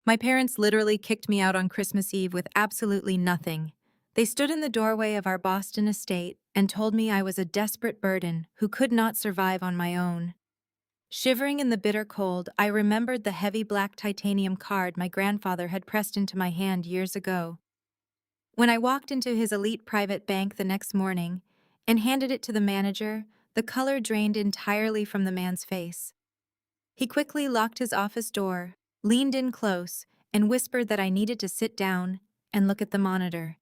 My parents literally kicked me out on Christmas Eve with absolutely nothing. They stood in the doorway of our Boston estate and told me I was a desperate burden who could not survive on my own. Shivering in the bitter cold, I remembered the heavy black titanium card my grandfather had pressed into my hand years ago. When I walked into his elite private bank the next morning and handed it to the manager, the color drained entirely from the man's face. He quickly locked his office door, leaned in close, and whispered that I needed to sit down and look at the monitor.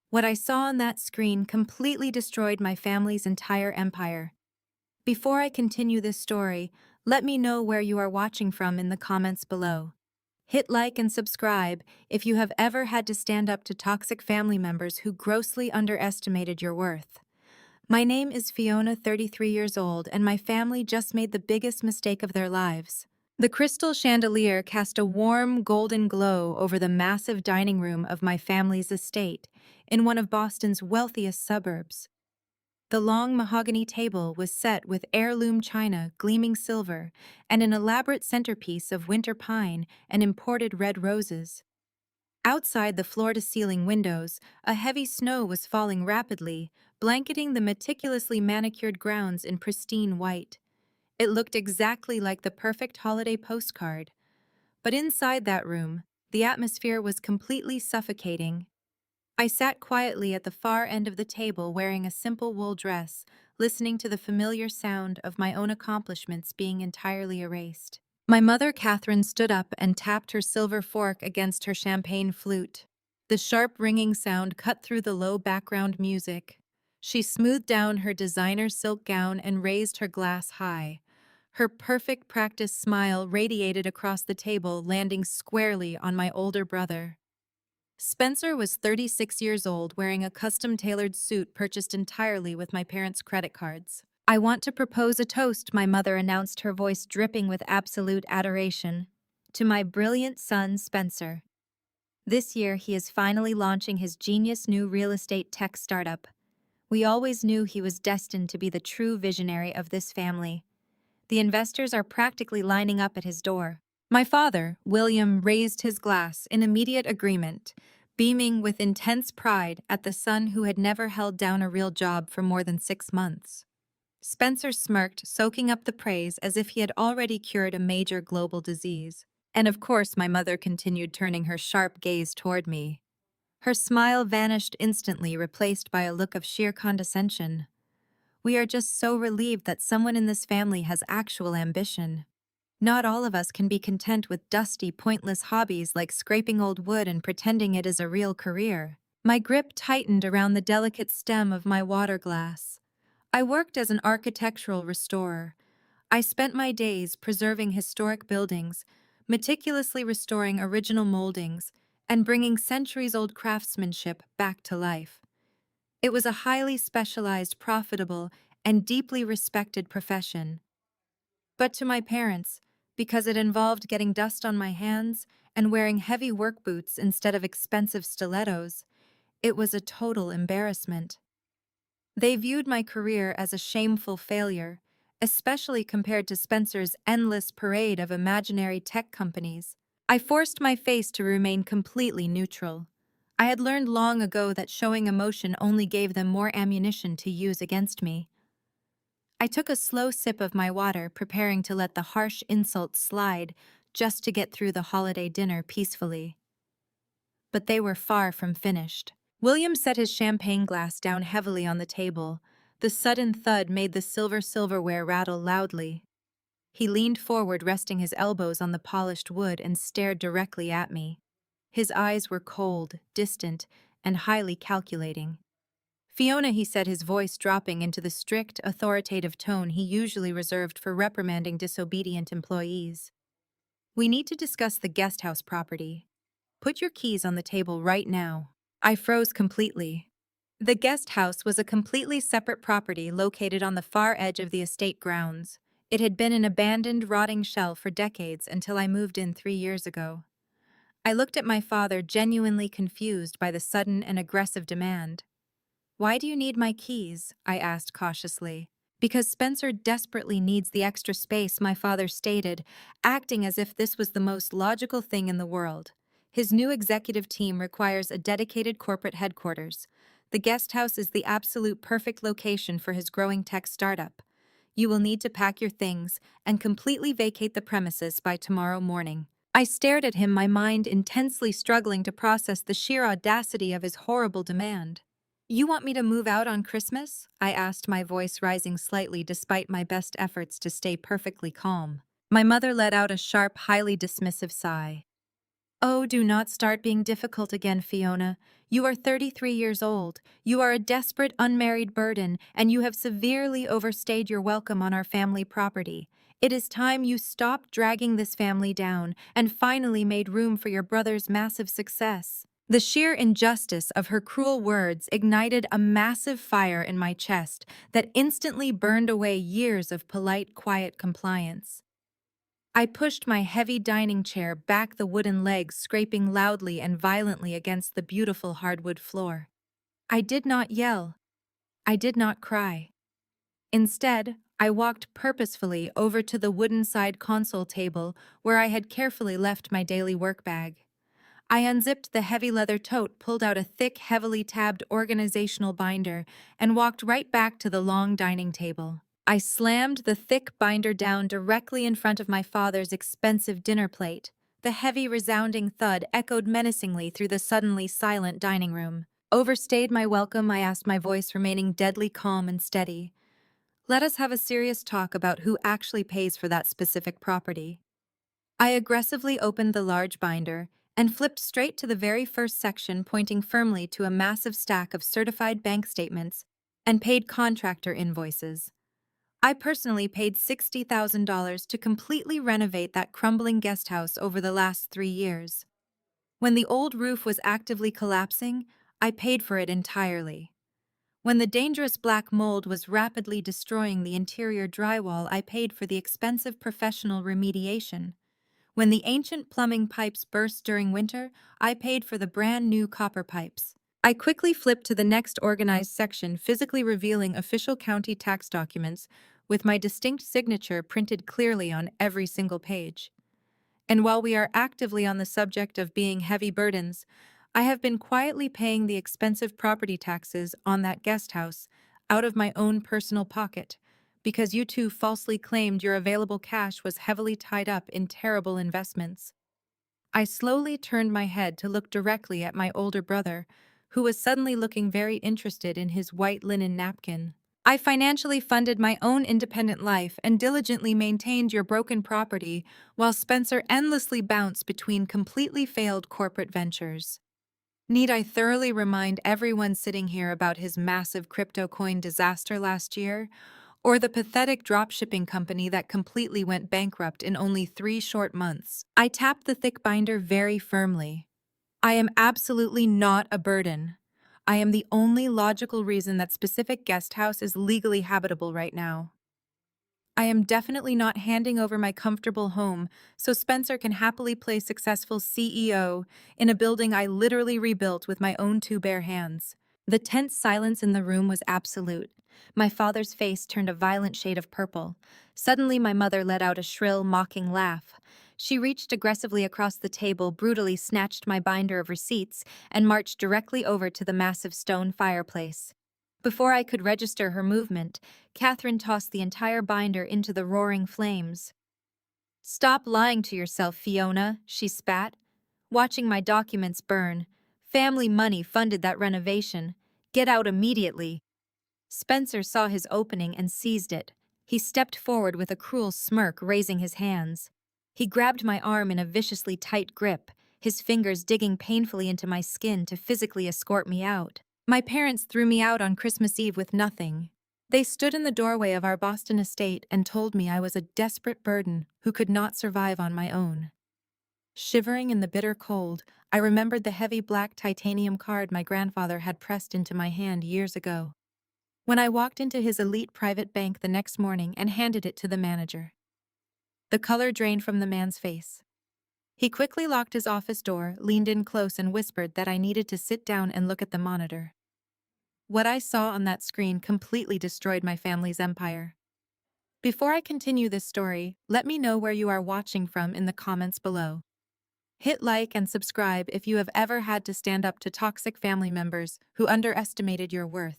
What I saw on that screen completely destroyed my family's entire empire. Before I continue this story, let me know where you are watching from in the comments below. Hit like and subscribe if you have ever had to stand up to toxic family members who grossly underestimated your worth. My name is Fiona, 33 years old, and my family just made the biggest mistake of their lives. The crystal chandelier cast a warm, golden glow over the massive dining room of my family's estate in one of Boston's wealthiest suburbs. The long mahogany table was set with heirloom china, gleaming silver, and an elaborate centerpiece of winter pine and imported red roses. Outside the floor-to-ceiling windows, a heavy snow was falling rapidly, blanketing the meticulously manicured grounds in pristine white. It looked exactly like the perfect holiday postcard. But inside that room, the atmosphere was completely suffocating. I sat quietly at the far end of the table wearing a simple wool dress, listening to the familiar sound of my own accomplishments being entirely erased. My mother, Catherine, stood up and tapped her silver fork against her champagne flute. The sharp ringing sound cut through the low background music. She smoothed down her designer silk gown and raised her glass high. Her perfect practice smile radiated across the table, landing squarely on my older brother. Spencer was 36 years old, wearing a custom-tailored suit purchased entirely with my parents' credit cards. "I want to propose a toast," my mother announced, her voice dripping with absolute adoration. "To my brilliant son, Spencer. This year, he is finally launching his genius new real estate tech startup. We always knew he was destined to be the true visionary of this family. The investors are practically lining up at his door." My father, William, raised his glass in immediate agreement, beaming with intense pride at the son who had never held down a real job for more than 6 months. Spencer smirked, soaking up the praise as if he had already cured a major global disease. And of course, my mother continued, turning her sharp gaze toward me. Her smile vanished instantly, replaced by a look of sheer condescension. "We are just so relieved that someone in this family has actual ambition. Not all of us can be content with dusty, pointless hobbies like scraping old wood and pretending it is a real career." My grip tightened around the delicate stem of my water glass. I worked as an architectural restorer. I spent my days preserving historic buildings, meticulously restoring original moldings, and bringing centuries-old craftsmanship back to life. It was a highly specialized, profitable, and deeply respected profession. But to my parents, because it involved getting dust on my hands and wearing heavy work boots instead of expensive stilettos, it was a total embarrassment. They viewed my career as a shameful failure, especially compared to Spencer's endless parade of imaginary tech companies. I forced my face to remain completely neutral. I had learned long ago that showing emotion only gave them more ammunition to use against me. I took a slow sip of my water, preparing to let the harsh insults slide just to get through the holiday dinner peacefully. But they were far from finished. William set his champagne glass down heavily on the table. The sudden thud made the silverware rattle loudly. He leaned forward, resting his elbows on the polished wood, and stared directly at me. His eyes were cold, distant, and highly calculating. "Fiona," he said, his voice dropping into the strict, authoritative tone he usually reserved for reprimanding disobedient employees. "We need to discuss the guest house property. Put your keys on the table right now." I froze completely. The guest house was a completely separate property located on the far edge of the estate grounds. It had been an abandoned, rotting shell for decades until I moved in 3 years ago. I looked at my father, genuinely confused by the sudden and aggressive demand. "Why do you need my keys?" I asked cautiously. Because Spencer desperately needs the extra space, my father stated, acting as if this was the most logical thing in the world. His new executive team requires a dedicated corporate headquarters. The guest house is the absolute perfect location for his growing tech startup. You will need to pack your things and completely vacate the premises by tomorrow morning. I stared at him, my mind intensely struggling to process the sheer audacity of his horrible demand. You want me to move out on Christmas? I asked, my voice rising slightly despite my best efforts to stay perfectly calm. My mother let out a sharp, highly dismissive sigh. Oh, do not start being difficult again, Fiona. You are 33 years old. You are a desperate, unmarried burden, and you have severely overstayed your welcome on our family property. It is time you stopped dragging this family down and finally made room for your brother's massive success. The sheer injustice of her cruel words ignited a massive fire in my chest that instantly burned away years of polite, quiet compliance. I pushed my heavy dining chair back, the wooden legs scraping loudly and violently against the beautiful hardwood floor. I did not yell. I did not cry. Instead, I walked purposefully over to the wooden side console table where I had carefully left my daily work bag. I unzipped the heavy leather tote, pulled out a thick, heavily tabbed organizational binder, and walked right back to the long dining table. I slammed the thick binder down directly in front of my father's expensive dinner plate. The heavy, resounding thud echoed menacingly through the suddenly silent dining room. Overstayed my welcome, I asked, my voice remaining deadly calm and steady. Let us have a serious talk about who actually pays for that specific property. I aggressively opened the large binder and flipped straight to the very first section, pointing firmly to a massive stack of certified bank statements and paid contractor invoices. I personally paid $60,000 to completely renovate that crumbling guest house over the last 3 years. When the old roof was actively collapsing, I paid for it entirely. When the dangerous black mold was rapidly destroying the interior drywall, I paid for the expensive professional remediation. When the ancient plumbing pipes burst during winter, I paid for the brand new copper pipes. I quickly flipped to the next organized section, physically revealing official county tax documents with my distinct signature printed clearly on every single page. And while we are actively on the subject of being heavy burdens, I have been quietly paying the expensive property taxes on that guest house out of my own personal pocket, because you two falsely claimed your available cash was heavily tied up in terrible investments. I slowly turned my head to look directly at my older brother, who was suddenly looking very interested in his white linen napkin. I financially funded my own independent life and diligently maintained your broken property, while Spencer endlessly bounced between completely failed corporate ventures. Need I thoroughly remind everyone sitting here about his massive crypto coin disaster last year, or the pathetic dropshipping company that completely went bankrupt in only 3 short months? I tapped the thick binder very firmly. I am absolutely not a burden. I am the only logical reason that specific guest house is legally habitable right now. I am definitely not handing over my comfortable home so Spencer can happily play successful CEO in a building I literally rebuilt with my own two bare hands. The tense silence in the room was absolute. My father's face turned a violent shade of purple. Suddenly, my mother let out a shrill, mocking laugh. She reached aggressively across the table, brutally snatched my binder of receipts, and marched directly over to the massive stone fireplace. Before I could register her movement, Catherine tossed the entire binder into the roaring flames. Stop lying to yourself, Fiona, she spat. Watching my documents burn. Family money funded that renovation. Get out immediately. Spencer saw his opening and seized it. He stepped forward with a cruel smirk, raising his hands. He grabbed my arm in a viciously tight grip, his fingers digging painfully into my skin to physically escort me out. My parents threw me out on Christmas Eve with nothing. They stood in the doorway of our Boston estate and told me I was a desperate burden who could not survive on my own. Shivering in the bitter cold, I remembered the heavy black titanium card my grandfather had pressed into my hand years ago. When I walked into his elite private bank the next morning and handed it to the manager, the color drained from the man's face. He quickly locked his office door, leaned in close, and whispered that I needed to sit down and look at the monitor. What I saw on that screen completely destroyed my family's empire. Before I continue this story, let me know where you are watching from in the comments below. Hit like and subscribe if you have ever had to stand up to toxic family members who underestimated your worth.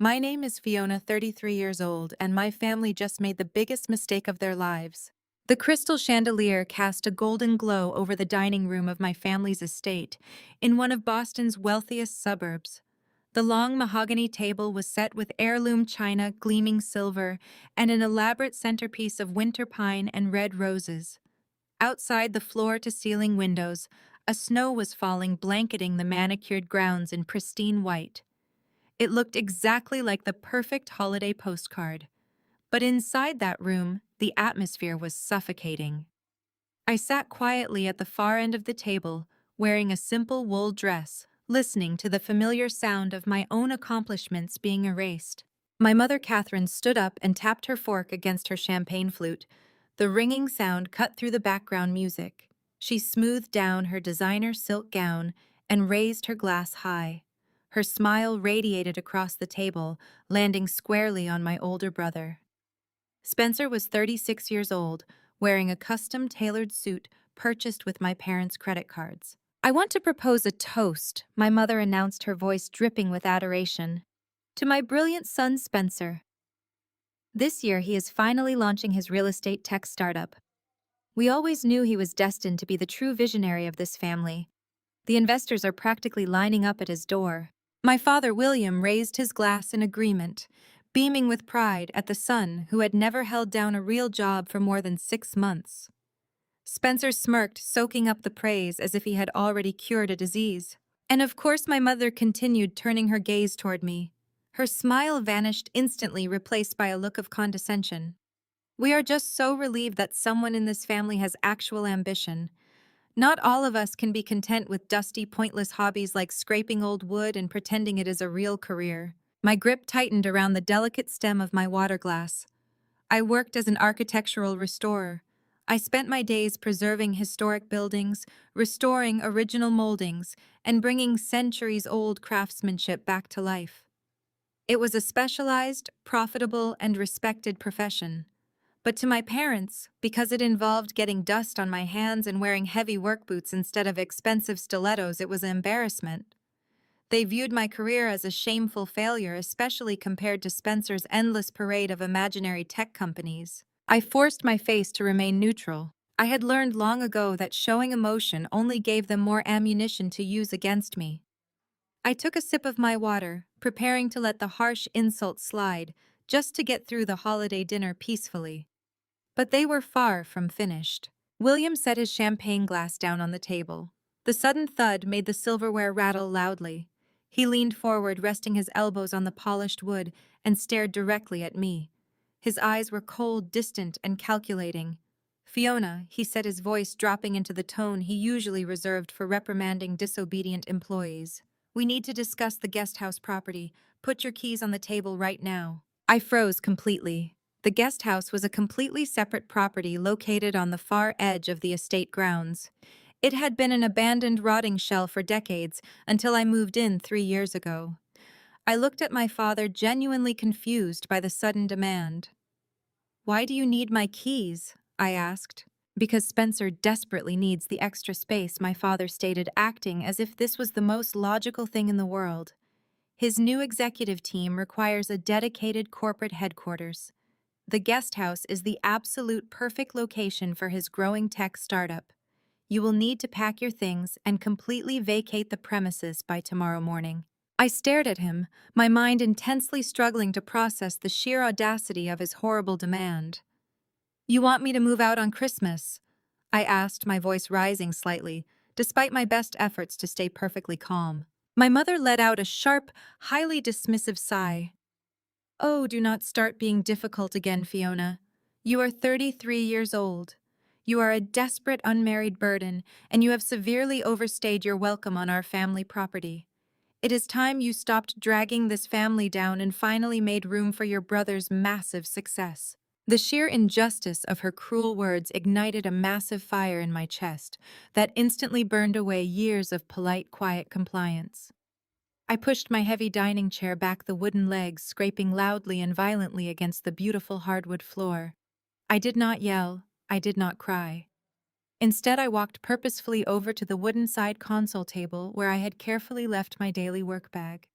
My name is Fiona, 33 years old, and my family just made the biggest mistake of their lives. The crystal chandelier cast a golden glow over the dining room of my family's estate in one of Boston's wealthiest suburbs. The long mahogany table was set with heirloom china, gleaming silver, and an elaborate centerpiece of winter pine and red roses. Outside the floor-to-ceiling windows, a snow was falling, blanketing the manicured grounds in pristine white. It looked exactly like the perfect holiday postcard. But inside that room, the atmosphere was suffocating. I sat quietly at the far end of the table, wearing a simple wool dress, listening to the familiar sound of my own accomplishments being erased. My mother, Catherine, stood up and tapped her fork against her champagne flute. The ringing sound cut through the background music. She smoothed down her designer silk gown and raised her glass high. Her smile radiated across the table, landing squarely on my older brother. Spencer was 36 years old, wearing a custom-tailored suit purchased with my parents' credit cards. "I want to propose a toast," my mother announced, her voice dripping with adoration. "To my brilliant son, Spencer. This year, he is finally launching his real estate tech startup. We always knew he was destined to be the true visionary of this family. The investors are practically lining up at his door." My father, William, raised his glass in agreement, beaming with pride at the son who had never held down a real job for more than 6 months. Spencer smirked, soaking up the praise as if he had already cured a disease. And of course my mother continued, turning her gaze toward me. Her smile vanished instantly, replaced by a look of condescension. "We are just so relieved that someone in this family has actual ambition. Not all of us can be content with dusty, pointless hobbies like scraping old wood and pretending it is a real career." My grip tightened around the delicate stem of my water glass. I worked as an architectural restorer. I spent my days preserving historic buildings, restoring original moldings, and bringing centuries-old craftsmanship back to life. It was a specialized, profitable, and respected profession. But to my parents, because it involved getting dust on my hands and wearing heavy work boots instead of expensive stilettos, it was an embarrassment. They viewed my career as a shameful failure, especially compared to Spencer's endless parade of imaginary tech companies. I forced my face to remain neutral. I had learned long ago that showing emotion only gave them more ammunition to use against me. I took a sip of my water, preparing to let the harsh insult slide, just to get through the holiday dinner peacefully. But they were far from finished. William set his champagne glass down on the table. The sudden thud made the silverware rattle loudly. He leaned forward, resting his elbows on the polished wood, and stared directly at me. His eyes were cold, distant, and calculating. "Fiona," he said, his voice dropping into the tone he usually reserved for reprimanding disobedient employees. "We need to discuss the guest house property. Put your keys on the table right now." I froze completely. The guest house was a completely separate property located on the far edge of the estate grounds. It had been an abandoned rotting shell for decades until I moved in 3 years ago. I looked at my father, genuinely confused by the sudden demand. "Why do you need my keys?" I asked. "Because Spencer desperately needs the extra space," my father stated, acting as if this was the most logical thing in the world. "His new executive team requires a dedicated corporate headquarters. The guest house is the absolute perfect location for his growing tech startup. You will need to pack your things and completely vacate the premises by tomorrow morning." I stared at him, my mind intensely struggling to process the sheer audacity of his horrible demand. "You want me to move out on Christmas?" I asked, my voice rising slightly, despite my best efforts to stay perfectly calm. My mother let out a sharp, highly dismissive sigh. "Oh, do not start being difficult again, Fiona. You are 33 years old. You are a desperate unmarried burden, and you have severely overstayed your welcome on our family property. It is time you stopped dragging this family down and finally made room for your brother's massive success." The sheer injustice of her cruel words ignited a massive fire in my chest that instantly burned away years of polite, quiet compliance. I pushed my heavy dining chair back, the wooden legs scraping loudly and violently against the beautiful hardwood floor. I did not yell, I did not cry. Instead, I walked purposefully over to the wooden side console table where I had carefully left my daily work bag.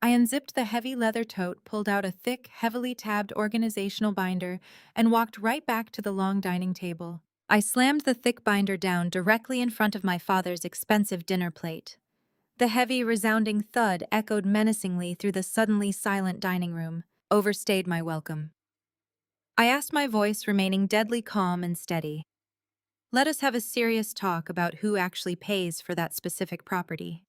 I unzipped the heavy leather tote, pulled out a thick, heavily tabbed organizational binder, and walked right back to the long dining table. I slammed the thick binder down directly in front of my father's expensive dinner plate. The heavy, resounding thud echoed menacingly through the suddenly silent dining room, overstayed my welcome. I asked, my voice remaining deadly calm and steady. Let us have a serious talk about who actually pays for that specific property.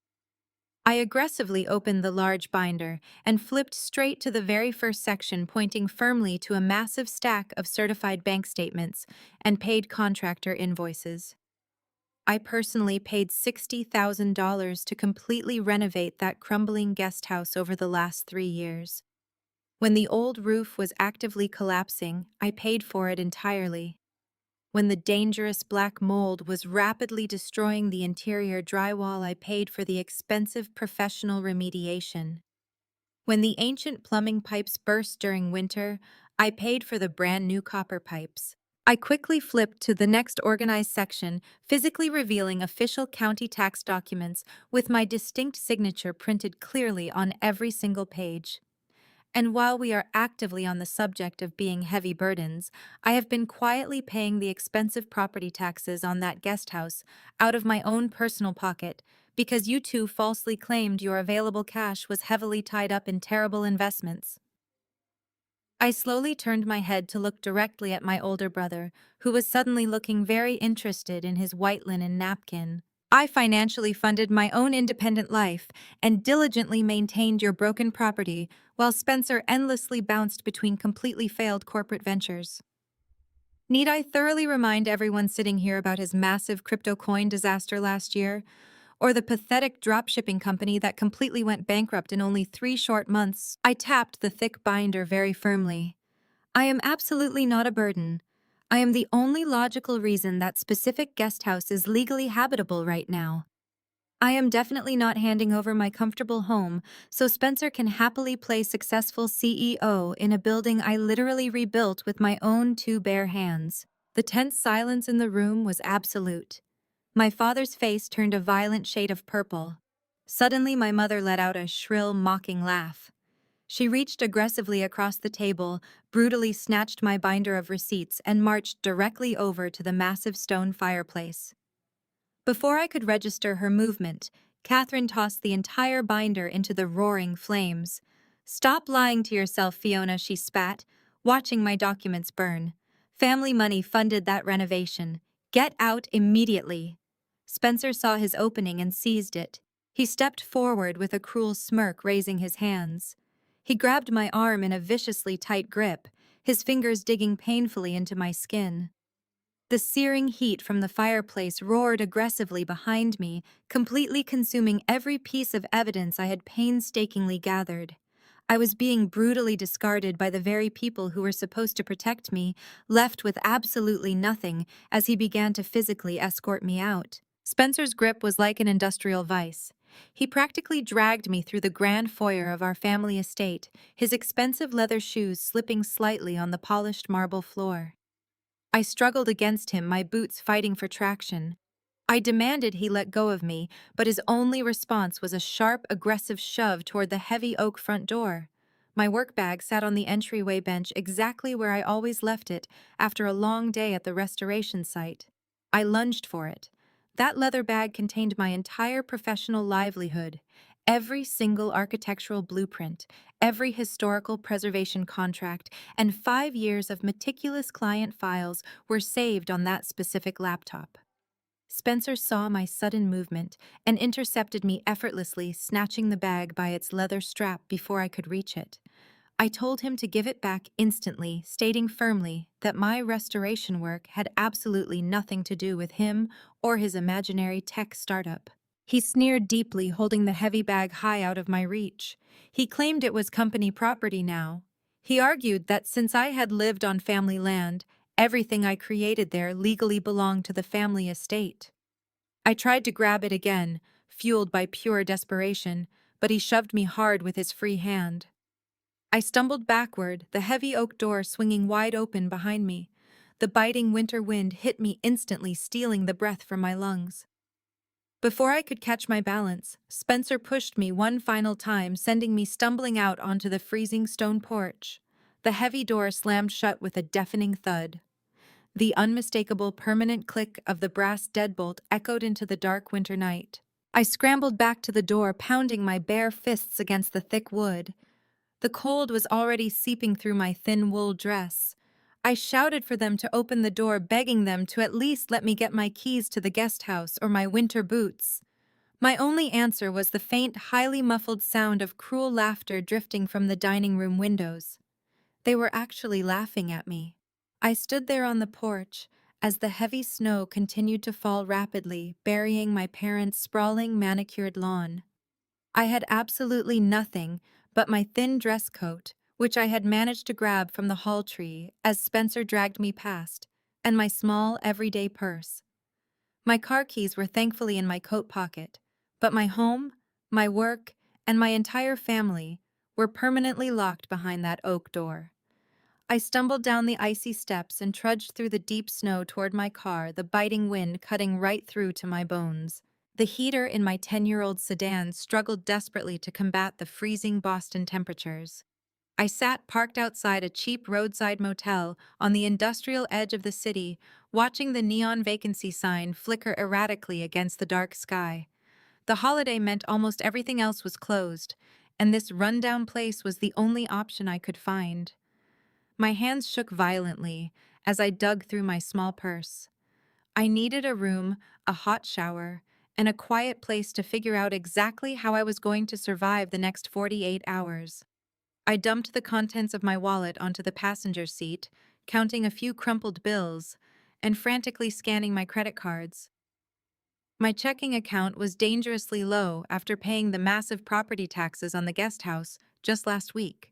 I aggressively opened the large binder and flipped straight to the very first section, pointing firmly to a massive stack of certified bank statements and paid contractor invoices. I personally paid $60,000 to completely renovate that crumbling guest house over the last 3 years. When the old roof was actively collapsing, I paid for it entirely. When the dangerous black mold was rapidly destroying the interior drywall, I paid for the expensive professional remediation. When the ancient plumbing pipes burst during winter, I paid for the brand new copper pipes. I quickly flipped to the next organized section, physically revealing official county tax documents with my distinct signature printed clearly on every single page. And while we are actively on the subject of being heavy burdens, I have been quietly paying the expensive property taxes on that guest house out of my own personal pocket because you two falsely claimed your available cash was heavily tied up in terrible investments. I slowly turned my head to look directly at my older brother, who was suddenly looking very interested in his white linen napkin. I financially funded my own independent life and diligently maintained your broken property, while Spencer endlessly bounced between completely failed corporate ventures. Need I thoroughly remind everyone sitting here about his massive crypto coin disaster last year, or the pathetic dropshipping company that completely went bankrupt in only 3 short months? I tapped the thick binder very firmly. I am absolutely not a burden. I am the only logical reason that specific guest house is legally habitable right now. I am definitely not handing over my comfortable home so Spencer can happily play successful CEO in a building I literally rebuilt with my own two bare hands. The tense silence in the room was absolute. My father's face turned a violent shade of purple. Suddenly, my mother let out a shrill, mocking laugh. She reached aggressively across the table, brutally snatched my binder of receipts, and marched directly over to the massive stone fireplace. Before I could register her movement, Catherine tossed the entire binder into the roaring flames. "Stop lying to yourself, Fiona," she spat, watching my documents burn. "Family money funded that renovation. Get out immediately." Spencer saw his opening and seized it. He stepped forward with a cruel smirk, raising his hands. He grabbed my arm in a viciously tight grip, his fingers digging painfully into my skin. The searing heat from the fireplace roared aggressively behind me, completely consuming every piece of evidence I had painstakingly gathered. I was being brutally discarded by the very people who were supposed to protect me, left with absolutely nothing as he began to physically escort me out. Spencer's grip was like an industrial vice. He practically dragged me through the grand foyer of our family estate, his expensive leather shoes slipping slightly on the polished marble floor. I struggled against him, my boots fighting for traction. I demanded he let go of me, but his only response was a sharp, aggressive shove toward the heavy oak front door. My work bag sat on the entryway bench exactly where I always left it after a long day at the restoration site. I lunged for it. That leather bag contained my entire professional livelihood, every single architectural blueprint, every historical preservation contract, and 5 years of meticulous client files were saved on that specific laptop. Spencer saw my sudden movement and intercepted me effortlessly, snatching the bag by its leather strap before I could reach it. I told him to give it back instantly, stating firmly that my restoration work had absolutely nothing to do with him or his imaginary tech startup. He sneered deeply, holding the heavy bag high out of my reach. He claimed it was company property now. He argued that since I had lived on family land, everything I created there legally belonged to the family estate. I tried to grab it again, fueled by pure desperation, but he shoved me hard with his free hand. I stumbled backward, the heavy oak door swinging wide open behind me. The biting winter wind hit me instantly, stealing the breath from my lungs. Before I could catch my balance, Spencer pushed me one final time, sending me stumbling out onto the freezing stone porch. The heavy door slammed shut with a deafening thud. The unmistakable permanent click of the brass deadbolt echoed into the dark winter night. I scrambled back to the door, pounding my bare fists against the thick wood. The cold was already seeping through my thin wool dress. I shouted for them to open the door, begging them to at least let me get my keys to the guest house or my winter boots. My only answer was the faint, highly muffled sound of cruel laughter drifting from the dining room windows. They were actually laughing at me. I stood there on the porch as the heavy snow continued to fall rapidly, burying my parents' sprawling, manicured lawn. I had absolutely nothing but my thin dress coat, which I had managed to grab from the hall tree as Spencer dragged me past, and my small, everyday purse. My car keys were thankfully in my coat pocket, but my home, my work, and my entire family were permanently locked behind that oak door. I stumbled down the icy steps and trudged through the deep snow toward my car, the biting wind cutting right through to my bones. The heater in my 10-year-old sedan struggled desperately to combat the freezing Boston temperatures. I sat parked outside a cheap roadside motel on the industrial edge of the city, watching the neon vacancy sign flicker erratically against the dark sky. The holiday meant almost everything else was closed, and this rundown place was the only option I could find. My hands shook violently as I dug through my small purse. I needed a room, a hot shower, and a quiet place to figure out exactly how I was going to survive the next 48 hours. I dumped the contents of my wallet onto the passenger seat, counting a few crumpled bills, and frantically scanning my credit cards. My checking account was dangerously low after paying the massive property taxes on the guest house just last week.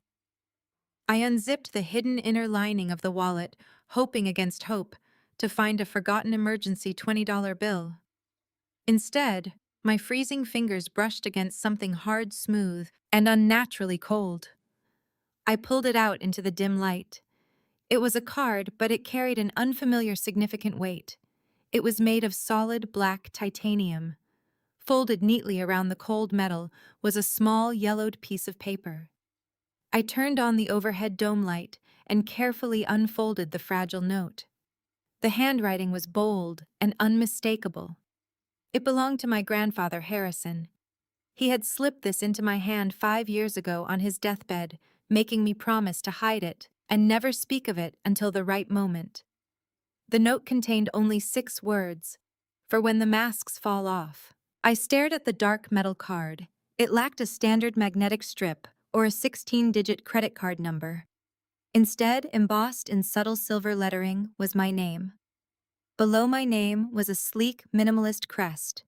I unzipped the hidden inner lining of the wallet, hoping against hope to find a forgotten emergency $20 bill. Instead, my freezing fingers brushed against something hard, smooth, and unnaturally cold. I pulled it out into the dim light. It was a card, but it carried an unfamiliar significant weight. It was made of solid black titanium. Folded neatly around the cold metal was a small yellowed piece of paper. I turned on the overhead dome light and carefully unfolded the fragile note. The handwriting was bold and unmistakable. It belonged to my grandfather, Harrison. He had slipped this into my hand 5 years ago on his deathbed, making me promise to hide it and never speak of it until the right moment. The note contained only 6 words: "For when the masks fall off." I stared at the dark metal card. It lacked a standard magnetic strip or a 16-digit credit card number. Instead, embossed in subtle silver lettering, was my name. Below my name was a sleek, minimalist crest.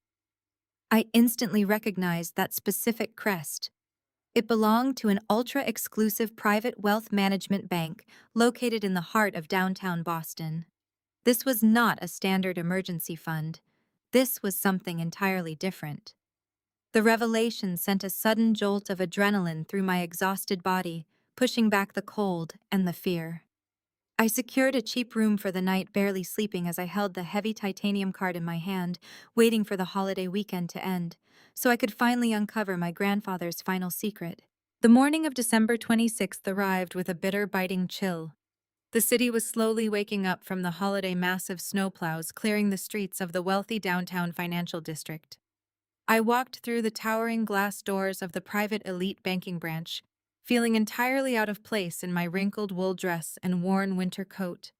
I instantly recognized that specific crest. It belonged to an ultra-exclusive private wealth management bank located in the heart of downtown Boston. This was not a standard emergency fund. This was something entirely different. The revelation sent a sudden jolt of adrenaline through my exhausted body, pushing back the cold and the fear. I secured a cheap room for the night, barely sleeping as I held the heavy titanium card in my hand, waiting for the holiday weekend to end, so I could finally uncover my grandfather's final secret. The morning of December 26th arrived with a bitter, biting chill. The city was slowly waking up from the holiday massive snowplows clearing the streets of the wealthy downtown financial district. I walked through the towering glass doors of the private elite banking branch, feeling entirely out of place in my wrinkled wool dress and worn winter coat.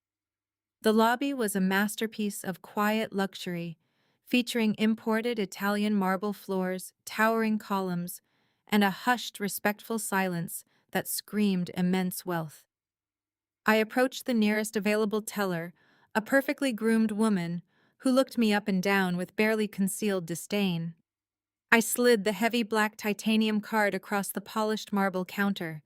The lobby was a masterpiece of quiet luxury, featuring imported Italian marble floors, towering columns, and a hushed, respectful silence that screamed immense wealth. I approached the nearest available teller, a perfectly groomed woman who looked me up and down with barely concealed disdain. I slid the heavy black titanium card across the polished marble counter.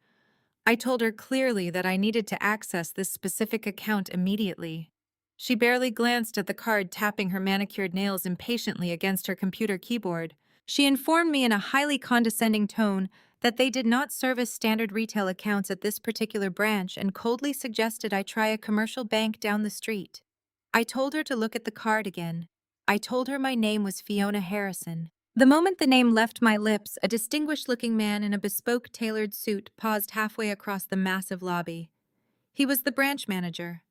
I told her clearly that I needed to access this specific account immediately. She barely glanced at the card, tapping her manicured nails impatiently against her computer keyboard. She informed me in a highly condescending tone that they did not service standard retail accounts at this particular branch and coldly suggested I try a commercial bank down the street. I told her to look at the card again. I told her my name was Fiona Harrison. The moment the name left my lips, a distinguished-looking man in a bespoke tailored suit paused halfway across the massive lobby. He was the branch manager.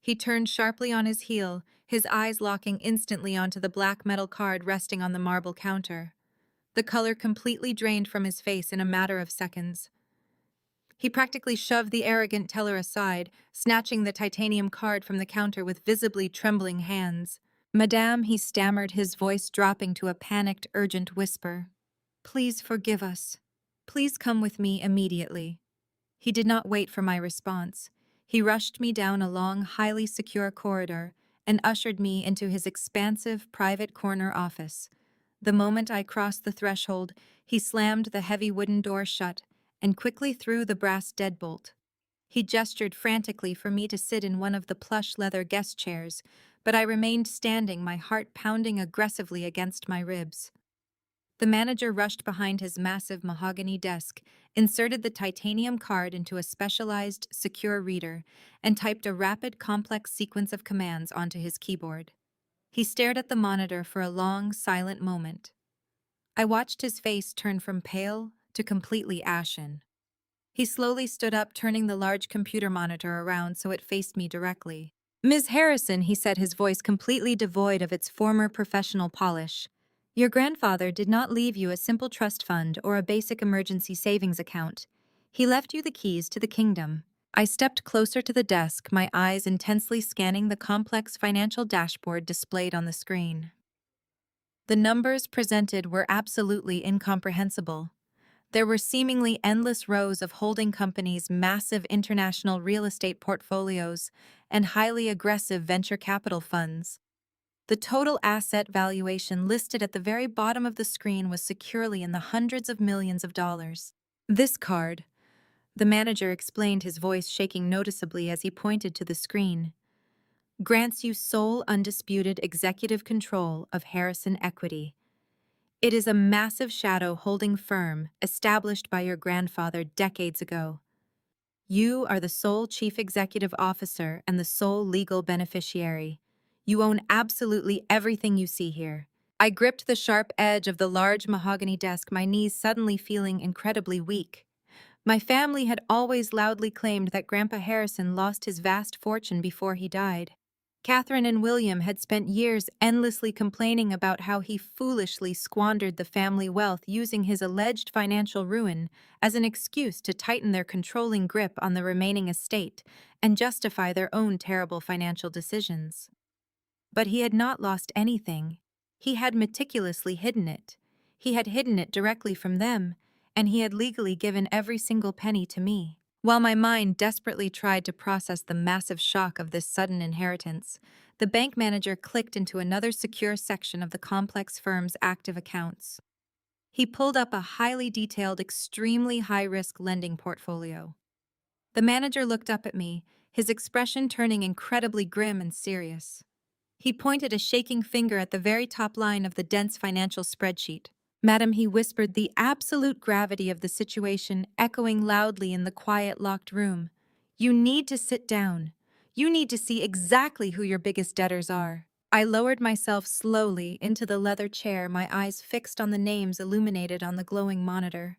He turned sharply on his heel, his eyes locking instantly onto the black metal card resting on the marble counter. The color completely drained from his face in a matter of seconds. He practically shoved the arrogant teller aside, snatching the titanium card from the counter with visibly trembling hands. "Madame," he stammered, his voice dropping to a panicked, urgent whisper. "Please forgive us. Please come with me immediately." He did not wait for my response. He rushed me down a long, highly secure corridor and ushered me into his expansive, private corner office. The moment I crossed the threshold, he slammed the heavy wooden door shut and quickly threw the brass deadbolt. He gestured frantically for me to sit in one of the plush leather guest chairs, but I remained standing, my heart pounding aggressively against my ribs. The manager rushed behind his massive mahogany desk, inserted the titanium card into a specialized, secure reader, and typed a rapid, complex sequence of commands onto his keyboard. He stared at the monitor for a long, silent moment. I watched his face turn from pale to completely ashen. He slowly stood up, turning the large computer monitor around so it faced me directly. "Ms. Harrison," he said, his voice completely devoid of its former professional polish, "your grandfather did not leave you a simple trust fund or a basic emergency savings account. He left you the keys to the kingdom." I stepped closer to the desk, my eyes intensely scanning the complex financial dashboard displayed on the screen. The numbers presented were absolutely incomprehensible. There were seemingly endless rows of holding companies, massive international real estate portfolios, and highly aggressive venture capital funds. The total asset valuation listed at the very bottom of the screen was securely in the hundreds of millions of dollars. "This card," the manager explained, his voice shaking noticeably as he pointed to the screen, "grants you sole undisputed executive control of Harrison Equity. It is a massive shadow-holding firm established by your grandfather decades ago. You are the sole chief executive officer and the sole legal beneficiary. You own absolutely everything you see here." I gripped the sharp edge of the large mahogany desk, my knees suddenly feeling incredibly weak. My family had always loudly claimed that Grandpa Harrison lost his vast fortune before he died. Catherine and William had spent years endlessly complaining about how he foolishly squandered the family wealth, using his alleged financial ruin as an excuse to tighten their controlling grip on the remaining estate and justify their own terrible financial decisions. But he had not lost anything. He had meticulously hidden it. He had hidden it directly from them, and he had legally given every single penny to me. While my mind desperately tried to process the massive shock of this sudden inheritance, the bank manager clicked into another secure section of the complex firm's active accounts. He pulled up a highly detailed, extremely high-risk lending portfolio. The manager looked up at me, his expression turning incredibly grim and serious. He pointed a shaking finger at the very top line of the dense financial spreadsheet. "Madam," he whispered, the absolute gravity of the situation echoing loudly in the quiet, locked room. "You need to sit down. You need to see exactly who your biggest debtors are." I lowered myself slowly into the leather chair, my eyes fixed on the names illuminated on the glowing monitor.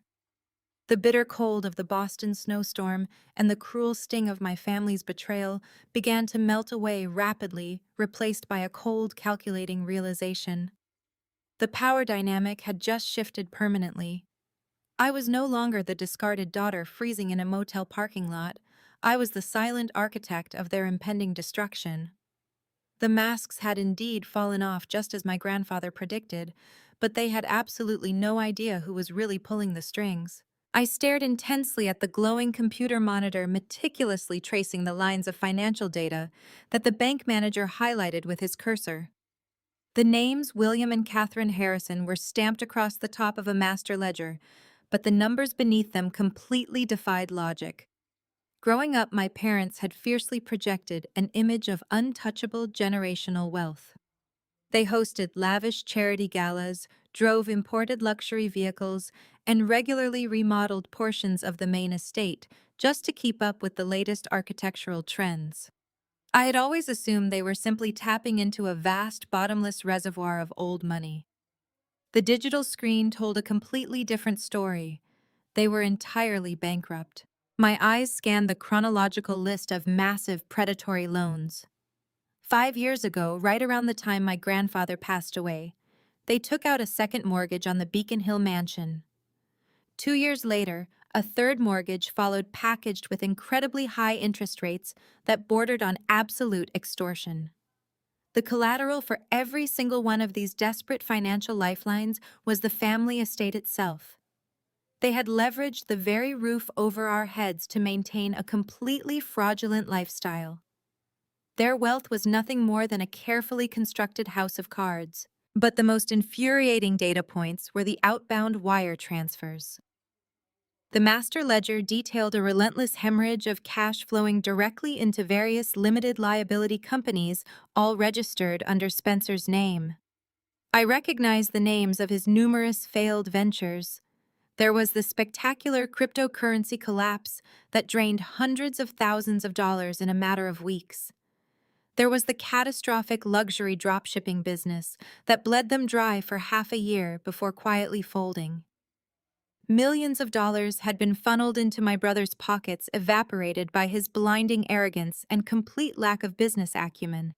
The bitter cold of the Boston snowstorm and the cruel sting of my family's betrayal began to melt away rapidly, replaced by a cold, calculating realization. The power dynamic had just shifted permanently. I was no longer the discarded daughter freezing in a motel parking lot. I was the silent architect of their impending destruction. The masks had indeed fallen off just as my grandfather predicted, but they had absolutely no idea who was really pulling the strings. I stared intensely at the glowing computer monitor, meticulously tracing the lines of financial data that the bank manager highlighted with his cursor. The names William and Catherine Harrison were stamped across the top of a master ledger, but the numbers beneath them completely defied logic. Growing up, my parents had fiercely projected an image of untouchable generational wealth. They hosted lavish charity galas, drove imported luxury vehicles, and regularly remodeled portions of the main estate just to keep up with the latest architectural trends. I had always assumed they were simply tapping into a vast, bottomless reservoir of old money. The digital screen told a completely different story. They were entirely bankrupt. My eyes scanned the chronological list of massive predatory loans. 5 years ago, right around the time my grandfather passed away, they took out a second mortgage on the Beacon Hill mansion. 2 years later, a third mortgage followed, packaged with incredibly high interest rates that bordered on absolute extortion. The collateral for every single one of these desperate financial lifelines was the family estate itself. They had leveraged the very roof over our heads to maintain a completely fraudulent lifestyle. Their wealth was nothing more than a carefully constructed house of cards. But the most infuriating data points were the outbound wire transfers. The master ledger detailed a relentless hemorrhage of cash flowing directly into various limited liability companies, all registered under Spencer's name. I recognized the names of his numerous failed ventures. There was the spectacular cryptocurrency collapse that drained hundreds of thousands of dollars in a matter of weeks. There was the catastrophic luxury dropshipping business that bled them dry for half a year before quietly folding. Millions of dollars had been funneled into my brother's pockets, evaporated by his blinding arrogance and complete lack of business acumen.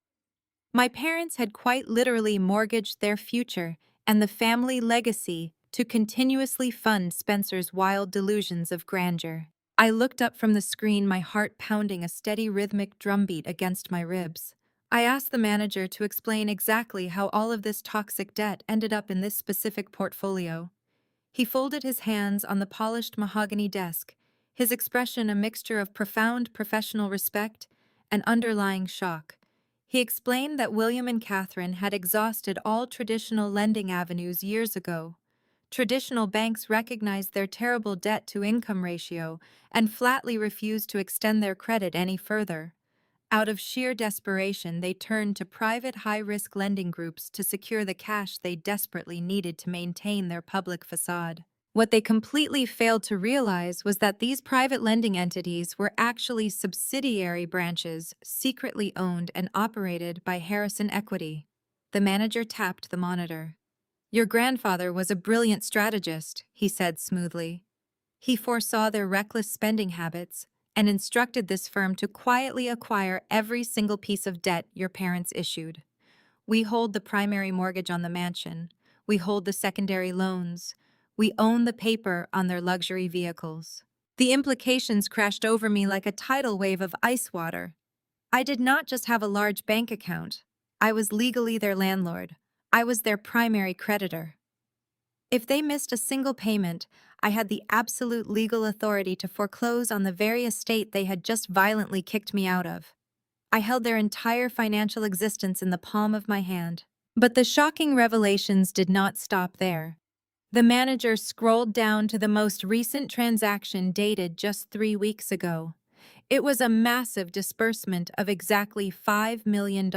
My parents had quite literally mortgaged their future and the family legacy to continuously fund Spencer's wild delusions of grandeur. I looked up from the screen, my heart pounding a steady rhythmic drumbeat against my ribs. I asked the manager to explain exactly how all of this toxic debt ended up in this specific portfolio. He folded his hands on the polished mahogany desk, his expression a mixture of profound professional respect and underlying shock. He explained that William and Catherine had exhausted all traditional lending avenues years ago. Traditional banks recognized their terrible debt-to-income ratio and flatly refused to extend their credit any further. Out of sheer desperation, they turned to private high-risk lending groups to secure the cash they desperately needed to maintain their public facade. What they completely failed to realize was that these private lending entities were actually subsidiary branches secretly owned and operated by Harrison Equity. The manager tapped the monitor. "Your grandfather was a brilliant strategist," he said smoothly. "He foresaw their reckless spending habits and instructed this firm to quietly acquire every single piece of debt your parents issued. We hold the primary mortgage on the mansion. We hold the secondary loans. We own the paper on their luxury vehicles." The implications crashed over me like a tidal wave of ice water. I did not just have a large bank account. I was legally their landlord. I was their primary creditor. If they missed a single payment, I had the absolute legal authority to foreclose on the very estate they had just violently kicked me out of. I held their entire financial existence in the palm of my hand. But the shocking revelations did not stop there. The manager scrolled down to the most recent transaction dated just 3 weeks ago. It was a massive disbursement of exactly $5 million.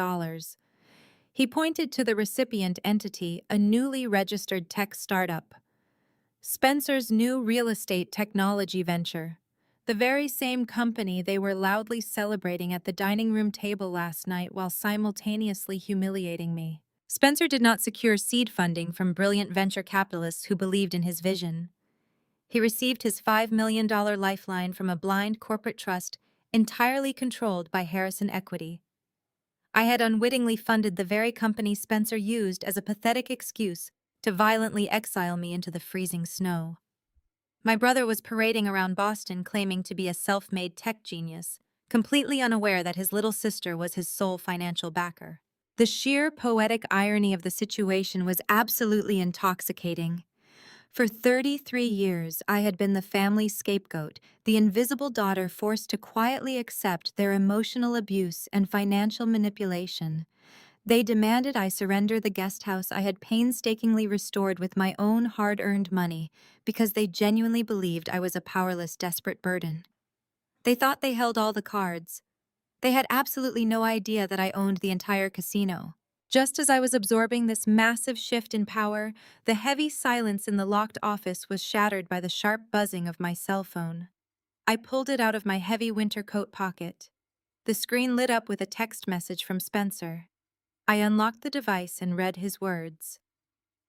He pointed to the recipient entity, a newly registered tech startup. Spencer's new real estate technology venture. The very same company they were loudly celebrating at the dining room table last night while simultaneously humiliating me. Spencer did not secure seed funding from brilliant venture capitalists who believed in his vision. He received his $5 million lifeline from a blind corporate trust entirely controlled by Harrison Equity. I had unwittingly funded the very company Spencer used as a pathetic excuse to violently exile me into the freezing snow. My brother was parading around Boston claiming to be a self-made tech genius, completely unaware that his little sister was his sole financial backer. The sheer poetic irony of the situation was absolutely intoxicating. For 33 years, I had been the family scapegoat, the invisible daughter forced to quietly accept their emotional abuse and financial manipulation. They demanded I surrender the guest house I had painstakingly restored with my own hard-earned money because they genuinely believed I was a powerless, desperate burden. They thought they held all the cards. They had absolutely no idea that I owned the entire casino. Just as I was absorbing this massive shift in power, the heavy silence in the locked office was shattered by the sharp buzzing of my cell phone. I pulled it out of my heavy winter coat pocket. The screen lit up with a text message from Spencer. I unlocked the device and read his words.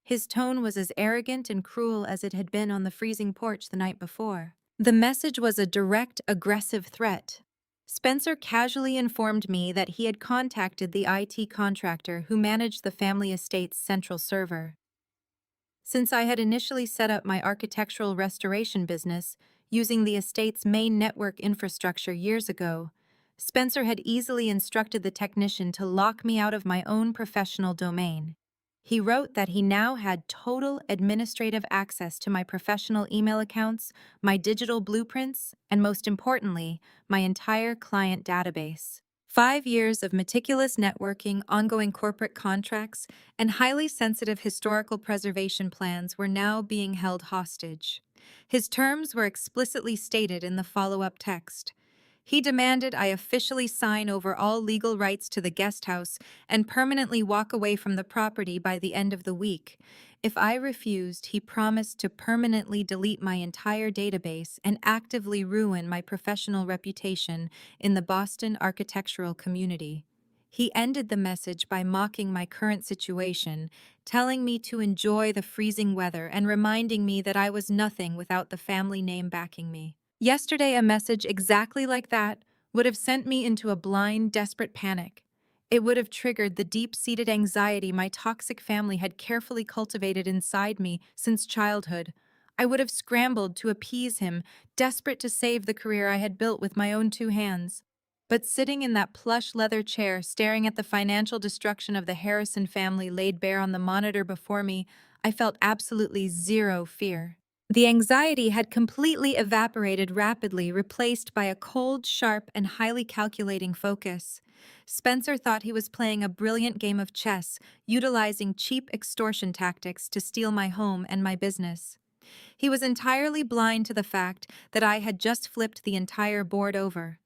His tone was as arrogant and cruel as it had been on the freezing porch the night before. The message was a direct, aggressive threat. Spencer casually informed me that he had contacted the IT contractor who managed the family estate's central server. Since I had initially set up my architectural restoration business using the estate's main network infrastructure years ago, Spencer had easily instructed the technician to lock me out of my own professional domain. He wrote that he now had total administrative access to my professional email accounts, my digital blueprints, and most importantly, my entire client database. 5 years of meticulous networking, ongoing corporate contracts, and highly sensitive historical preservation plans were now being held hostage. His terms were explicitly stated in the follow-up text. He demanded I officially sign over all legal rights to the guest house and permanently walk away from the property by the end of the week. If I refused, he promised to permanently delete my entire database and actively ruin my professional reputation in the Boston architectural community. He ended the message by mocking my current situation, telling me to enjoy the freezing weather and reminding me that I was nothing without the family name backing me. Yesterday, a message exactly like that would have sent me into a blind, desperate panic. It would have triggered the deep-seated anxiety my toxic family had carefully cultivated inside me since childhood. I would have scrambled to appease him, desperate to save the career I had built with my own two hands. But sitting in that plush leather chair, staring at the financial destruction of the Harrison family laid bare on the monitor before me, I felt absolutely zero fear. The anxiety had completely evaporated rapidly, replaced by a cold, sharp, and highly calculating focus. Spencer thought he was playing a brilliant game of chess, utilizing cheap extortion tactics to steal my home and my business. He was entirely blind to the fact that I had just flipped the entire board over.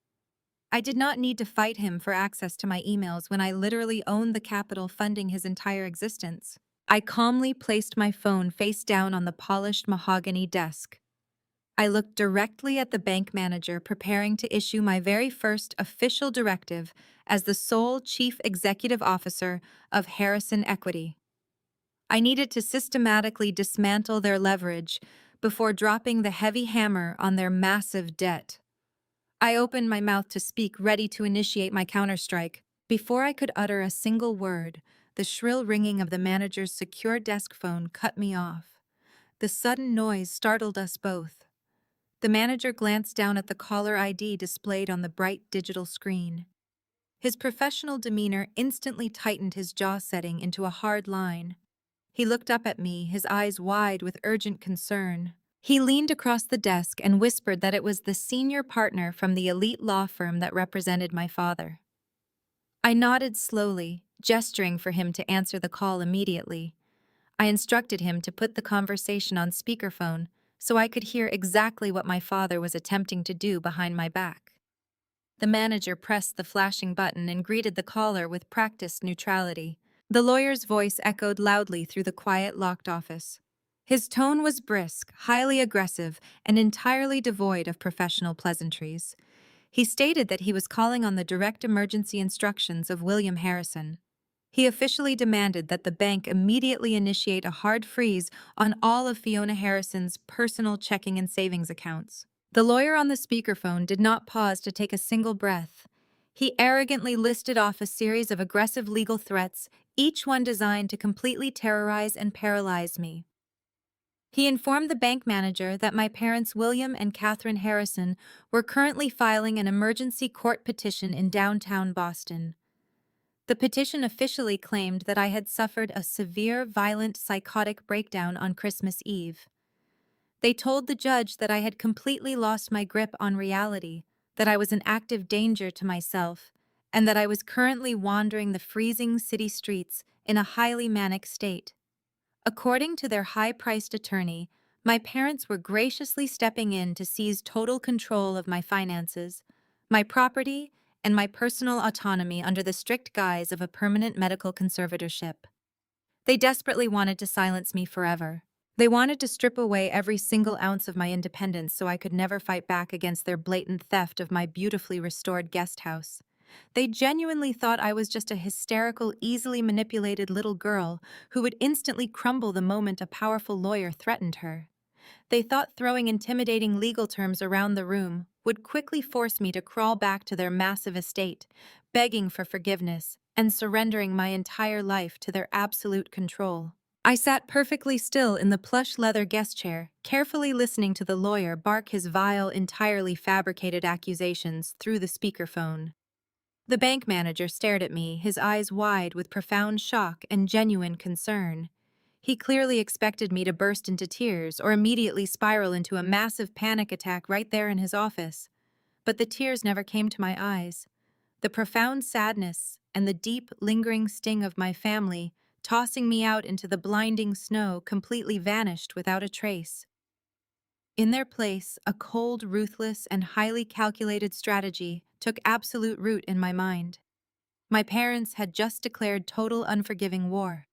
I did not need to fight him for access to my emails when I literally owned the capital funding his entire existence. I calmly placed my phone face down on the polished mahogany desk. I looked directly at the bank manager preparing to issue my very first official directive as the sole chief executive officer of Harrison Equity. I needed to systematically dismantle their leverage before dropping the heavy hammer on their massive debt. I opened my mouth to speak, ready to initiate my counterstrike. Before I could utter a single word, the shrill ringing of the manager's secure desk phone cut me off. The sudden noise startled us both. The manager glanced down at the caller ID displayed on the bright digital screen. His professional demeanor instantly tightened his jaw setting into a hard line. He looked up at me, his eyes wide with urgent concern. He leaned across the desk and whispered that it was the senior partner from the elite law firm that represented my father. I nodded slowly, gesturing for him to answer the call immediately. I instructed him to put the conversation on speakerphone so I could hear exactly what my father was attempting to do behind my back. The manager pressed the flashing button and greeted the caller with practiced neutrality. The lawyer's voice echoed loudly through the quiet, locked office. His tone was brisk, highly aggressive, and entirely devoid of professional pleasantries. He stated that he was calling on the direct emergency instructions of William Harrison. He officially demanded that the bank immediately initiate a hard freeze on all of Fiona Harrison's personal checking and savings accounts. The lawyer on the speakerphone did not pause to take a single breath. He arrogantly listed off a series of aggressive legal threats, each one designed to completely terrorize and paralyze me. He informed the bank manager that my parents William and Catherine Harrison were currently filing an emergency court petition in downtown Boston. The petition officially claimed that I had suffered a severe, violent, psychotic breakdown on Christmas Eve. They told the judge that I had completely lost my grip on reality, that I was in active danger to myself, and that I was currently wandering the freezing city streets in a highly manic state. According to their high-priced attorney, my parents were graciously stepping in to seize total control of my finances, my property, and my personal autonomy under the strict guise of a permanent medical conservatorship. They desperately wanted to silence me forever. They wanted to strip away every single ounce of my independence so I could never fight back against their blatant theft of my beautifully restored guest house. They genuinely thought I was just a hysterical, easily manipulated little girl who would instantly crumble the moment a powerful lawyer threatened her. They thought throwing intimidating legal terms around the room would quickly force me to crawl back to their massive estate, begging for forgiveness and surrendering my entire life to their absolute control. I sat perfectly still in the plush leather guest chair, carefully listening to the lawyer bark his vile, entirely fabricated accusations through the speakerphone. The bank manager stared at me, his eyes wide with profound shock and genuine concern. He clearly expected me to burst into tears or immediately spiral into a massive panic attack right there in his office. But the tears never came to my eyes. The profound sadness and the deep, lingering sting of my family tossing me out into the blinding snow completely vanished without a trace. In their place, a cold, ruthless, and highly calculated strategy took absolute root in my mind. My parents had just declared total unforgiving war.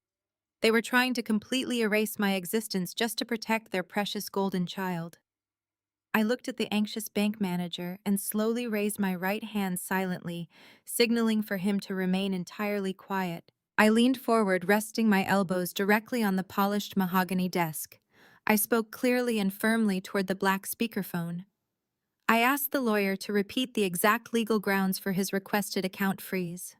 They were trying to completely erase my existence just to protect their precious golden child. I looked at the anxious bank manager and slowly raised my right hand silently, signaling for him to remain entirely quiet. I leaned forward, resting my elbows directly on the polished mahogany desk. I spoke clearly and firmly toward the black speakerphone. I asked the lawyer to repeat the exact legal grounds for his requested account freeze.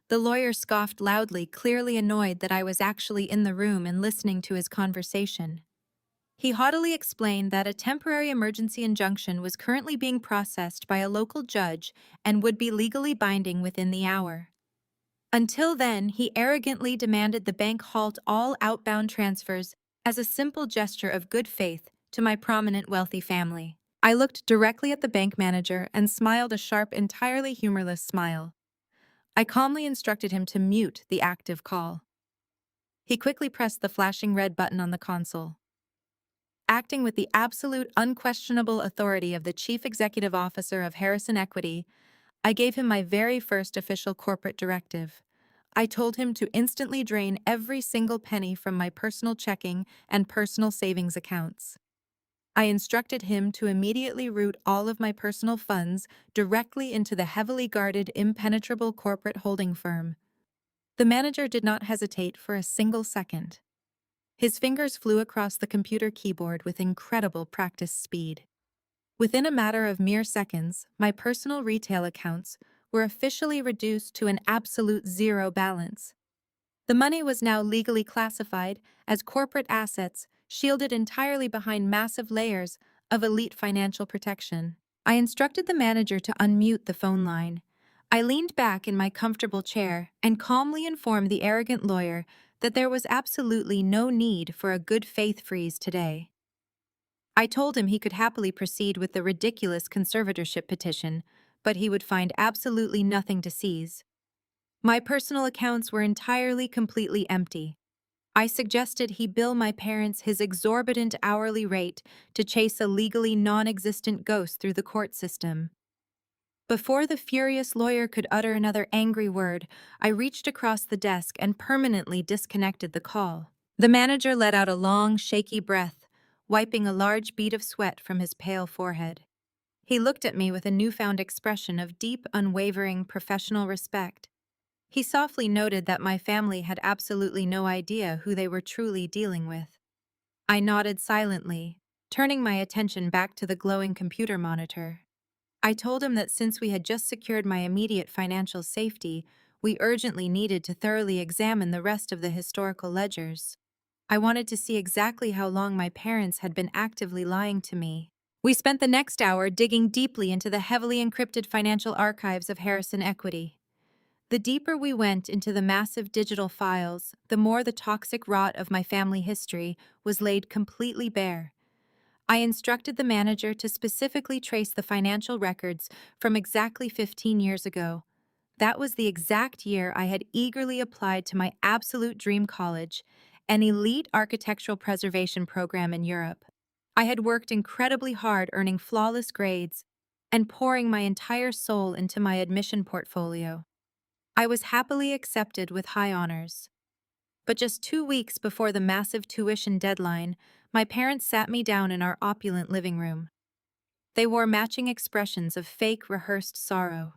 The lawyer scoffed loudly, clearly annoyed that I was actually in the room and listening to his conversation. He haughtily explained that a temporary emergency injunction was currently being processed by a local judge and would be legally binding within the hour. Until then, he arrogantly demanded the bank halt all outbound transfers as a simple gesture of good faith to my prominent wealthy family. I looked directly at the bank manager and smiled a sharp, entirely humorless smile. I calmly instructed him to mute the active call. He quickly pressed the flashing red button on the console. Acting with the absolute unquestionable authority of the Chief Executive Officer of Harrison Equity, I gave him my very first official corporate directive. I told him to instantly drain every single penny from my personal checking and personal savings accounts. I instructed him to immediately route all of my personal funds directly into the heavily guarded, impenetrable corporate holding firm. The manager did not hesitate for a single second. His fingers flew across the computer keyboard with incredible practice speed. Within a matter of mere seconds, my personal retail accounts were officially reduced to an absolute zero balance. The money was now legally classified as corporate assets, shielded entirely behind massive layers of elite financial protection. I instructed the manager to unmute the phone line. I leaned back in my comfortable chair and calmly informed the arrogant lawyer that there was absolutely no need for a good faith freeze today. I told him he could happily proceed with the ridiculous conservatorship petition, but he would find absolutely nothing to seize. My personal accounts were entirely, completely empty. I suggested he bill my parents his exorbitant hourly rate to chase a legally non-existent ghost through the court system. Before the furious lawyer could utter another angry word, I reached across the desk and permanently disconnected the call. The manager let out a long, shaky breath, wiping a large bead of sweat from his pale forehead. He looked at me with a newfound expression of deep, unwavering professional respect. He softly noted that my family had absolutely no idea who they were truly dealing with. I nodded silently, turning my attention back to the glowing computer monitor. I told him that since we had just secured my immediate financial safety, we urgently needed to thoroughly examine the rest of the historical ledgers. I wanted to see exactly how long my parents had been actively lying to me. We spent the next hour digging deeply into the heavily encrypted financial archives of Harrison Equity. The deeper we went into the massive digital files, the more the toxic rot of my family history was laid completely bare. I instructed the manager to specifically trace the financial records from exactly 15 years ago. That was the exact year I had eagerly applied to my absolute dream college, an elite architectural preservation program in Europe. I had worked incredibly hard earning flawless grades, and pouring my entire soul into my admission portfolio. I was happily accepted with high honors. But just 2 weeks before the massive tuition deadline, my parents sat me down in our opulent living room. They wore matching expressions of fake, rehearsed sorrow.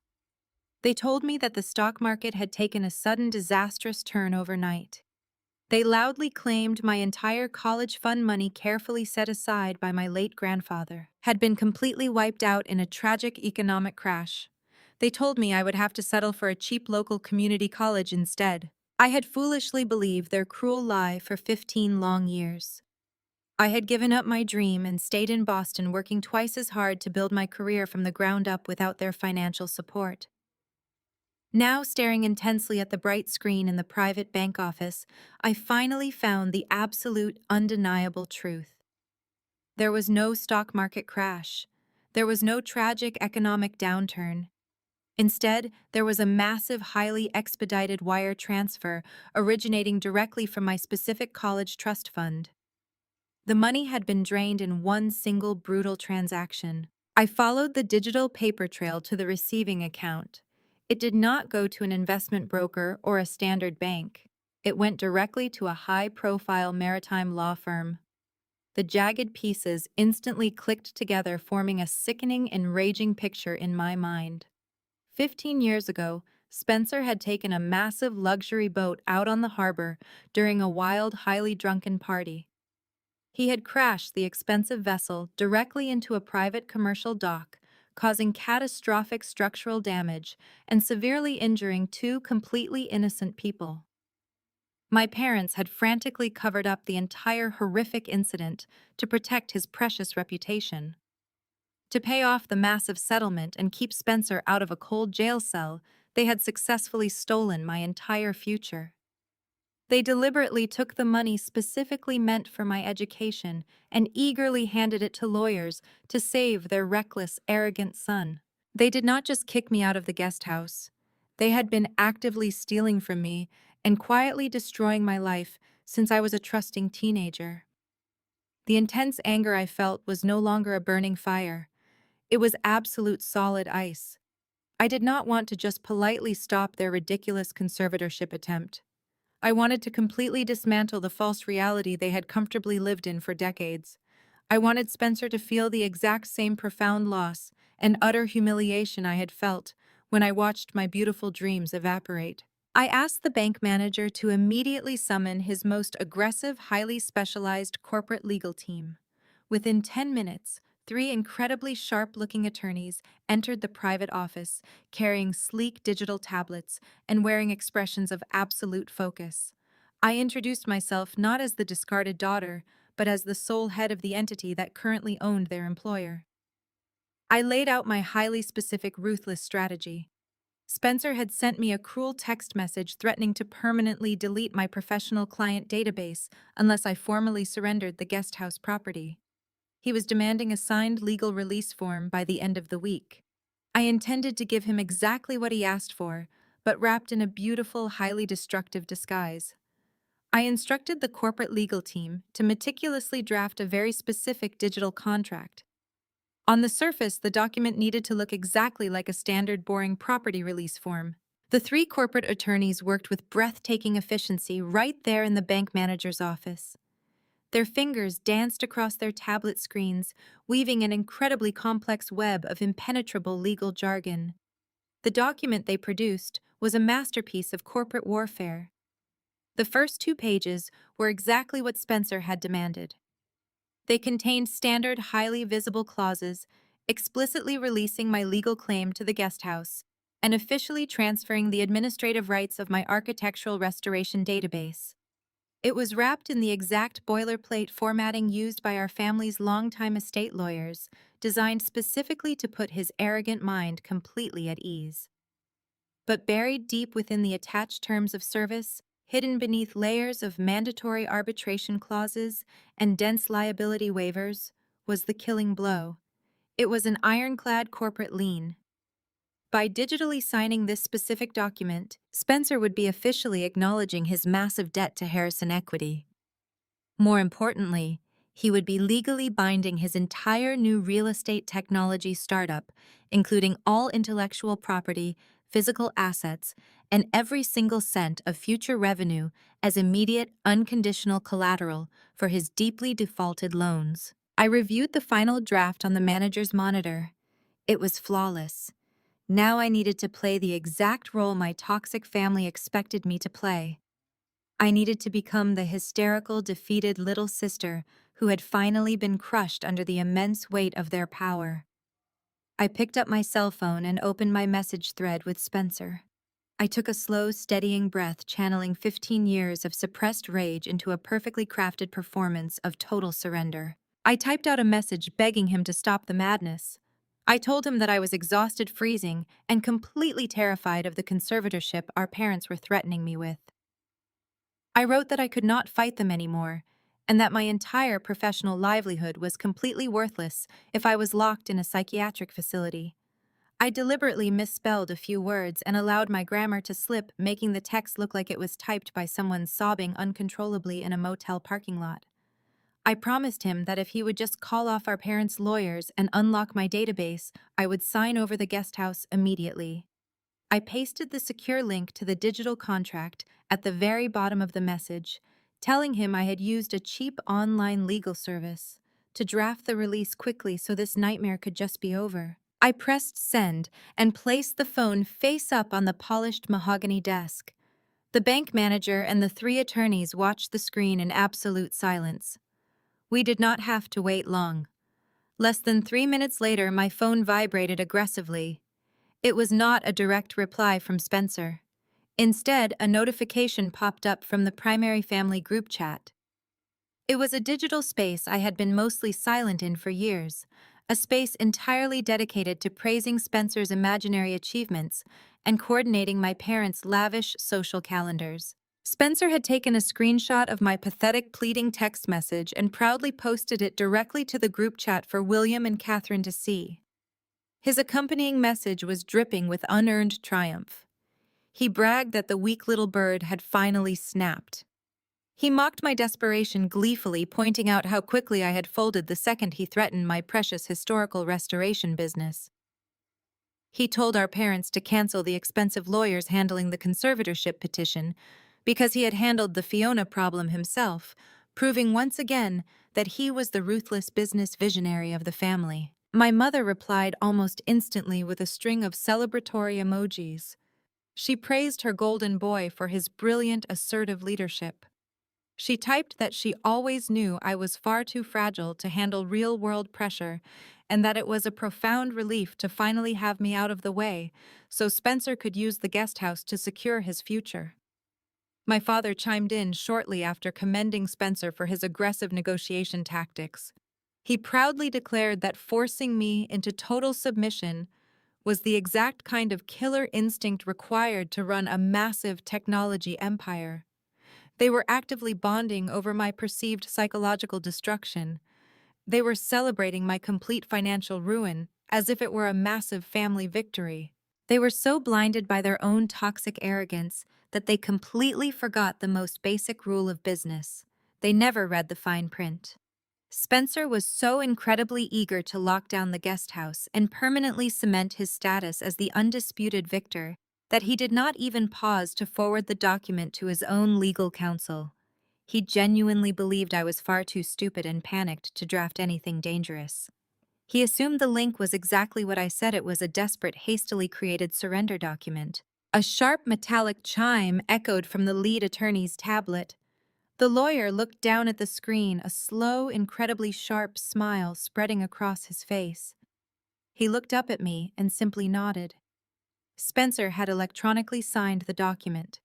They told me that the stock market had taken a sudden disastrous turn overnight. They loudly claimed my entire college fund money, carefully set aside by my late grandfather, had been completely wiped out in a tragic economic crash. They told me I would have to settle for a cheap local community college instead. I had foolishly believed their cruel lie for 15 long years. I had given up my dream and stayed in Boston, working twice as hard to build my career from the ground up without their financial support. Now, staring intensely at the bright screen in the private bank office, I finally found the absolute, undeniable truth. There was no stock market crash. There was no tragic economic downturn. Instead, there was a massive, highly expedited wire transfer originating directly from my specific college trust fund. The money had been drained in one single brutal transaction. I followed the digital paper trail to the receiving account. It did not go to an investment broker or a standard bank. It went directly to a high-profile maritime law firm. The jagged pieces instantly clicked together, forming a sickening, enraging picture in my mind. 15 years ago, Spencer had taken a massive luxury boat out on the harbor during a wild, highly drunken party. He had crashed the expensive vessel directly into a private commercial dock, causing catastrophic structural damage and severely injuring two completely innocent people. My parents had frantically covered up the entire horrific incident to protect his precious reputation. To pay off the massive settlement and keep Spencer out of a cold jail cell, they had successfully stolen my entire future. They deliberately took the money specifically meant for my education and eagerly handed it to lawyers to save their reckless, arrogant son. They did not just kick me out of the guest house. They had been actively stealing from me and quietly destroying my life since I was a trusting teenager. The intense anger I felt was no longer a burning fire. It was absolute solid ice. I did not want to just politely stop their ridiculous conservatorship attempt. I wanted to completely dismantle the false reality they had comfortably lived in for decades. I wanted Spencer to feel the exact same profound loss and utter humiliation I had felt when I watched my beautiful dreams evaporate. I asked the bank manager to immediately summon his most aggressive, highly specialized corporate legal team. Within 10 minutes, three incredibly sharp-looking attorneys entered the private office, carrying sleek digital tablets and wearing expressions of absolute focus. I introduced myself not as the discarded daughter, but as the sole head of the entity that currently owned their employer. I laid out my highly specific, ruthless strategy. Spencer had sent me a cruel text message threatening to permanently delete my professional client database unless I formally surrendered the guesthouse property. He was demanding a signed legal release form by the end of the week. I intended to give him exactly what he asked for, but wrapped in a beautiful, highly destructive disguise. I instructed the corporate legal team to meticulously draft a very specific digital contract. On the surface, the document needed to look exactly like a standard boring property release form. The three corporate attorneys worked with breathtaking efficiency right there in the bank manager's office. Their fingers danced across their tablet screens, weaving an incredibly complex web of impenetrable legal jargon. The document they produced was a masterpiece of corporate warfare. The first 2 pages were exactly what Spencer had demanded. They contained standard, highly visible clauses, explicitly releasing my legal claim to the guesthouse and officially transferring the administrative rights of my architectural restoration database. It was wrapped in the exact boilerplate formatting used by our family's longtime estate lawyers, designed specifically to put his arrogant mind completely at ease. But buried deep within the attached terms of service, hidden beneath layers of mandatory arbitration clauses and dense liability waivers, was the killing blow. It was an ironclad corporate lien. By digitally signing this specific document, Spencer would be officially acknowledging his massive debt to Harrison Equity. More importantly, He would be legally binding his entire new real estate technology startup, including all intellectual property, physical assets, and every single cent of future revenue as immediate, unconditional collateral for his deeply defaulted loans. I reviewed the final draft on the manager's monitor. It was flawless. Now I needed to play the exact role my toxic family expected me to play. I needed to become the hysterical, defeated little sister who had finally been crushed under the immense weight of their power. I picked up my cell phone and opened my message thread with Spencer. I took a slow, steadying breath, channeling 15 years of suppressed rage into a perfectly crafted performance of total surrender. I typed out a message begging him to stop the madness. I told him that I was exhausted, freezing, and completely terrified of the conservatorship our parents were threatening me with. I wrote that I could not fight them anymore, and that my entire professional livelihood was completely worthless if I was locked in a psychiatric facility. I deliberately misspelled a few words and allowed my grammar to slip, making the text look like it was typed by someone sobbing uncontrollably in a motel parking lot. I promised him that if he would just call off our parents' lawyers and unlock my database, I would sign over the guest house immediately. I pasted the secure link to the digital contract at the very bottom of the message, telling him I had used a cheap online legal service to draft the release quickly so this nightmare could just be over. I pressed send and placed the phone face up on the polished mahogany desk. The bank manager and the three attorneys watched the screen in absolute silence. We did not have to wait long. Less than 3 minutes later, my phone vibrated aggressively. It was not a direct reply from Spencer. Instead, a notification popped up from the primary family group chat. It was a digital space I had been mostly silent in for years, a space entirely dedicated to praising Spencer's imaginary achievements and coordinating my parents' lavish social calendars. Spencer had taken a screenshot of my pathetic pleading text message and proudly posted it directly to the group chat for William and Catherine to see. His accompanying message was dripping with unearned triumph. He bragged that the weak little bird had finally snapped. He mocked my desperation gleefully, pointing out how quickly I had folded the second he threatened my precious historical restoration business. He told our parents to cancel the expensive lawyers handling the conservatorship petition because he had handled the Fiona problem himself, proving once again that he was the ruthless business visionary of the family. My mother replied almost instantly with a string of celebratory emojis. She praised her golden boy for his brilliant, assertive leadership. She typed that she always knew I was far too fragile to handle real-world pressure and that it was a profound relief to finally have me out of the way so Spencer could use the guest house to secure his future. My father chimed in shortly after commending Spencer for his aggressive negotiation tactics. He proudly declared that forcing me into total submission was the exact kind of killer instinct required to run a massive technology empire. They were actively bonding over my perceived psychological destruction. They were celebrating my complete financial ruin as if it were a massive family victory. They were so blinded by their own toxic arrogance that they completely forgot the most basic rule of business. They never read the fine print. Spencer was so incredibly eager to lock down the guest house and permanently cement his status as the undisputed victor that he did not even pause to forward the document to his own legal counsel. He genuinely believed I was far too stupid and panicked to draft anything dangerous. He assumed the link was exactly what I said it was, a desperate, hastily created surrender document. A sharp metallic chime echoed from the lead attorney's tablet. The lawyer looked down at the screen, a slow, incredibly sharp smile spreading across his face. He looked up at me and simply nodded. Spencer had electronically signed the document.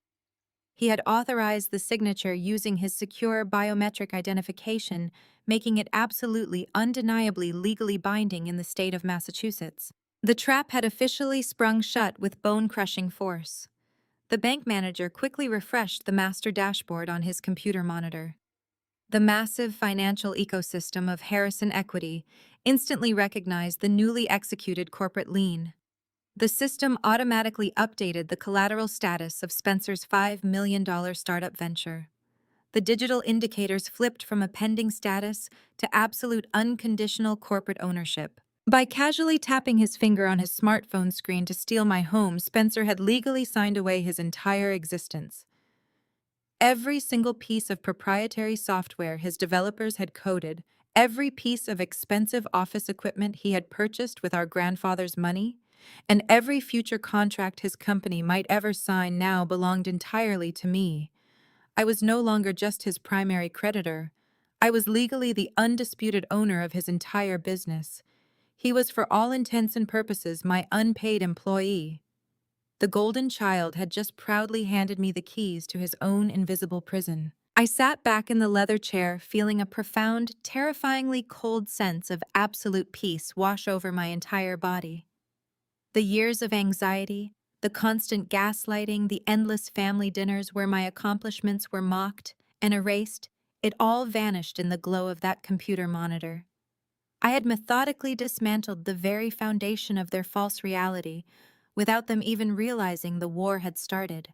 He had authorized the signature using his secure biometric identification, making it absolutely, undeniably legally binding in the state of Massachusetts. The trap had officially sprung shut with bone-crushing force. The bank manager quickly refreshed the master dashboard on his computer monitor. The massive financial ecosystem of Harrison Equity instantly recognized the newly executed corporate lien. The system automatically updated the collateral status of Spencer's $5 million startup venture. The digital indicators flipped from a pending status to absolute unconditional corporate ownership. By casually tapping his finger on his smartphone screen to steal my home, Spencer had legally signed away his entire existence. Every single piece of proprietary software his developers had coded, every piece of expensive office equipment he had purchased with our grandfather's money, and every future contract his company might ever sign now belonged entirely to me. I was no longer just his primary creditor. I was legally the undisputed owner of his entire business. He was, for all intents and purposes, my unpaid employee. The golden child had just proudly handed me the keys to his own invisible prison. I sat back in the leather chair, feeling a profound, terrifyingly cold sense of absolute peace wash over my entire body. The years of anxiety, the constant gaslighting, the endless family dinners where my accomplishments were mocked and erased, it all vanished in the glow of that computer monitor. I had methodically dismantled the very foundation of their false reality, without them even realizing the war had started.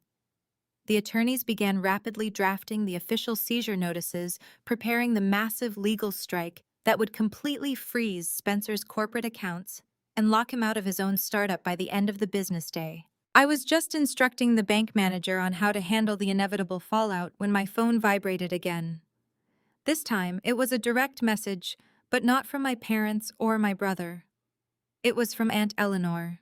The attorneys began rapidly drafting the official seizure notices, preparing the massive legal strike that would completely freeze Spencer's corporate accounts and lock him out of his own startup by the end of the business day. I was just instructing the bank manager on how to handle the inevitable fallout when my phone vibrated again. This time, it was a direct message, but not from my parents or my brother. It was from Aunt Eleanor.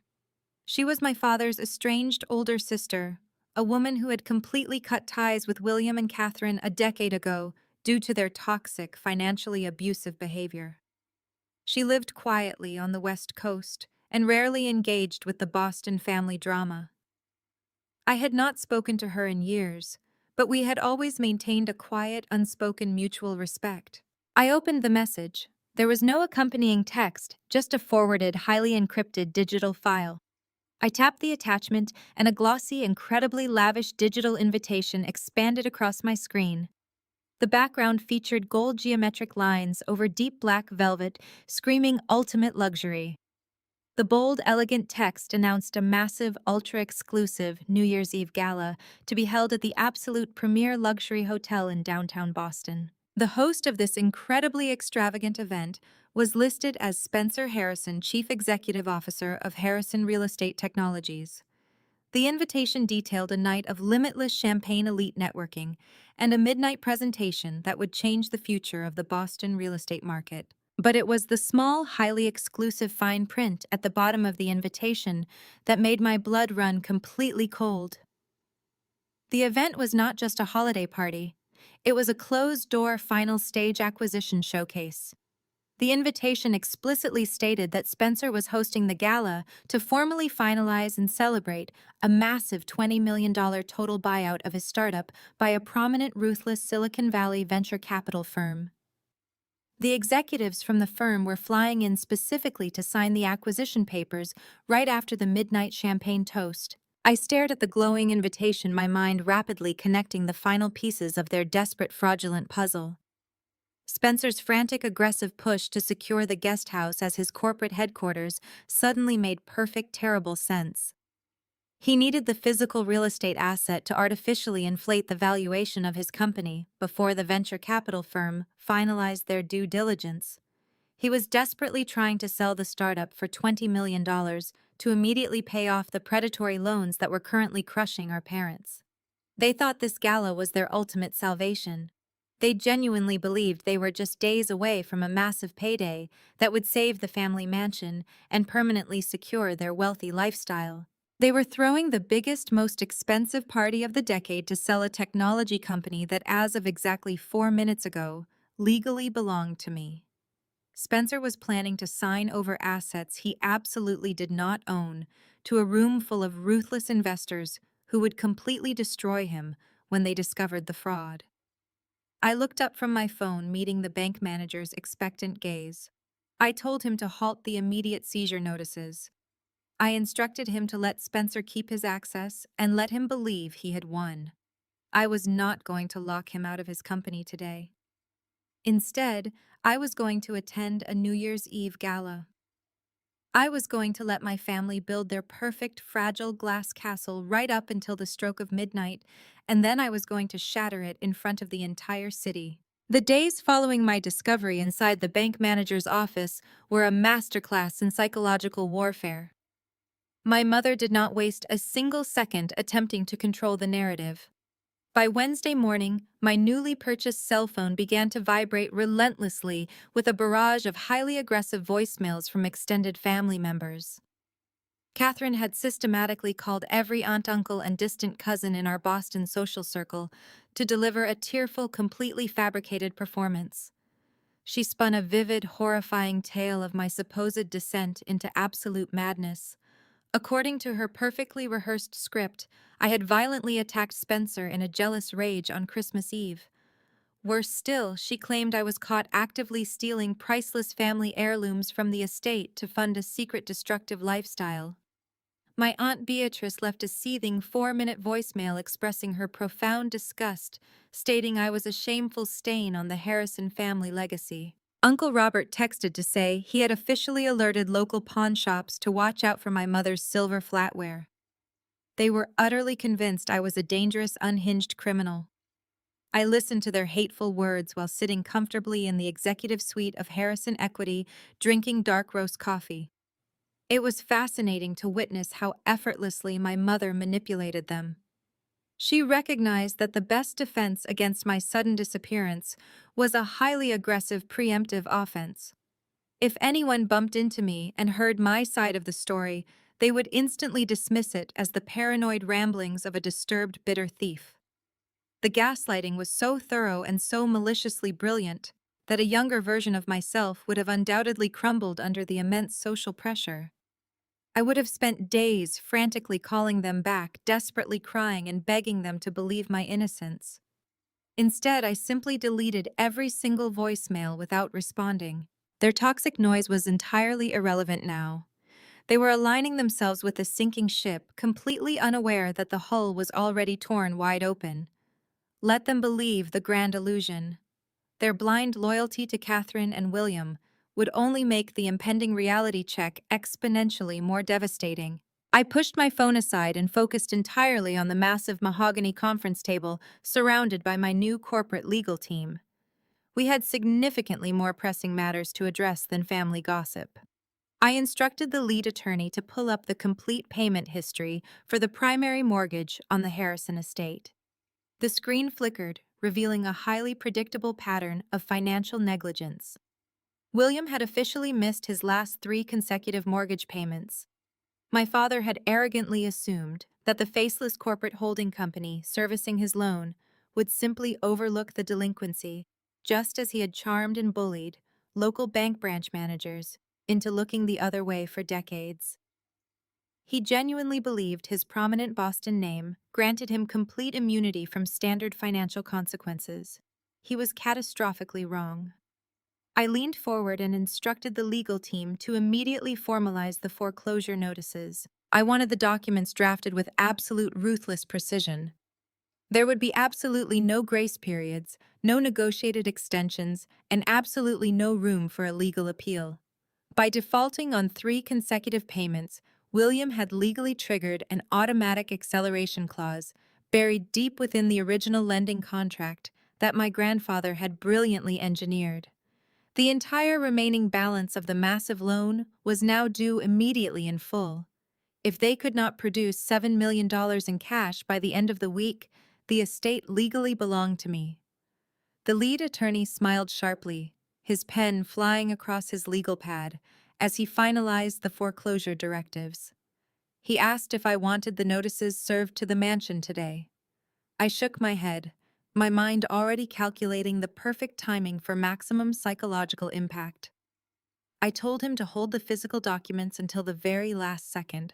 She was my father's estranged older sister, a woman who had completely cut ties with William and Catherine a decade ago due to their toxic, financially abusive behavior. She lived quietly on the West Coast and rarely engaged with the Boston family drama. I had not spoken to her in years, but we had always maintained a quiet, unspoken mutual respect. I opened the message. There was no accompanying text, just a forwarded, highly encrypted digital file. I tapped the attachment, and a glossy, incredibly lavish digital invitation expanded across my screen. The background featured gold geometric lines over deep black velvet, screaming ultimate luxury. The bold, elegant text announced a massive, ultra-exclusive New Year's Eve gala to be held at the absolute premier luxury hotel in downtown Boston. The host of this incredibly extravagant event was listed as Spencer Harrison, Chief Executive Officer of Harrison Real Estate Technologies. The invitation detailed a night of limitless champagne elite networking and a midnight presentation that would change the future of the Boston real estate market. But it was the small, highly exclusive fine print at the bottom of the invitation that made my blood run completely cold. The event was not just a holiday party. It was a closed-door final stage acquisition showcase. The invitation explicitly stated that Spencer was hosting the gala to formally finalize and celebrate a massive $20 million total buyout of his startup by a prominent, ruthless Silicon Valley venture capital firm. The executives from the firm were flying in specifically to sign the acquisition papers right after the midnight champagne toast. I stared at the glowing invitation, my mind rapidly connecting the final pieces of their desperate, fraudulent puzzle. Spencer's frantic, aggressive push to secure the guest house as his corporate headquarters suddenly made perfect, terrible sense. He needed the physical real estate asset to artificially inflate the valuation of his company before the venture capital firm finalized their due diligence. He was desperately trying to sell the startup for $20 million to immediately pay off the predatory loans that were currently crushing our parents. They thought this gala was their ultimate salvation. They genuinely believed they were just days away from a massive payday that would save the family mansion and permanently secure their wealthy lifestyle. They were throwing the biggest, most expensive party of the decade to sell a technology company that, as of exactly 4 minutes ago, legally belonged to me. Spencer was planning to sign over assets he absolutely did not own to a room full of ruthless investors who would completely destroy him when they discovered the fraud. I looked up from my phone, meeting the bank manager's expectant gaze. I told him to halt the immediate seizure notices. I instructed him to let Spencer keep his access and let him believe he had won. I was not going to lock him out of his company today. Instead, I was going to attend a New Year's Eve gala. I was going to let my family build their perfect, fragile glass castle right up until the stroke of midnight, and then I was going to shatter it in front of the entire city. The days following my discovery inside the bank manager's office were a masterclass in psychological warfare. My mother did not waste a single second attempting to control the narrative. By Wednesday morning, my newly purchased cell phone began to vibrate relentlessly with a barrage of highly aggressive voicemails from extended family members. Catherine had systematically called every aunt, uncle, and distant cousin in our Boston social circle to deliver a tearful, completely fabricated performance. She spun a vivid, horrifying tale of my supposed descent into absolute madness. According to her perfectly rehearsed script, I had violently attacked Spencer in a jealous rage on Christmas Eve. Worse still, she claimed I was caught actively stealing priceless family heirlooms from the estate to fund a secret destructive lifestyle. My Aunt Beatrice left a seething 4-minute voicemail expressing her profound disgust, stating I was a shameful stain on the Harrison family legacy. Uncle Robert texted to say he had officially alerted local pawn shops to watch out for my mother's silver flatware. They were utterly convinced I was a dangerous, unhinged criminal. I listened to their hateful words while sitting comfortably in the executive suite of Harrison Equity, drinking dark roast coffee. It was fascinating to witness how effortlessly my mother manipulated them. She recognized that the best defense against my sudden disappearance was a highly aggressive preemptive offense. If anyone bumped into me and heard my side of the story, they would instantly dismiss it as the paranoid ramblings of a disturbed, bitter thief. The gaslighting was so thorough and so maliciously brilliant that a younger version of myself would have undoubtedly crumbled under the immense social pressure. I would have spent days frantically calling them back, desperately crying and begging them to believe my innocence. Instead, I simply deleted every single voicemail without responding. Their toxic noise was entirely irrelevant now. They were aligning themselves with the sinking ship, completely unaware that the hull was already torn wide open. Let them believe the grand illusion. Their blind loyalty to Catherine and William would only make the impending reality check exponentially more devastating. I pushed my phone aside and focused entirely on the massive mahogany conference table surrounded by my new corporate legal team. We had significantly more pressing matters to address than family gossip. I instructed the lead attorney to pull up the complete payment history for the primary mortgage on the Harrison estate. The screen flickered, revealing a highly predictable pattern of financial negligence. William had officially missed his last 3 consecutive mortgage payments. My father had arrogantly assumed that the faceless corporate holding company servicing his loan would simply overlook the delinquency, just as he had charmed and bullied local bank branch managers into looking the other way for decades. He genuinely believed his prominent Boston name granted him complete immunity from standard financial consequences. He was catastrophically wrong. I leaned forward and instructed the legal team to immediately formalize the foreclosure notices. I wanted the documents drafted with absolute ruthless precision. There would be absolutely no grace periods, no negotiated extensions, and absolutely no room for a legal appeal. By defaulting on 3 consecutive payments, William had legally triggered an automatic acceleration clause buried deep within the original lending contract that my grandfather had brilliantly engineered. The entire remaining balance of the massive loan was now due immediately in full. If they could not produce $7 million in cash by the end of the week, the estate legally belonged to me. The lead attorney smiled sharply, his pen flying across his legal pad as he finalized the foreclosure directives. He asked if I wanted the notices served to the mansion today. I shook my head, my mind already calculating the perfect timing for maximum psychological impact. I told him to hold the physical documents until the very last second.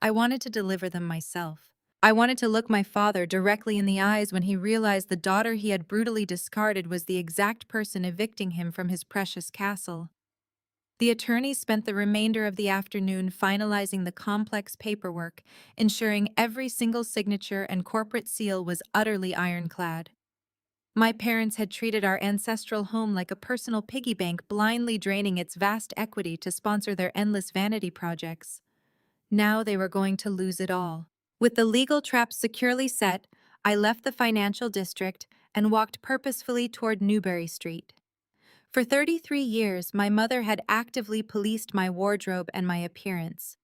I wanted to deliver them myself. I wanted to look my father directly in the eyes when he realized the daughter he had brutally discarded was the exact person evicting him from his precious castle. The attorney spent the remainder of the afternoon finalizing the complex paperwork, ensuring every single signature and corporate seal was utterly ironclad. My parents had treated our ancestral home like a personal piggy bank, blindly draining its vast equity to sponsor their endless vanity projects. Now they were going to lose it all. With the legal traps securely set, I left the financial district and walked purposefully toward Newbury Street. For 33 years, my mother had actively policed my wardrobe and my appearance.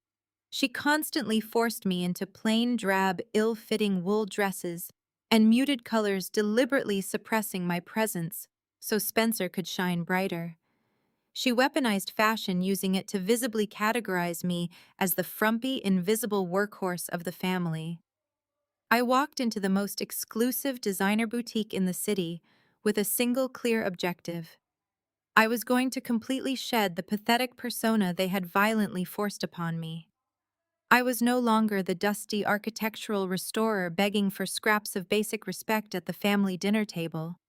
She constantly forced me into plain, drab, ill-fitting wool dresses and muted colors, deliberately suppressing my presence so Spencer could shine brighter. She weaponized fashion, using it to visibly categorize me as the frumpy, invisible workhorse of the family. I walked into the most exclusive designer boutique in the city with a single clear objective. I was going to completely shed the pathetic persona they had violently forced upon me. I was no longer the dusty architectural restorer begging for scraps of basic respect at the family dinner table.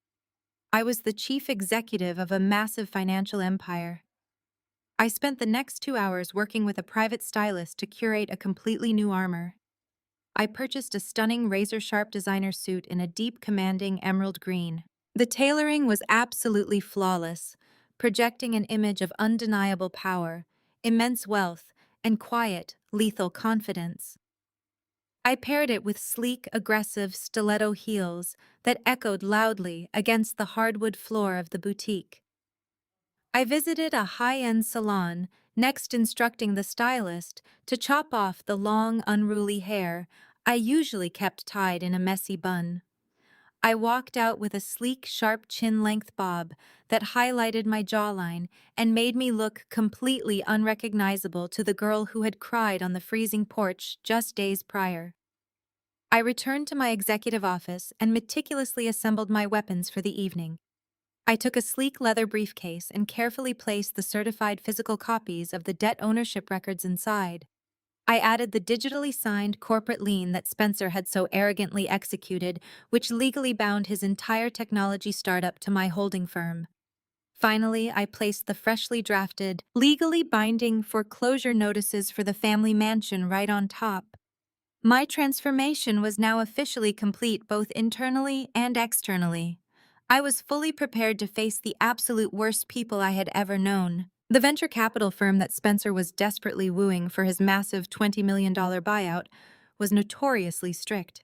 I was the chief executive of a massive financial empire. I spent the next 2 hours working with a private stylist to curate a completely new armor. I purchased a stunning razor-sharp designer suit in a deep, commanding emerald green. The tailoring was absolutely flawless, projecting an image of undeniable power, immense wealth, and quiet, lethal confidence. I paired it with sleek, aggressive stiletto heels that echoed loudly against the hardwood floor of the boutique. I visited a high-end salon, next instructing the stylist to chop off the long, unruly hair I usually kept tied in a messy bun. I walked out with a sleek, sharp chin-length bob that highlighted my jawline and made me look completely unrecognizable to the girl who had cried on the freezing porch just days prior. I returned to my executive office and meticulously assembled my weapons for the evening. I took a sleek leather briefcase and carefully placed the certified physical copies of the debt ownership records inside. I added the digitally signed corporate lien that Spencer had so arrogantly executed, which legally bound his entire technology startup to my holding firm. Finally, I placed the freshly drafted, legally binding foreclosure notices for the family mansion right on top. My transformation was now officially complete, both internally and externally. I was fully prepared to face the absolute worst people I had ever known. The venture capital firm that Spencer was desperately wooing for his massive $20 million buyout was notoriously strict.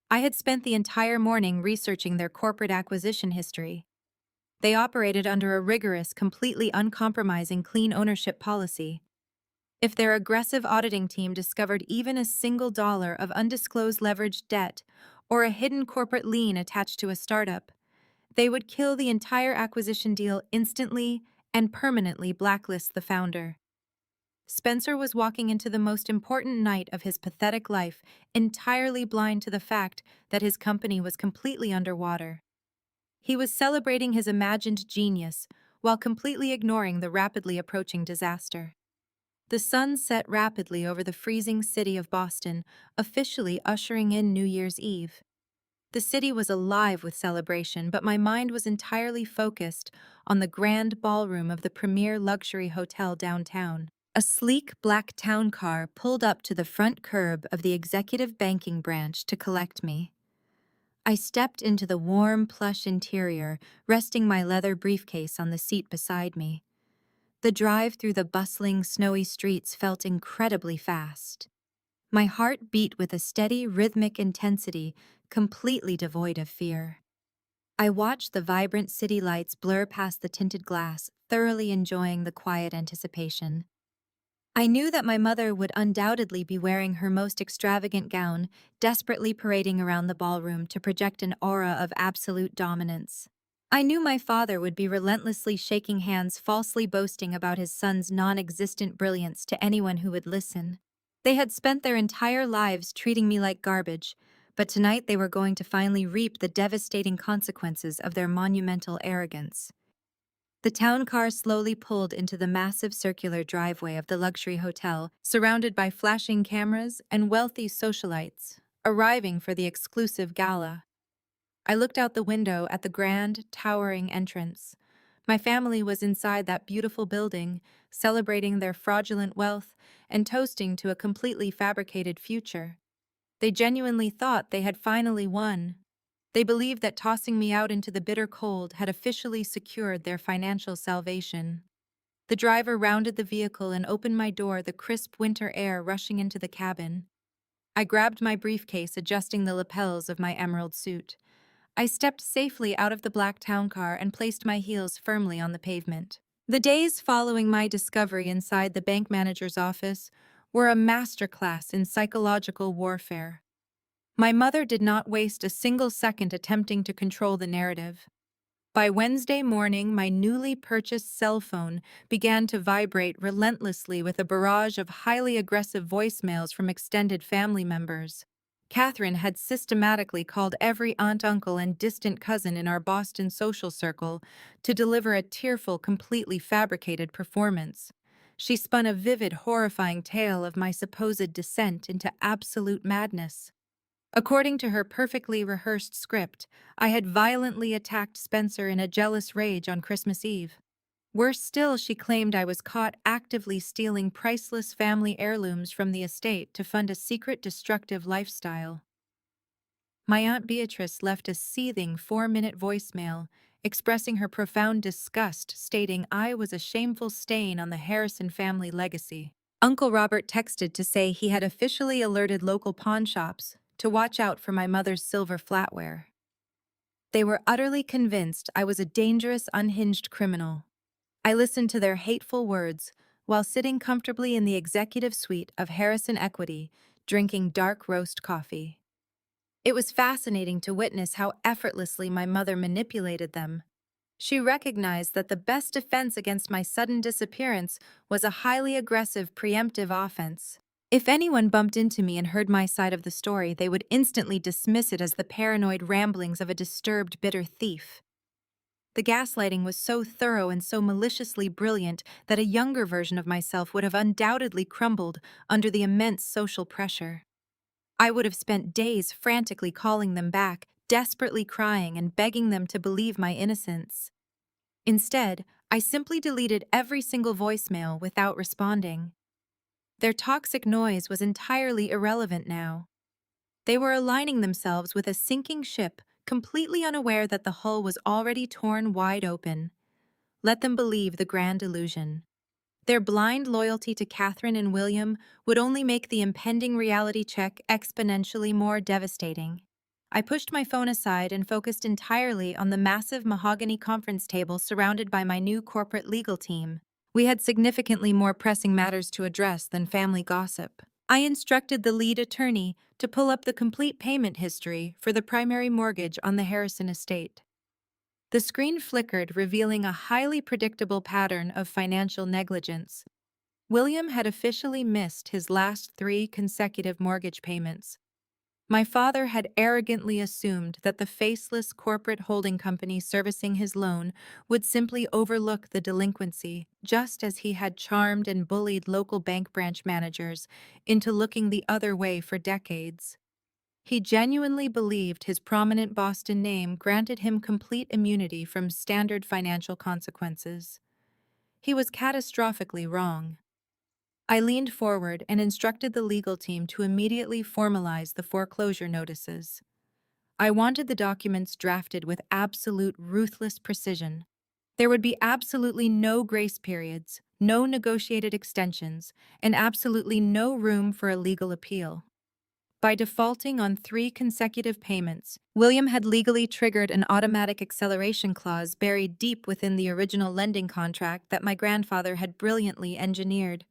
I had spent the entire morning researching their corporate acquisition history. They operated under a rigorous, completely uncompromising clean ownership policy. If their aggressive auditing team discovered even a single dollar of undisclosed leveraged debt or a hidden corporate lien attached to a startup, they would kill the entire acquisition deal instantly and permanently blacklist the founder. Spencer was walking into the most important night of his pathetic life, entirely blind to the fact that his company was completely underwater. He was celebrating his imagined genius while completely ignoring the rapidly approaching disaster. The sun set rapidly over the freezing city of Boston, officially ushering in New Year's Eve. The city was alive with celebration, but my mind was entirely focused on the grand ballroom of the premier luxury hotel downtown. A sleek black town car pulled up to the front curb of the executive banking branch to collect me. I stepped into the warm, plush interior, resting my leather briefcase on the seat beside me. The drive through the bustling, snowy streets felt incredibly fast. My heart beat with a steady, rhythmic intensity, completely devoid of fear. I watched the vibrant city lights blur past the tinted glass, thoroughly enjoying the quiet anticipation. I knew that my mother would undoubtedly be wearing her most extravagant gown, desperately parading around the ballroom to project an aura of absolute dominance. I knew my father would be relentlessly shaking hands, falsely boasting about his son's non-existent brilliance to anyone who would listen. They had spent their entire lives treating me like garbage, but tonight they were going to finally reap the devastating consequences of their monumental arrogance. The town car slowly pulled into the massive circular driveway of the luxury hotel, surrounded by flashing cameras and wealthy socialites, arriving for the exclusive gala. I looked out the window at the grand, towering entrance. My family was inside that beautiful building, celebrating their fraudulent wealth and toasting to a completely fabricated future. They genuinely thought they had finally won. They believed that tossing me out into the bitter cold had officially secured their financial salvation. The driver rounded the vehicle and opened my door, the crisp winter air rushing into the cabin. I grabbed my briefcase, adjusting the lapels of my emerald suit. I stepped safely out of the black town car and placed my heels firmly on the pavement. The days following my discovery inside the bank manager's office were a masterclass in psychological warfare. My mother did not waste a single second attempting to control the narrative. By Wednesday morning, my newly purchased cell phone began to vibrate relentlessly with a barrage of highly aggressive voicemails from extended family members. Catherine had systematically called every aunt, uncle, and distant cousin in our Boston social circle to deliver a tearful, completely fabricated performance. She spun a vivid, horrifying tale of my supposed descent into absolute madness. According to her perfectly rehearsed script, I had violently attacked Spencer in a jealous rage on Christmas Eve. Worse still, she claimed I was caught actively stealing priceless family heirlooms from the estate to fund a secret destructive lifestyle. My Aunt Beatrice left a seething 4-minute voicemail expressing her profound disgust, stating I was a shameful stain on the Harrison family legacy. Uncle Robert texted to say he had officially alerted local pawn shops to watch out for my mother's silver flatware. They were utterly convinced I was a dangerous, unhinged criminal. I listened to their hateful words while sitting comfortably in the executive suite of Harrison Equity, drinking dark roast coffee. It was fascinating to witness how effortlessly my mother manipulated them. She recognized that the best defense against my sudden disappearance was a highly aggressive, preemptive offense. If anyone bumped into me and heard my side of the story, they would instantly dismiss it as the paranoid ramblings of a disturbed, bitter thief. The gaslighting was so thorough and so maliciously brilliant that a younger version of myself would have undoubtedly crumbled under the immense social pressure. I would have spent days frantically calling them back, desperately crying and begging them to believe my innocence. Instead, I simply deleted every single voicemail without responding. Their toxic noise was entirely irrelevant now. They were aligning themselves with a sinking ship, completely unaware that the hull was already torn wide open. Let them believe the grand illusion. Their blind loyalty to Catherine and William would only make the impending reality check exponentially more devastating. I pushed my phone aside and focused entirely on the massive mahogany conference table surrounded by my new corporate legal team. We had significantly more pressing matters to address than family gossip. I instructed the lead attorney to pull up the complete payment history for the primary mortgage on the Harrison estate. The screen flickered, revealing a highly predictable pattern of financial negligence. William had officially missed his last 3 consecutive mortgage payments. My father had arrogantly assumed that the faceless corporate holding company servicing his loan would simply overlook the delinquency, just as he had charmed and bullied local bank branch managers into looking the other way for decades. He genuinely believed his prominent Boston name granted him complete immunity from standard financial consequences. He was catastrophically wrong. I leaned forward and instructed the legal team to immediately formalize the foreclosure notices. I wanted the documents drafted with absolute ruthless precision. There would be absolutely no grace periods, no negotiated extensions, and absolutely no room for a legal appeal. By defaulting on 3 consecutive payments, William had legally triggered an automatic acceleration clause buried deep within the original lending contract that my grandfather had brilliantly engineered.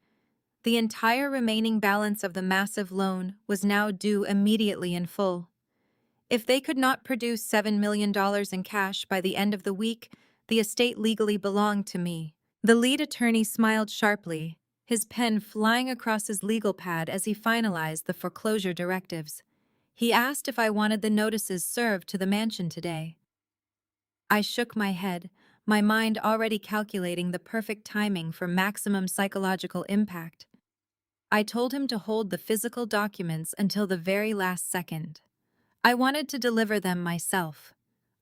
The entire remaining balance of the massive loan was now due immediately in full. If they could not produce $7 million in cash by the end of the week, the estate legally belonged to me. The lead attorney smiled sharply, his pen flying across his legal pad as he finalized the foreclosure directives. He asked if I wanted the notices served to the mansion today. I shook my head, my mind already calculating the perfect timing for maximum psychological impact. I told him to hold the physical documents until the very last second. I wanted to deliver them myself.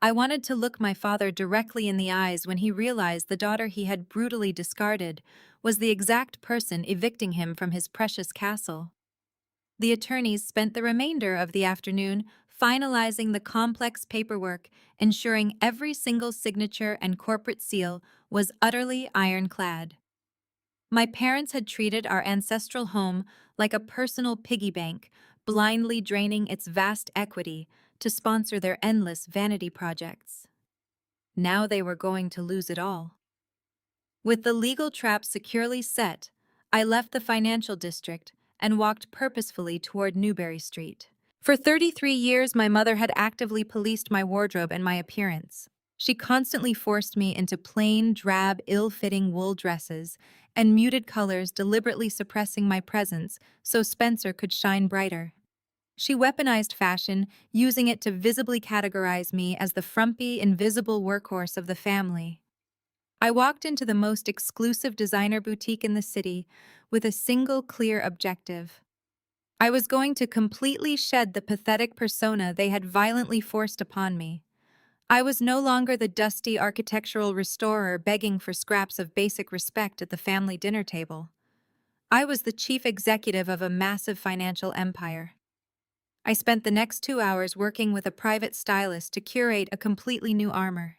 I wanted to look my father directly in the eyes when he realized the daughter he had brutally discarded was the exact person evicting him from his precious castle. The attorneys spent the remainder of the afternoon finalizing the complex paperwork, ensuring every single signature and corporate seal was utterly ironclad. My parents had treated our ancestral home like a personal piggy bank, blindly draining its vast equity to sponsor their endless vanity projects. Now they were going to lose it all. With the legal trap securely set, I left the financial district and walked purposefully toward Newbury Street. For 33 years, my mother had actively policed my wardrobe and my appearance. She constantly forced me into plain, drab, ill-fitting wool dresses and muted colors, deliberately suppressing my presence so Spencer could shine brighter. She weaponized fashion, using it to visibly categorize me as the frumpy, invisible workhorse of the family. I walked into the most exclusive designer boutique in the city with a single clear objective. I was going to completely shed the pathetic persona they had violently forced upon me. I was no longer the dusty architectural restorer begging for scraps of basic respect at the family dinner table. I was the chief executive of a massive financial empire. I spent the next 2 hours working with a private stylist to curate a completely new armor.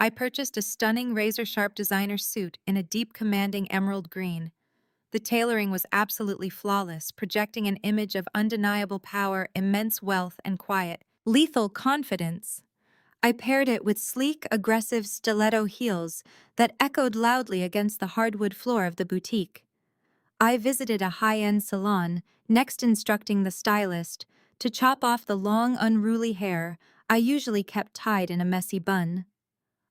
I purchased a stunning razor-sharp designer suit in a deep commanding emerald green. The tailoring was absolutely flawless, projecting an image of undeniable power, immense wealth, and quiet, lethal confidence. I paired it with sleek, aggressive stiletto heels that echoed loudly against the hardwood floor of the boutique. I visited a high-end salon, next instructing the stylist to chop off the long, unruly hair I usually kept tied in a messy bun.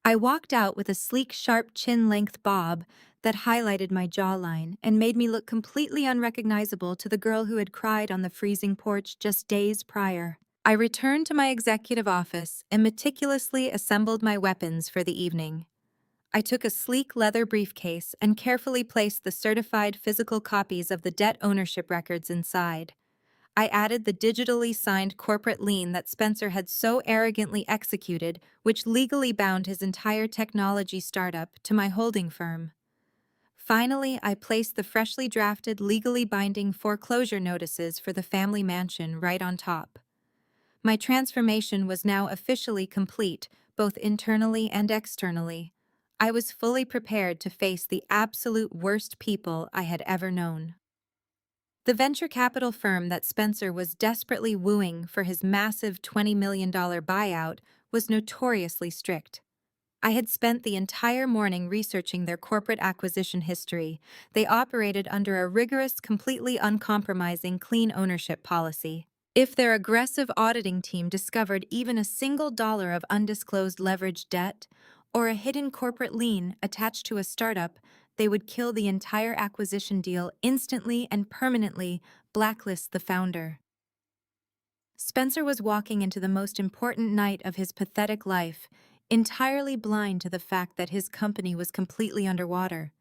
I walked out with a sleek, sharp chin-length bob that highlighted my jawline and made me look completely unrecognizable to the girl who had cried on the freezing porch just days prior. I returned to my executive office and meticulously assembled my weapons for the evening. I took a sleek leather briefcase and carefully placed the certified physical copies of the debt ownership records inside. I added the digitally signed corporate lien that Spencer had so arrogantly executed, which legally bound his entire technology startup to my holding firm. Finally, I placed the freshly drafted, legally binding foreclosure notices for the family mansion right on top. My transformation was now officially complete, both internally and externally. I was fully prepared to face the absolute worst people I had ever known. The venture capital firm that Spencer was desperately wooing for his massive $20 million buyout was notoriously strict. I had spent the entire morning researching their corporate acquisition history. They operated under a rigorous, completely uncompromising clean ownership policy. If their aggressive auditing team discovered even a single dollar of undisclosed leveraged debt or a hidden corporate lien attached to a startup, they would kill the entire acquisition deal instantly and permanently, blacklist the founder. Spencer was walking into the most important night of his pathetic life, entirely blind to the fact that his company was completely underwater.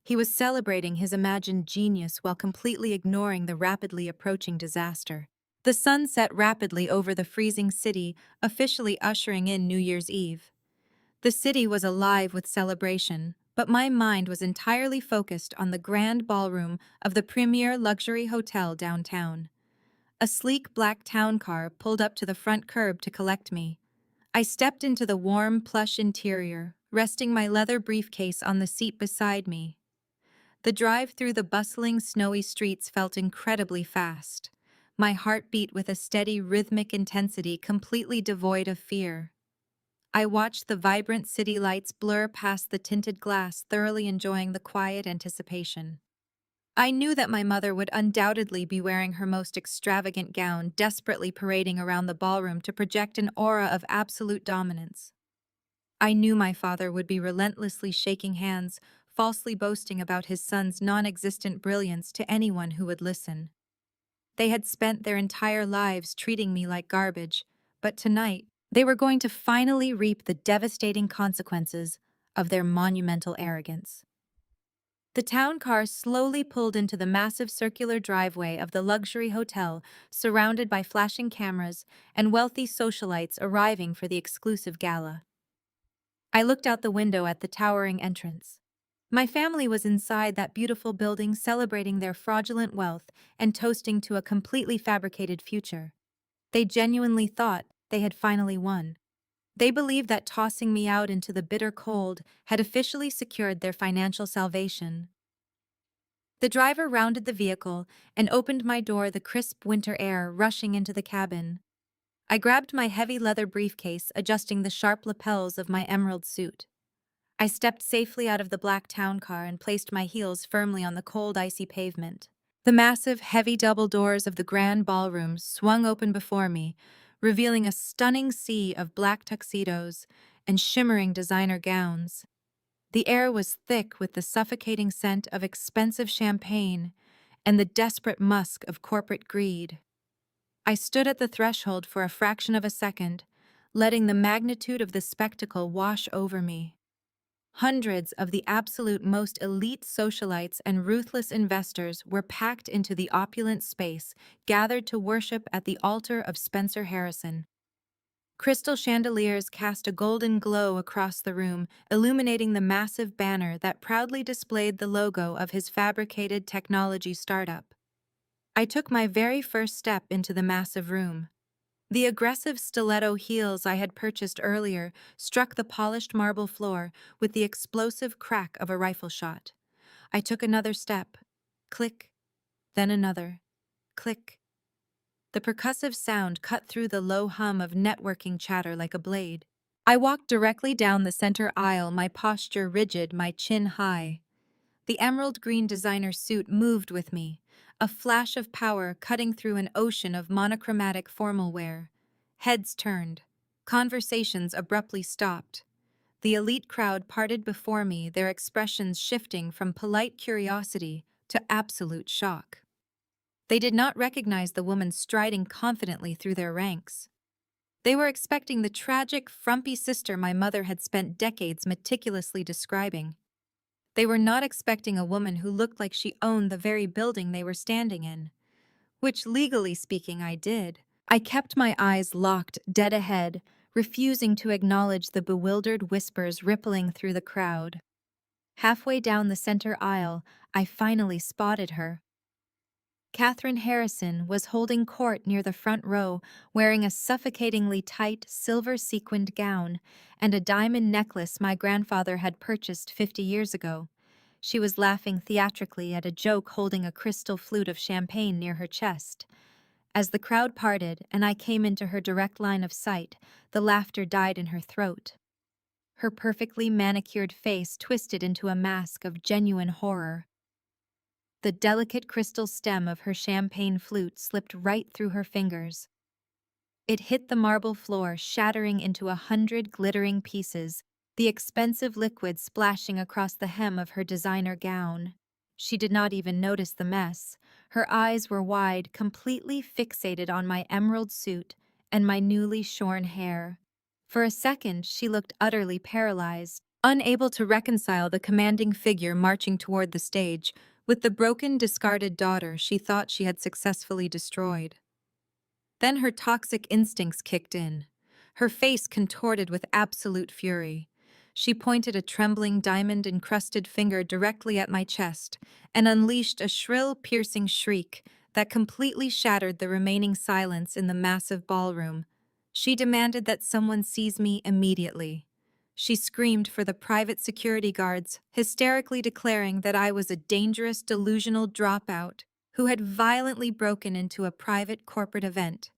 He was celebrating his imagined genius while completely ignoring the rapidly approaching disaster. The sun set rapidly over the freezing city, officially ushering in New Year's Eve. The city was alive with celebration, but my mind was entirely focused on the grand ballroom of the premier luxury hotel downtown. A sleek black town car pulled up to the front curb to collect me. I stepped into the warm, plush interior, resting my leather briefcase on the seat beside me. The drive through the bustling, snowy streets felt incredibly fast. My heart beat with a steady, rhythmic intensity completely devoid of fear. I watched the vibrant city lights blur past the tinted glass, thoroughly enjoying the quiet anticipation. I knew that my mother would undoubtedly be wearing her most extravagant gown, desperately parading around the ballroom to project an aura of absolute dominance. I knew my father would be relentlessly shaking hands, falsely boasting about his son's non-existent brilliance to anyone who would listen. They had spent their entire lives treating me like garbage, but tonight, they were going to finally reap the devastating consequences of their monumental arrogance. The town car slowly pulled into the massive circular driveway of the luxury hotel, surrounded by flashing cameras and wealthy socialites arriving for the exclusive gala. I looked out the window at the towering entrance. My family was inside that beautiful building celebrating their fraudulent wealth and toasting to a completely fabricated future. They genuinely thought they had finally won. They believed that tossing me out into the bitter cold had officially secured their financial salvation. The driver rounded the vehicle and opened my door, the crisp winter air rushing into the cabin. I grabbed my heavy leather briefcase, adjusting the sharp lapels of my emerald suit. I stepped safely out of the black town car and placed my heels firmly on the cold, icy pavement. The massive, heavy double doors of the grand ballroom swung open before me, revealing a stunning sea of black tuxedos and shimmering designer gowns. The air was thick with the suffocating scent of expensive champagne and the desperate musk of corporate greed. I stood at the threshold for a fraction of a second, letting the magnitude of the spectacle wash over me. Hundreds of the absolute most elite socialites and ruthless investors were packed into the opulent space, gathered to worship at the altar of Spencer Harrison. Crystal chandeliers cast a golden glow across the room, illuminating the massive banner that proudly displayed the logo of his fabricated technology startup. I took my very first step into the massive room. The aggressive stiletto heels I had purchased earlier struck the polished marble floor with the explosive crack of a rifle shot. I took another step. Click, then another. Click. The percussive sound cut through the low hum of networking chatter like a blade. I walked directly down the center aisle, my posture rigid, my chin high. The emerald green designer suit moved with me, a flash of power cutting through an ocean of monochromatic formal wear. Heads turned. Conversations abruptly stopped. The elite crowd parted before me, their expressions shifting from polite curiosity to absolute shock. They did not recognize the woman striding confidently through their ranks. They were expecting the tragic, frumpy sister my mother had spent decades meticulously describing. They were not expecting a woman who looked like she owned the very building they were standing in. Which, legally speaking, I did. I kept my eyes locked, dead ahead, refusing to acknowledge the bewildered whispers rippling through the crowd. Halfway down the center aisle, I finally spotted her. Catherine Harrison was holding court near the front row, wearing a suffocatingly tight, silver-sequined gown and a diamond necklace my grandfather had purchased 50 years ago. She was laughing theatrically at a joke, holding a crystal flute of champagne near her chest. As the crowd parted and I came into her direct line of sight, the laughter died in her throat. Her perfectly manicured face twisted into a mask of genuine horror. The delicate crystal stem of her champagne flute slipped right through her fingers. It hit the marble floor, shattering into 100 glittering pieces, the expensive liquid splashing across the hem of her designer gown. She did not even notice the mess. Her eyes were wide, completely fixated on my emerald suit and my newly shorn hair. For a second, she looked utterly paralyzed, unable to reconcile the commanding figure marching toward the stage with the broken, discarded daughter she thought she had successfully destroyed. Then her toxic instincts kicked in. Her face contorted with absolute fury. She pointed a trembling, diamond-encrusted finger directly at my chest and unleashed a shrill, piercing shriek that completely shattered the remaining silence in the massive ballroom. She demanded that someone seize me immediately. She screamed for the private security guards, hysterically declaring that I was a dangerous, delusional dropout who had violently broken into a private corporate event.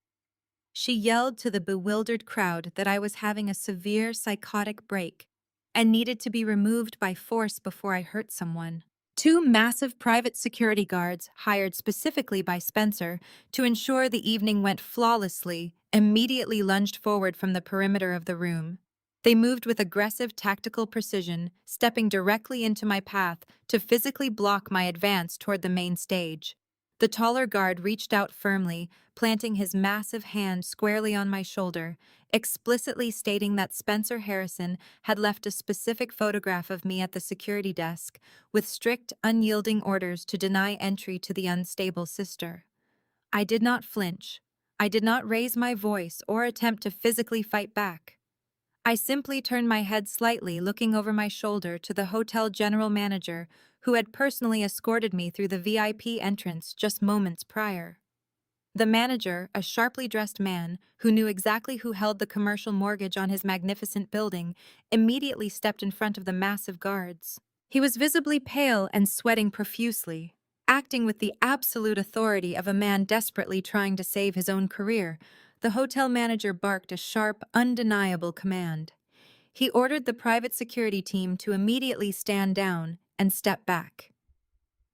She yelled to the bewildered crowd that I was having a severe psychotic break and needed to be removed by force before I hurt someone. Two massive private security guards, hired specifically by Spencer to ensure the evening went flawlessly, immediately lunged forward from the perimeter of the room. They moved with aggressive tactical precision, stepping directly into my path to physically block my advance toward the main stage. The taller guard reached out firmly, planting his massive hand squarely on my shoulder, explicitly stating that Spencer Harrison had left a specific photograph of me at the security desk, with strict, unyielding orders to deny entry to the unstable sister. I did not flinch. I did not raise my voice or attempt to physically fight back. I simply turned my head slightly, looking over my shoulder to the hotel general manager who had personally escorted me through the VIP entrance just moments prior. The manager, a sharply dressed man who knew exactly who held the commercial mortgage on his magnificent building, immediately stepped in front of the massive guards. He was visibly pale and sweating profusely, acting with the absolute authority of a man desperately trying to save his own career. The hotel manager barked a sharp, undeniable command. He ordered the private security team to immediately stand down and step back.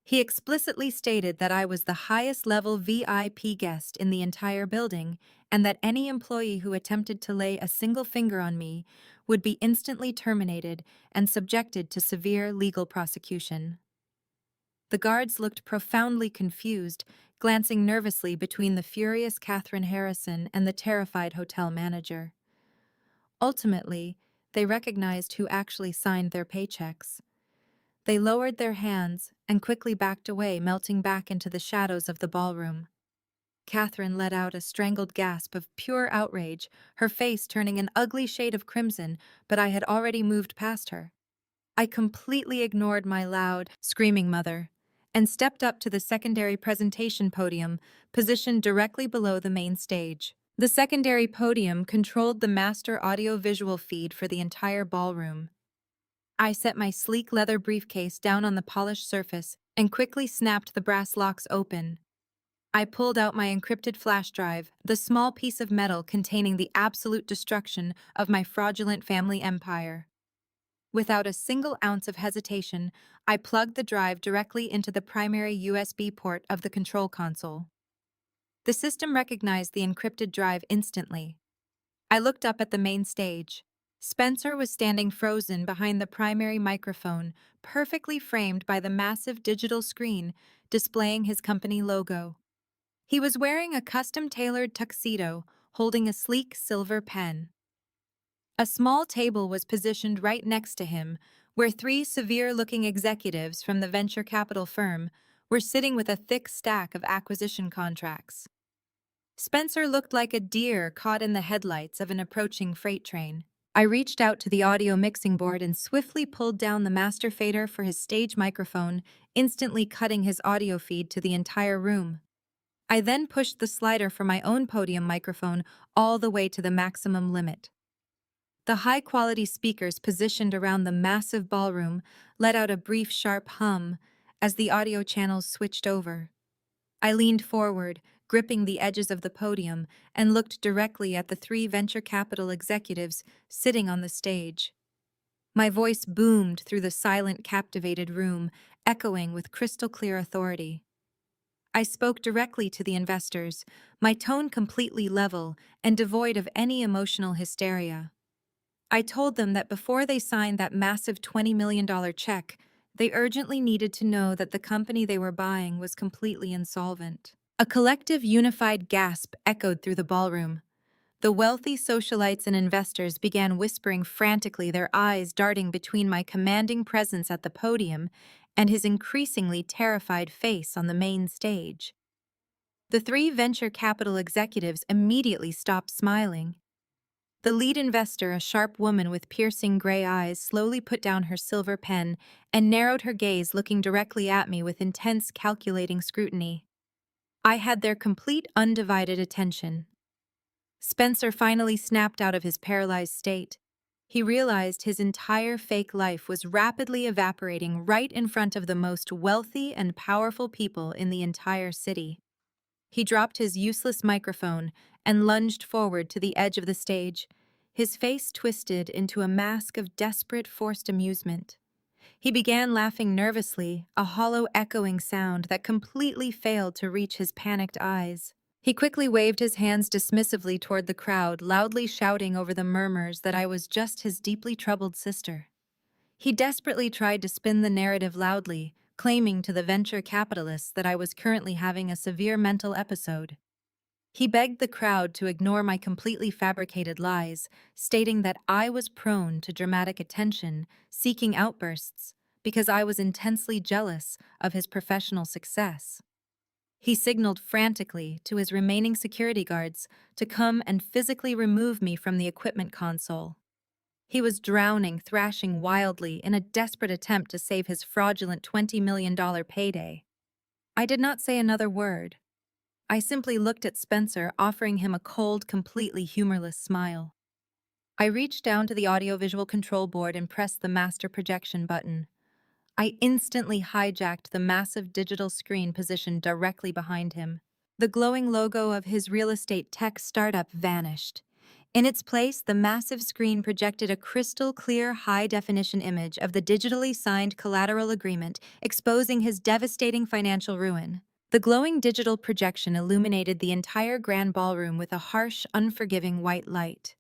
He explicitly stated that I was the highest level VIP guest in the entire building and that any employee who attempted to lay a single finger on me would be instantly terminated and subjected to severe legal prosecution. The guards looked profoundly confused, glancing nervously between the furious Catherine Harrison and the terrified hotel manager. Ultimately, they recognized who actually signed their paychecks. They lowered their hands and quickly backed away, melting back into the shadows of the ballroom. Catherine let out a strangled gasp of pure outrage, her face turning an ugly shade of crimson, but I had already moved past her. I completely ignored my loud, screaming mother and stepped up to the secondary presentation podium, positioned directly below the main stage. The secondary podium controlled the master audio-visual feed for the entire ballroom. I set my sleek leather briefcase down on the polished surface and quickly snapped the brass locks open. I pulled out my encrypted flash drive, the small piece of metal containing the absolute destruction of my fraudulent family empire. Without a single ounce of hesitation, I plugged the drive directly into the primary USB port of the control console. The system recognized the encrypted drive instantly. I looked up at the main stage. Spencer was standing frozen behind the primary microphone, perfectly framed by the massive digital screen displaying his company logo. He was wearing a custom-tailored tuxedo, holding a sleek silver pen. A small table was positioned right next to him, where three severe-looking executives from the venture capital firm were sitting with a thick stack of acquisition contracts. Spencer looked like a deer caught in the headlights of an approaching freight train. I reached out to the audio mixing board and swiftly pulled down the master fader for his stage microphone, instantly cutting his audio feed to the entire room. I then pushed the slider for my own podium microphone all the way to the maximum limit. The high-quality speakers positioned around the massive ballroom let out a brief sharp hum as the audio channels switched over. I leaned forward, gripping the edges of the podium, and looked directly at the three venture capital executives sitting on the stage. My voice boomed through the silent, captivated room, echoing with crystal-clear authority. I spoke directly to the investors, my tone completely level and devoid of any emotional hysteria. I told them that before they signed that massive $20 million check, they urgently needed to know that the company they were buying was completely insolvent. A collective unified gasp echoed through the ballroom. The wealthy socialites and investors began whispering frantically, their eyes darting between my commanding presence at the podium and his increasingly terrified face on the main stage. The three venture capital executives immediately stopped smiling. The lead investor, a sharp woman with piercing gray eyes, slowly put down her silver pen and narrowed her gaze, looking directly at me with intense, calculating scrutiny. I had their complete, undivided attention. Spencer finally snapped out of his paralyzed state. He realized his entire fake life was rapidly evaporating right in front of the most wealthy and powerful people in the entire city. He dropped his useless microphone and lunged forward to the edge of the stage, his face twisted into a mask of desperate, forced amusement. He began laughing nervously, a hollow, echoing sound that completely failed to reach his panicked eyes. He quickly waved his hands dismissively toward the crowd, loudly shouting over the murmurs that I was just his deeply troubled sister. He desperately tried to spin the narrative loudly, claiming to the venture capitalists that I was currently having a severe mental episode. He begged the crowd to ignore my completely fabricated lies, stating that I was prone to dramatic attention, seeking outbursts, because I was intensely jealous of his professional success. He signaled frantically to his remaining security guards to come and physically remove me from the equipment console. He was drowning, thrashing wildly in a desperate attempt to save his fraudulent $20 million payday. I did not say another word. I simply looked at Spencer, offering him a cold, completely humorless smile. I reached down to the audiovisual control board and pressed the master projection button. I instantly hijacked the massive digital screen positioned directly behind him. The glowing logo of his real estate tech startup vanished. In its place, the massive screen projected a crystal clear, high definition image of the digitally signed collateral agreement, exposing his devastating financial ruin. The glowing digital projection illuminated the entire grand ballroom with a harsh, unforgiving white light.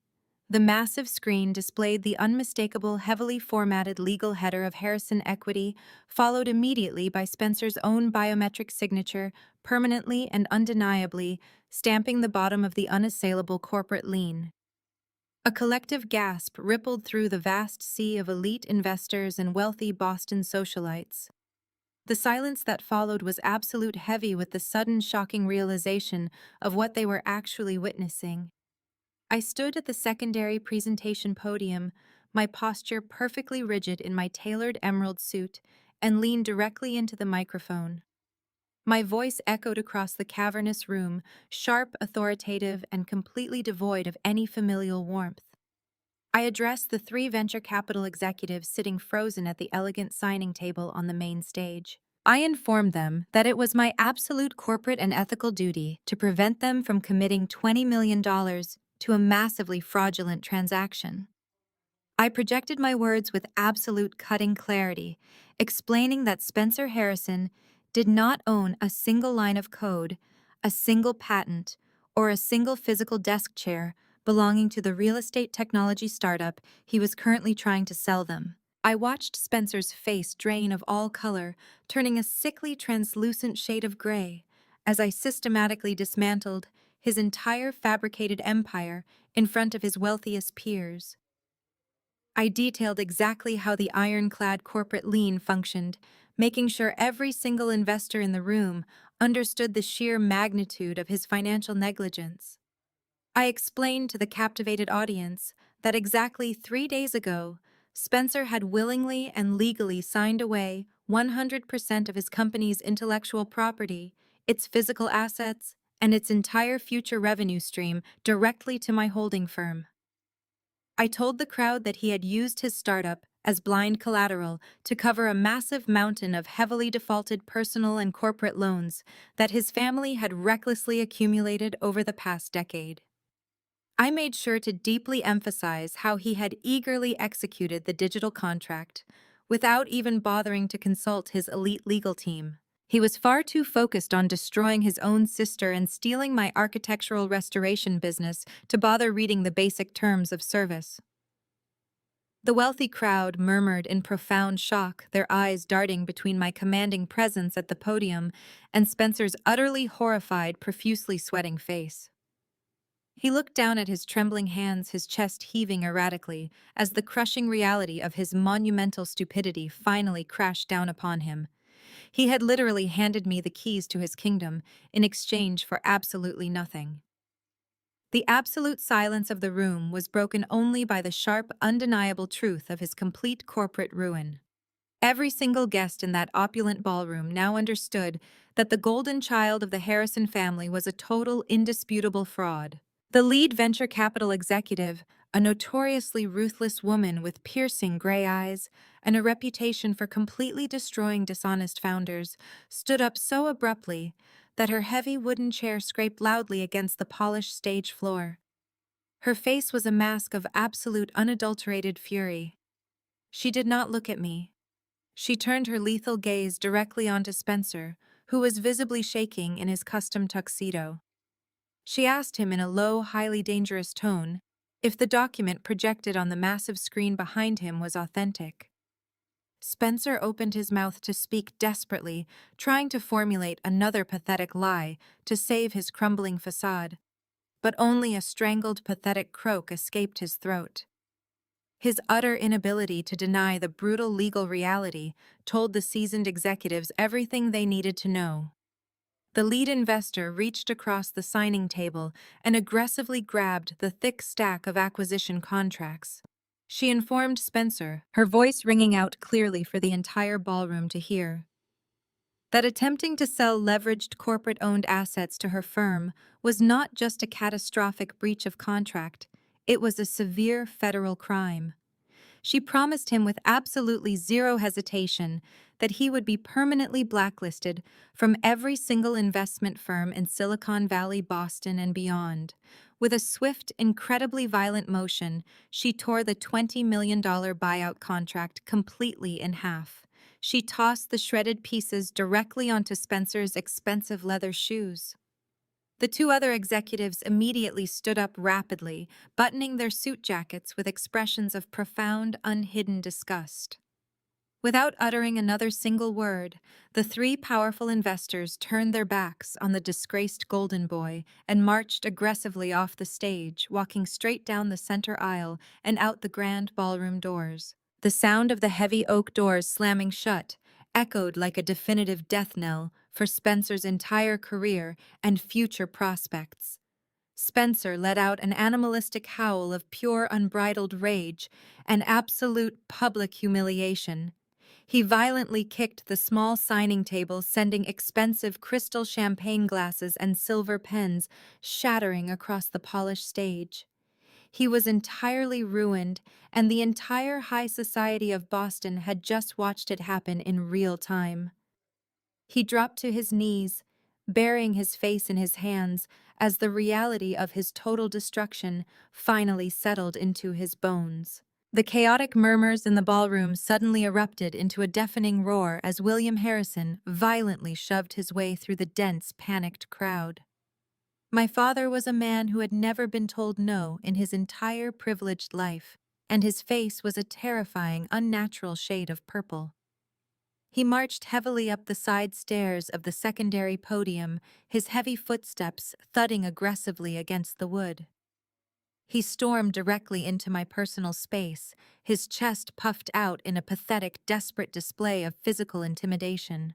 The massive screen displayed the unmistakable, heavily formatted legal header of Harrison Equity, followed immediately by Spencer's own biometric signature, permanently and undeniably stamping the bottom of the unassailable corporate lien. A collective gasp rippled through the vast sea of elite investors and wealthy Boston socialites. The silence that followed was absolute, heavy with the sudden, shocking realization of what they were actually witnessing. I stood at the secondary presentation podium, my posture perfectly rigid in my tailored emerald suit, and leaned directly into the microphone. My voice echoed across the cavernous room, sharp, authoritative, and completely devoid of any familial warmth. I addressed the three venture capital executives sitting frozen at the elegant signing table on the main stage. I informed them that it was my absolute corporate and ethical duty to prevent them from committing $20 million to a massively fraudulent transaction. I projected my words with absolute cutting clarity, explaining that Spencer Harrison did not own a single line of code, a single patent, or a single physical desk chair belonging to the real estate technology startup he was currently trying to sell them. I watched Spencer's face drain of all color, turning a sickly, translucent shade of gray, as I systematically dismantled his entire fabricated empire in front of his wealthiest peers. I detailed exactly how the ironclad corporate lien functioned, making sure every single investor in the room understood the sheer magnitude of his financial negligence. I explained to the captivated audience that exactly 3 days ago, Spencer had willingly and legally signed away 100% of his company's intellectual property, its physical assets, and its entire future revenue stream directly to my holding firm. I told the crowd that he had used his startup as blind collateral to cover a massive mountain of heavily defaulted personal and corporate loans that his family had recklessly accumulated over the past decade. I made sure to deeply emphasize how he had eagerly executed the digital contract without even bothering to consult his elite legal team. He was far too focused on destroying his own sister and stealing my architectural restoration business to bother reading the basic terms of service. The wealthy crowd murmured in profound shock, their eyes darting between my commanding presence at the podium and Spencer's utterly horrified, profusely sweating face. He looked down at his trembling hands, his chest heaving erratically, as the crushing reality of his monumental stupidity finally crashed down upon him. He had literally handed me the keys to his kingdom in exchange for absolutely nothing. The absolute silence of the room was broken only by the sharp, undeniable truth of his complete corporate ruin. Every single guest in that opulent ballroom now understood that the golden child of the Harrison family was a total, indisputable fraud. The lead venture capital executive, a notoriously ruthless woman with piercing gray eyes and a reputation for completely destroying dishonest founders, stood up so abruptly that her heavy wooden chair scraped loudly against the polished stage floor. Her face was a mask of absolute unadulterated fury. She did not look at me. She turned her lethal gaze directly onto Spencer, who was visibly shaking in his custom tuxedo. She asked him in a low, highly dangerous tone if the document projected on the massive screen behind him was authentic. Spencer opened his mouth to speak desperately, trying to formulate another pathetic lie to save his crumbling facade, but only a strangled, pathetic croak escaped his throat. His utter inability to deny the brutal legal reality told the seasoned executives everything they needed to know. The lead investor reached across the signing table and aggressively grabbed the thick stack of acquisition contracts. She informed Spencer, her voice ringing out clearly for the entire ballroom to hear. That attempting to sell leveraged corporate owned assets to her firm was not just a catastrophic breach of contract, it was a severe federal crime. She promised him with absolutely zero hesitation that he would be permanently blacklisted from every single investment firm in Silicon Valley, Boston, and beyond. With a swift, incredibly violent motion, she tore the $20 million buyout contract completely in half. She tossed the shredded pieces directly onto Spencer's expensive leather shoes. The two other executives immediately stood up rapidly, buttoning their suit jackets with expressions of profound, unhidden disgust. Without uttering another single word, the three powerful investors turned their backs on the disgraced Golden Boy and marched aggressively off the stage, walking straight down the center aisle and out the grand ballroom doors. The sound of the heavy oak doors slamming shut echoed like a definitive death knell for Spencer's entire career and future prospects. Spencer let out an animalistic howl of pure unbridled rage and absolute public humiliation. He violently kicked the small signing table, sending expensive crystal champagne glasses and silver pens shattering across the polished stage. He was entirely ruined, and the entire high society of Boston had just watched it happen in real time. He dropped to his knees, burying his face in his hands as the reality of his total destruction finally settled into his bones. The chaotic murmurs in the ballroom suddenly erupted into a deafening roar as William Harrison violently shoved his way through the dense, panicked crowd. My father was a man who had never been told no in his entire privileged life, and his face was a terrifying, unnatural shade of purple. He marched heavily up the side stairs of the secondary podium, his heavy footsteps thudding aggressively against the wood. He stormed directly into my personal space, his chest puffed out in a pathetic, desperate display of physical intimidation.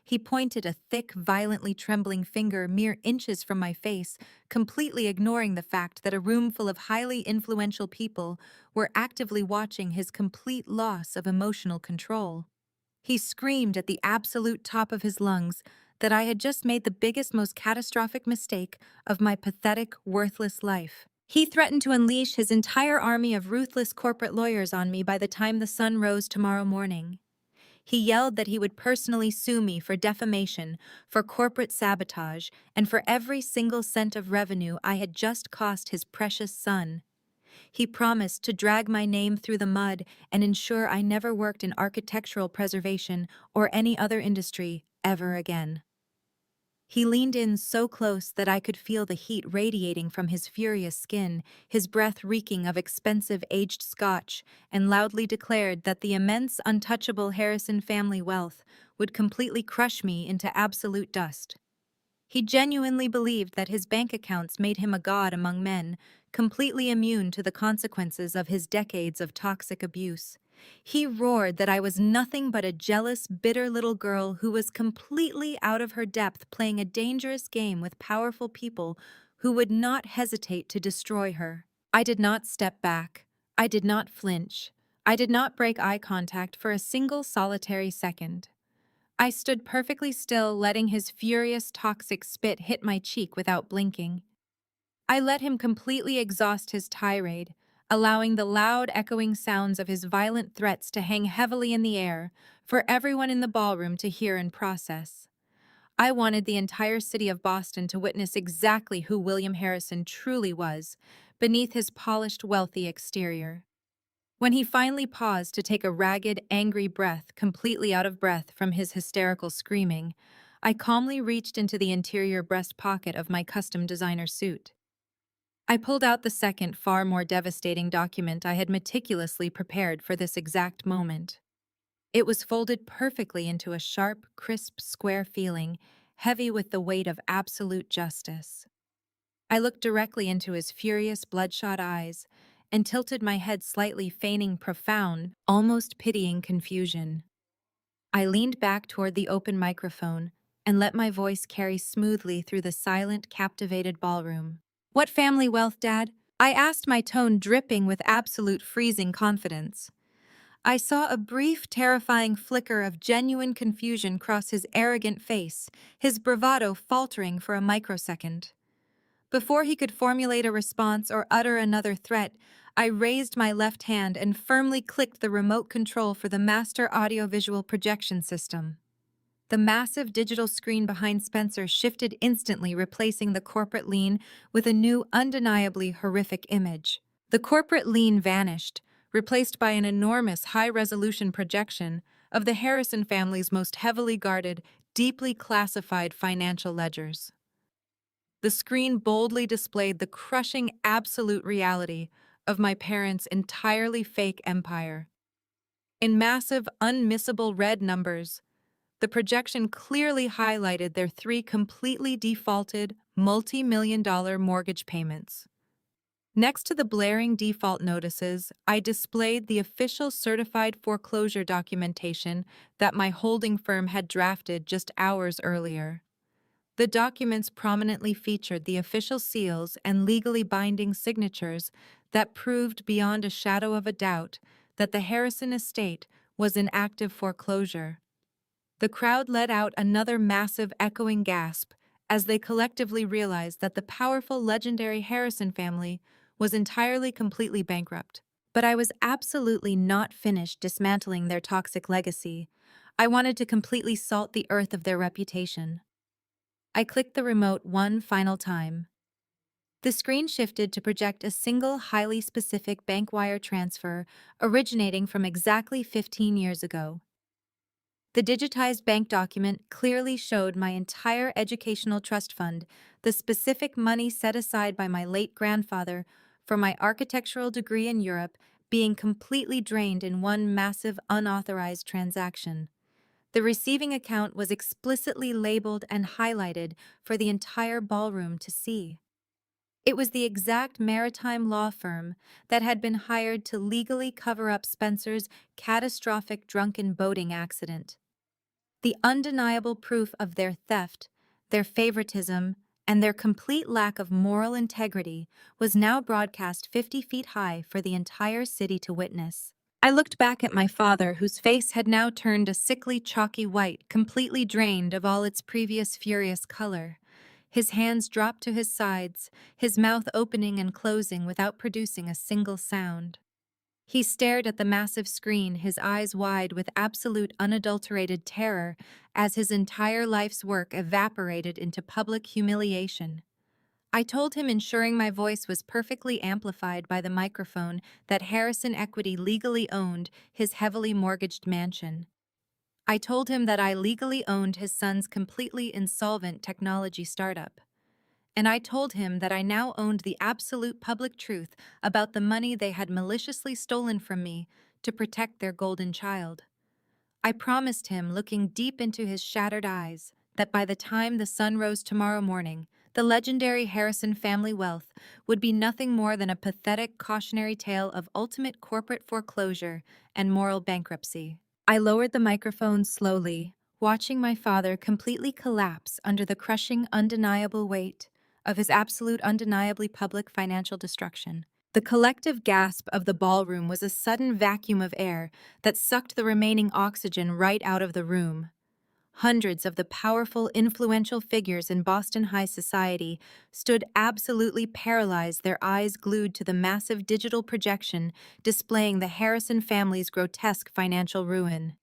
He pointed a thick, violently trembling finger mere inches from my face, completely ignoring the fact that a room full of highly influential people were actively watching his complete loss of emotional control. He screamed at the absolute top of his lungs that I had just made the biggest, most catastrophic mistake of my pathetic, worthless life. He threatened to unleash his entire army of ruthless corporate lawyers on me by the time the sun rose tomorrow morning. He yelled that he would personally sue me for defamation, for corporate sabotage, and for every single cent of revenue I had just cost his precious son. He promised to drag my name through the mud and ensure I never worked in architectural preservation or any other industry ever again. He leaned in so close that I could feel the heat radiating from his furious skin, his breath reeking of expensive aged scotch, and loudly declared that the immense, untouchable Harrison family wealth would completely crush me into absolute dust. He genuinely believed that his bank accounts made him a god among men, completely immune to the consequences of his decades of toxic abuse. He roared that I was nothing but a jealous, bitter little girl who was completely out of her depth playing a dangerous game with powerful people who would not hesitate to destroy her. I did not step back. I did not flinch. I did not break eye contact for a single solitary second. I stood perfectly still, letting his furious, toxic spit hit my cheek without blinking. I let him completely exhaust his tirade, allowing the loud, echoing sounds of his violent threats to hang heavily in the air for everyone in the ballroom to hear and process. I wanted the entire city of Boston to witness exactly who William Harrison truly was, beneath his polished, wealthy exterior. When he finally paused to take a ragged, angry breath, completely out of breath from his hysterical screaming, I calmly reached into the interior breast pocket of my custom designer suit. I pulled out the second, far more devastating document I had meticulously prepared for this exact moment. It was folded perfectly into a sharp, crisp, square feeling, heavy with the weight of absolute justice. I looked directly into his furious, bloodshot eyes and tilted my head slightly, feigning profound, almost pitying confusion. I leaned back toward the open microphone and let my voice carry smoothly through the silent, captivated ballroom. "What family wealth, Dad?" I asked, my tone dripping with absolute freezing confidence. I saw a brief, terrifying flicker of genuine confusion cross his arrogant face, his bravado faltering for a microsecond. Before he could formulate a response or utter another threat, I raised my left hand and firmly clicked the remote control for the master audiovisual projection system. The massive digital screen behind Spencer shifted instantly, replacing the corporate lean with a new, undeniably horrific image. The corporate lean vanished, replaced by an enormous high-resolution projection of the Harrison family's most heavily guarded, deeply classified financial ledgers. The screen boldly displayed the crushing absolute reality of my parents' entirely fake empire. In massive, unmissable red numbers, the projection clearly highlighted their three completely defaulted, multi-million-dollar mortgage payments. Next to the blaring default notices, I displayed the official certified foreclosure documentation that my holding firm had drafted just hours earlier. The documents prominently featured the official seals and legally binding signatures that proved beyond a shadow of a doubt that the Harrison estate was in active foreclosure. The crowd let out another massive echoing gasp as they collectively realized that the powerful legendary Harrison family was entirely completely bankrupt. But I was absolutely not finished dismantling their toxic legacy. I wanted to completely salt the earth of their reputation. I clicked the remote one final time. The screen shifted to project a single highly specific bank wire transfer originating from exactly 15 years ago. The digitized bank document clearly showed my entire educational trust fund, the specific money set aside by my late grandfather for my architectural degree in Europe, being completely drained in one massive unauthorized transaction. The receiving account was explicitly labeled and highlighted for the entire ballroom to see. It was the exact maritime law firm that had been hired to legally cover up Spencer's catastrophic drunken boating accident. The undeniable proof of their theft, their favoritism, and their complete lack of moral integrity was now broadcast 50 feet high for the entire city to witness. I looked back at my father, whose face had now turned a sickly, chalky white, completely drained of all its previous furious color. His hands dropped to his sides, his mouth opening and closing without producing a single sound. He stared at the massive screen, his eyes wide with absolute unadulterated terror as his entire life's work evaporated into public humiliation. I told him, ensuring my voice was perfectly amplified by the microphone, that Harrison Equity legally owned his heavily mortgaged mansion. I told him that I legally owned his son's completely insolvent technology startup. And I told him that I now owned the absolute public truth about the money they had maliciously stolen from me to protect their golden child. I promised him, looking deep into his shattered eyes, that by the time the sun rose tomorrow morning, the legendary Harrison family wealth would be nothing more than a pathetic cautionary tale of ultimate corporate foreclosure and moral bankruptcy. I lowered the microphone slowly, watching my father completely collapse under the crushing, undeniable weight of his absolute, undeniably public financial destruction. The collective gasp of the ballroom was a sudden vacuum of air that sucked the remaining oxygen right out of the room. Hundreds of the powerful, influential figures in Boston high society stood absolutely paralyzed, their eyes glued to the massive digital projection displaying the Harrison family's grotesque financial ruin.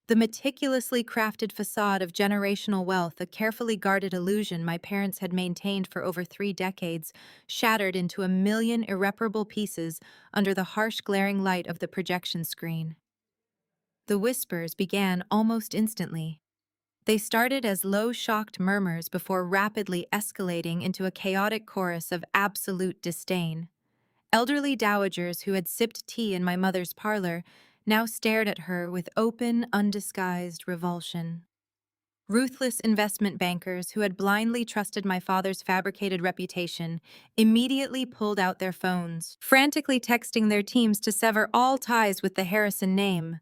The meticulously crafted facade of generational wealth, a carefully guarded illusion my parents had maintained for over 3 decades, shattered into a million irreparable pieces under the harsh, glaring light of the projection screen. The whispers began almost instantly. They started as low, shocked murmurs before rapidly escalating into a chaotic chorus of absolute disdain. Elderly dowagers who had sipped tea in my mother's parlor now stared at her with open, undisguised revulsion. Ruthless investment bankers who had blindly trusted my father's fabricated reputation immediately pulled out their phones, frantically texting their teams to sever all ties with the Harrison name.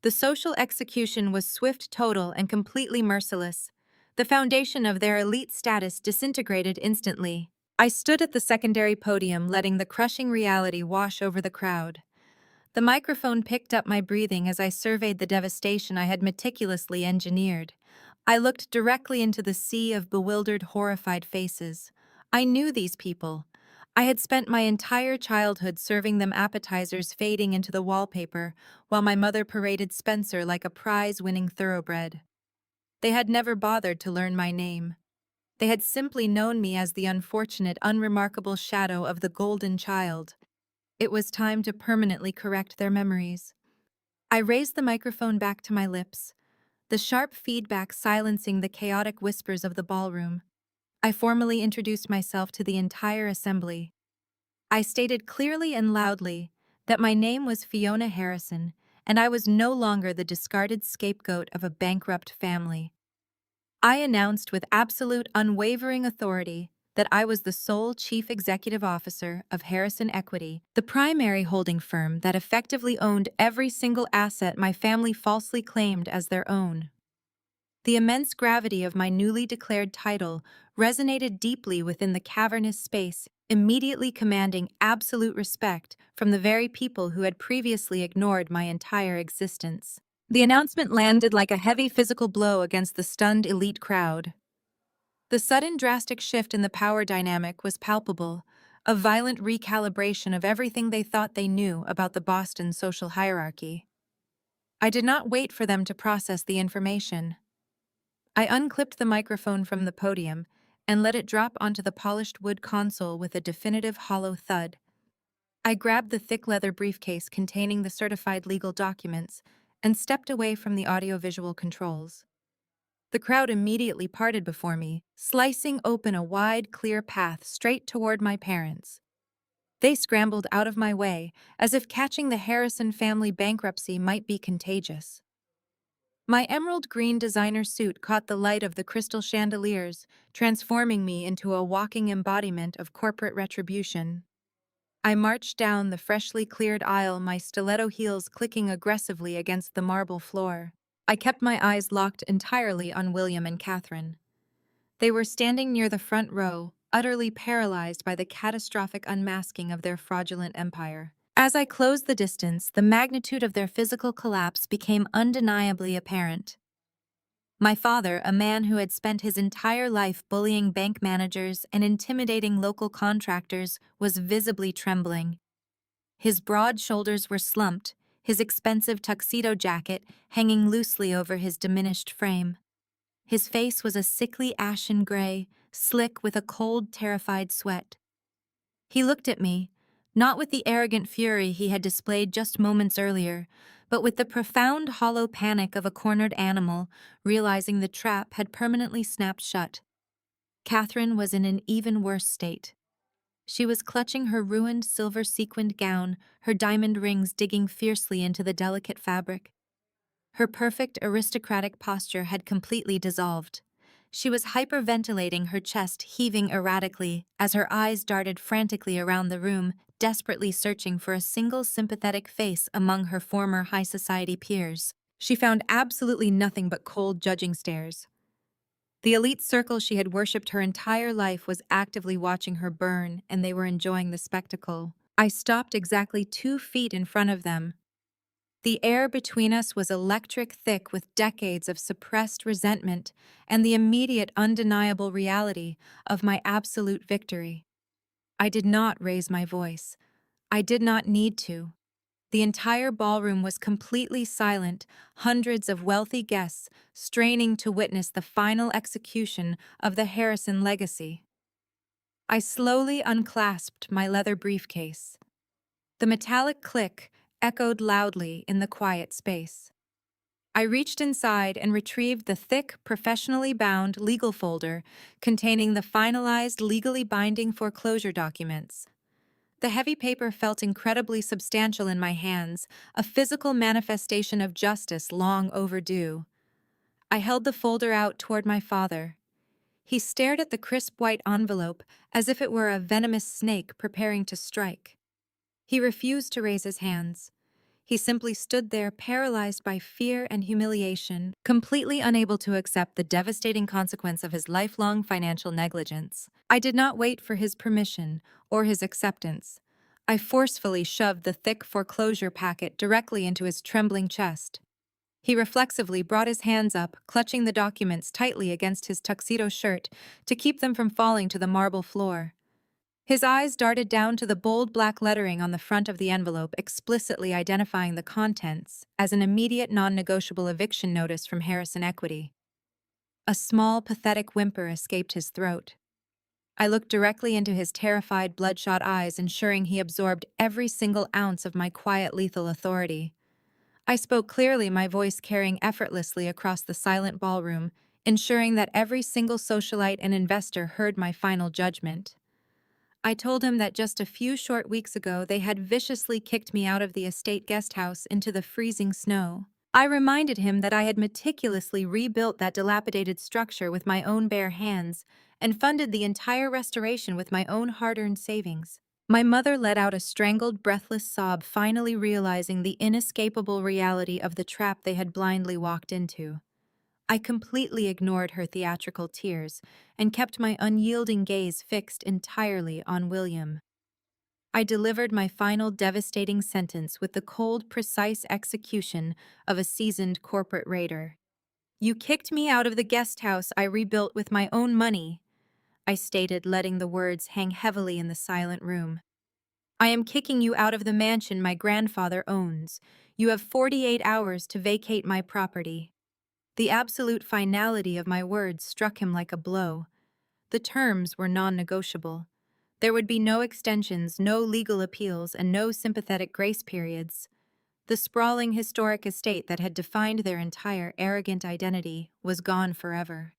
The social execution was swift, total, and completely merciless. The foundation of their elite status disintegrated instantly. I stood at the secondary podium, letting the crushing reality wash over the crowd. The microphone picked up my breathing as I surveyed the devastation I had meticulously engineered. I looked directly into the sea of bewildered, horrified faces. I knew these people. I had spent my entire childhood serving them appetizers fading into the wallpaper, while my mother paraded Spencer like a prize-winning thoroughbred. They had never bothered to learn my name. They had simply known me as the unfortunate, unremarkable shadow of the golden child. It was time to permanently correct their memories. I raised the microphone back to my lips, the sharp feedback silencing the chaotic whispers of the ballroom. I formally introduced myself to the entire assembly. I stated clearly and loudly that my name was Fiona Harrison, and I was no longer the discarded scapegoat of a bankrupt family. I announced with absolute unwavering authority that I was the sole chief executive officer of Harrison Equity, the primary holding firm that effectively owned every single asset my family falsely claimed as their own. The immense gravity of my newly declared title resonated deeply within the cavernous space, immediately commanding absolute respect from the very people who had previously ignored my entire existence. The announcement landed like a heavy physical blow against the stunned elite crowd. The sudden drastic shift in the power dynamic was palpable, a violent recalibration of everything they thought they knew about the Boston social hierarchy. I did not wait for them to process the information. I unclipped the microphone from the podium and let it drop onto the polished wood console with a definitive hollow thud. I grabbed the thick leather briefcase containing the certified legal documents and stepped away from the audiovisual controls. The crowd immediately parted before me, slicing open a wide, clear path straight toward my parents. They scrambled out of my way, as if catching the Harrison family bankruptcy might be contagious. My emerald green designer suit caught the light of the crystal chandeliers, transforming me into a walking embodiment of corporate retribution. I marched down the freshly cleared aisle, my stiletto heels clicking aggressively against the marble floor. I kept my eyes locked entirely on William and Catherine. They were standing near the front row, utterly paralyzed by the catastrophic unmasking of their fraudulent empire. As I closed the distance, the magnitude of their physical collapse became undeniably apparent. My father, a man who had spent his entire life bullying bank managers and intimidating local contractors, was visibly trembling. His broad shoulders were slumped, his expensive tuxedo jacket hanging loosely over his diminished frame. His face was a sickly ashen gray, slick with a cold, terrified sweat. He looked at me, not with the arrogant fury he had displayed just moments earlier, but with the profound, hollow panic of a cornered animal, realizing the trap had permanently snapped shut. Catherine was in an even worse state. She was clutching her ruined silver-sequined gown, her diamond rings digging fiercely into the delicate fabric. Her perfect aristocratic posture had completely dissolved. She was hyperventilating, her chest heaving erratically as her eyes darted frantically around the room, desperately searching for a single sympathetic face among her former high society peers. She found absolutely nothing but cold, judging stares. The elite circle she had worshipped her entire life was actively watching her burn, and they were enjoying the spectacle. I stopped exactly 2 feet in front of them. The air between us was electric thick with decades of suppressed resentment and the immediate undeniable reality of my absolute victory. I did not raise my voice. I did not need to. The entire ballroom was completely silent, hundreds of wealthy guests straining to witness the final execution of the Harrison legacy. I slowly unclasped my leather briefcase. The metallic click echoed loudly in the quiet space. I reached inside and retrieved the thick, professionally bound legal folder containing the finalized, legally binding foreclosure documents. The heavy paper felt incredibly substantial in my hands, a physical manifestation of justice long overdue. I held the folder out toward my father. He stared at the crisp white envelope as if it were a venomous snake preparing to strike. He refused to raise his hands. He simply stood there, paralyzed by fear and humiliation, completely unable to accept the devastating consequence of his lifelong financial negligence. I did not wait for his permission or his acceptance. I forcefully shoved the thick foreclosure packet directly into his trembling chest. He reflexively brought his hands up, clutching the documents tightly against his tuxedo shirt to keep them from falling to the marble floor. His eyes darted down to the bold black lettering on the front of the envelope, explicitly identifying the contents as an immediate non-negotiable eviction notice from Harrison Equity. A small, pathetic whimper escaped his throat. I looked directly into his terrified, bloodshot eyes, ensuring he absorbed every single ounce of my quiet, lethal authority. I spoke clearly, my voice carrying effortlessly across the silent ballroom, ensuring that every single socialite and investor heard my final judgment. I told him that just a few short weeks ago they had viciously kicked me out of the estate guest house into the freezing snow. I reminded him that I had meticulously rebuilt that dilapidated structure with my own bare hands and funded the entire restoration with my own hard-earned savings. My mother let out a strangled, breathless sob, finally realizing the inescapable reality of the trap they had blindly walked into. I completely ignored her theatrical tears and kept my unyielding gaze fixed entirely on William. I delivered my final devastating sentence with the cold, precise execution of a seasoned corporate raider. "You kicked me out of the guest house I rebuilt with my own money," I stated, letting the words hang heavily in the silent room. "I am kicking you out of the mansion my grandfather owns. You have 48 hours to vacate my property." The absolute finality of my words struck him like a blow. The terms were non-negotiable. There would be no extensions, no legal appeals, and no sympathetic grace periods. The sprawling historic estate that had defined their entire arrogant identity was gone forever.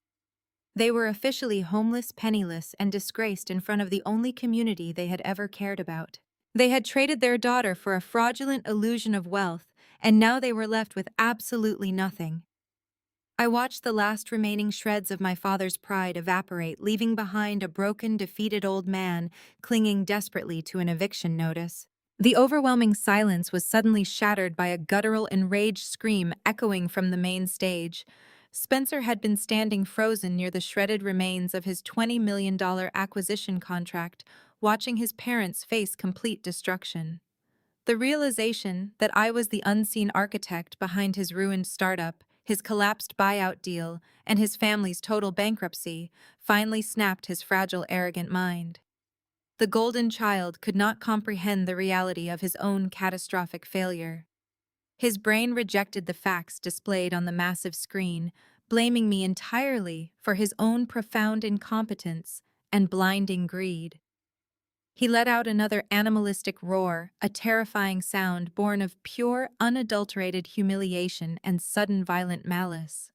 They were officially homeless, penniless, and disgraced in front of the only community they had ever cared about. They had traded their daughter for a fraudulent illusion of wealth, and now they were left with absolutely nothing. I watched the last remaining shreds of my father's pride evaporate, leaving behind a broken, defeated old man clinging desperately to an eviction notice. The overwhelming silence was suddenly shattered by a guttural, enraged scream echoing from the main stage. Spencer had been standing frozen near the shredded remains of his $20 million acquisition contract, watching his parents face complete destruction. The realization that I was the unseen architect behind his ruined startup, his collapsed buyout deal, and his family's total bankruptcy finally snapped his fragile, arrogant mind. The golden child could not comprehend the reality of his own catastrophic failure. His brain rejected the facts displayed on the massive screen, blaming me entirely for his own profound incompetence and blinding greed. He let out another animalistic roar, a terrifying sound born of pure, unadulterated humiliation and sudden violent malice.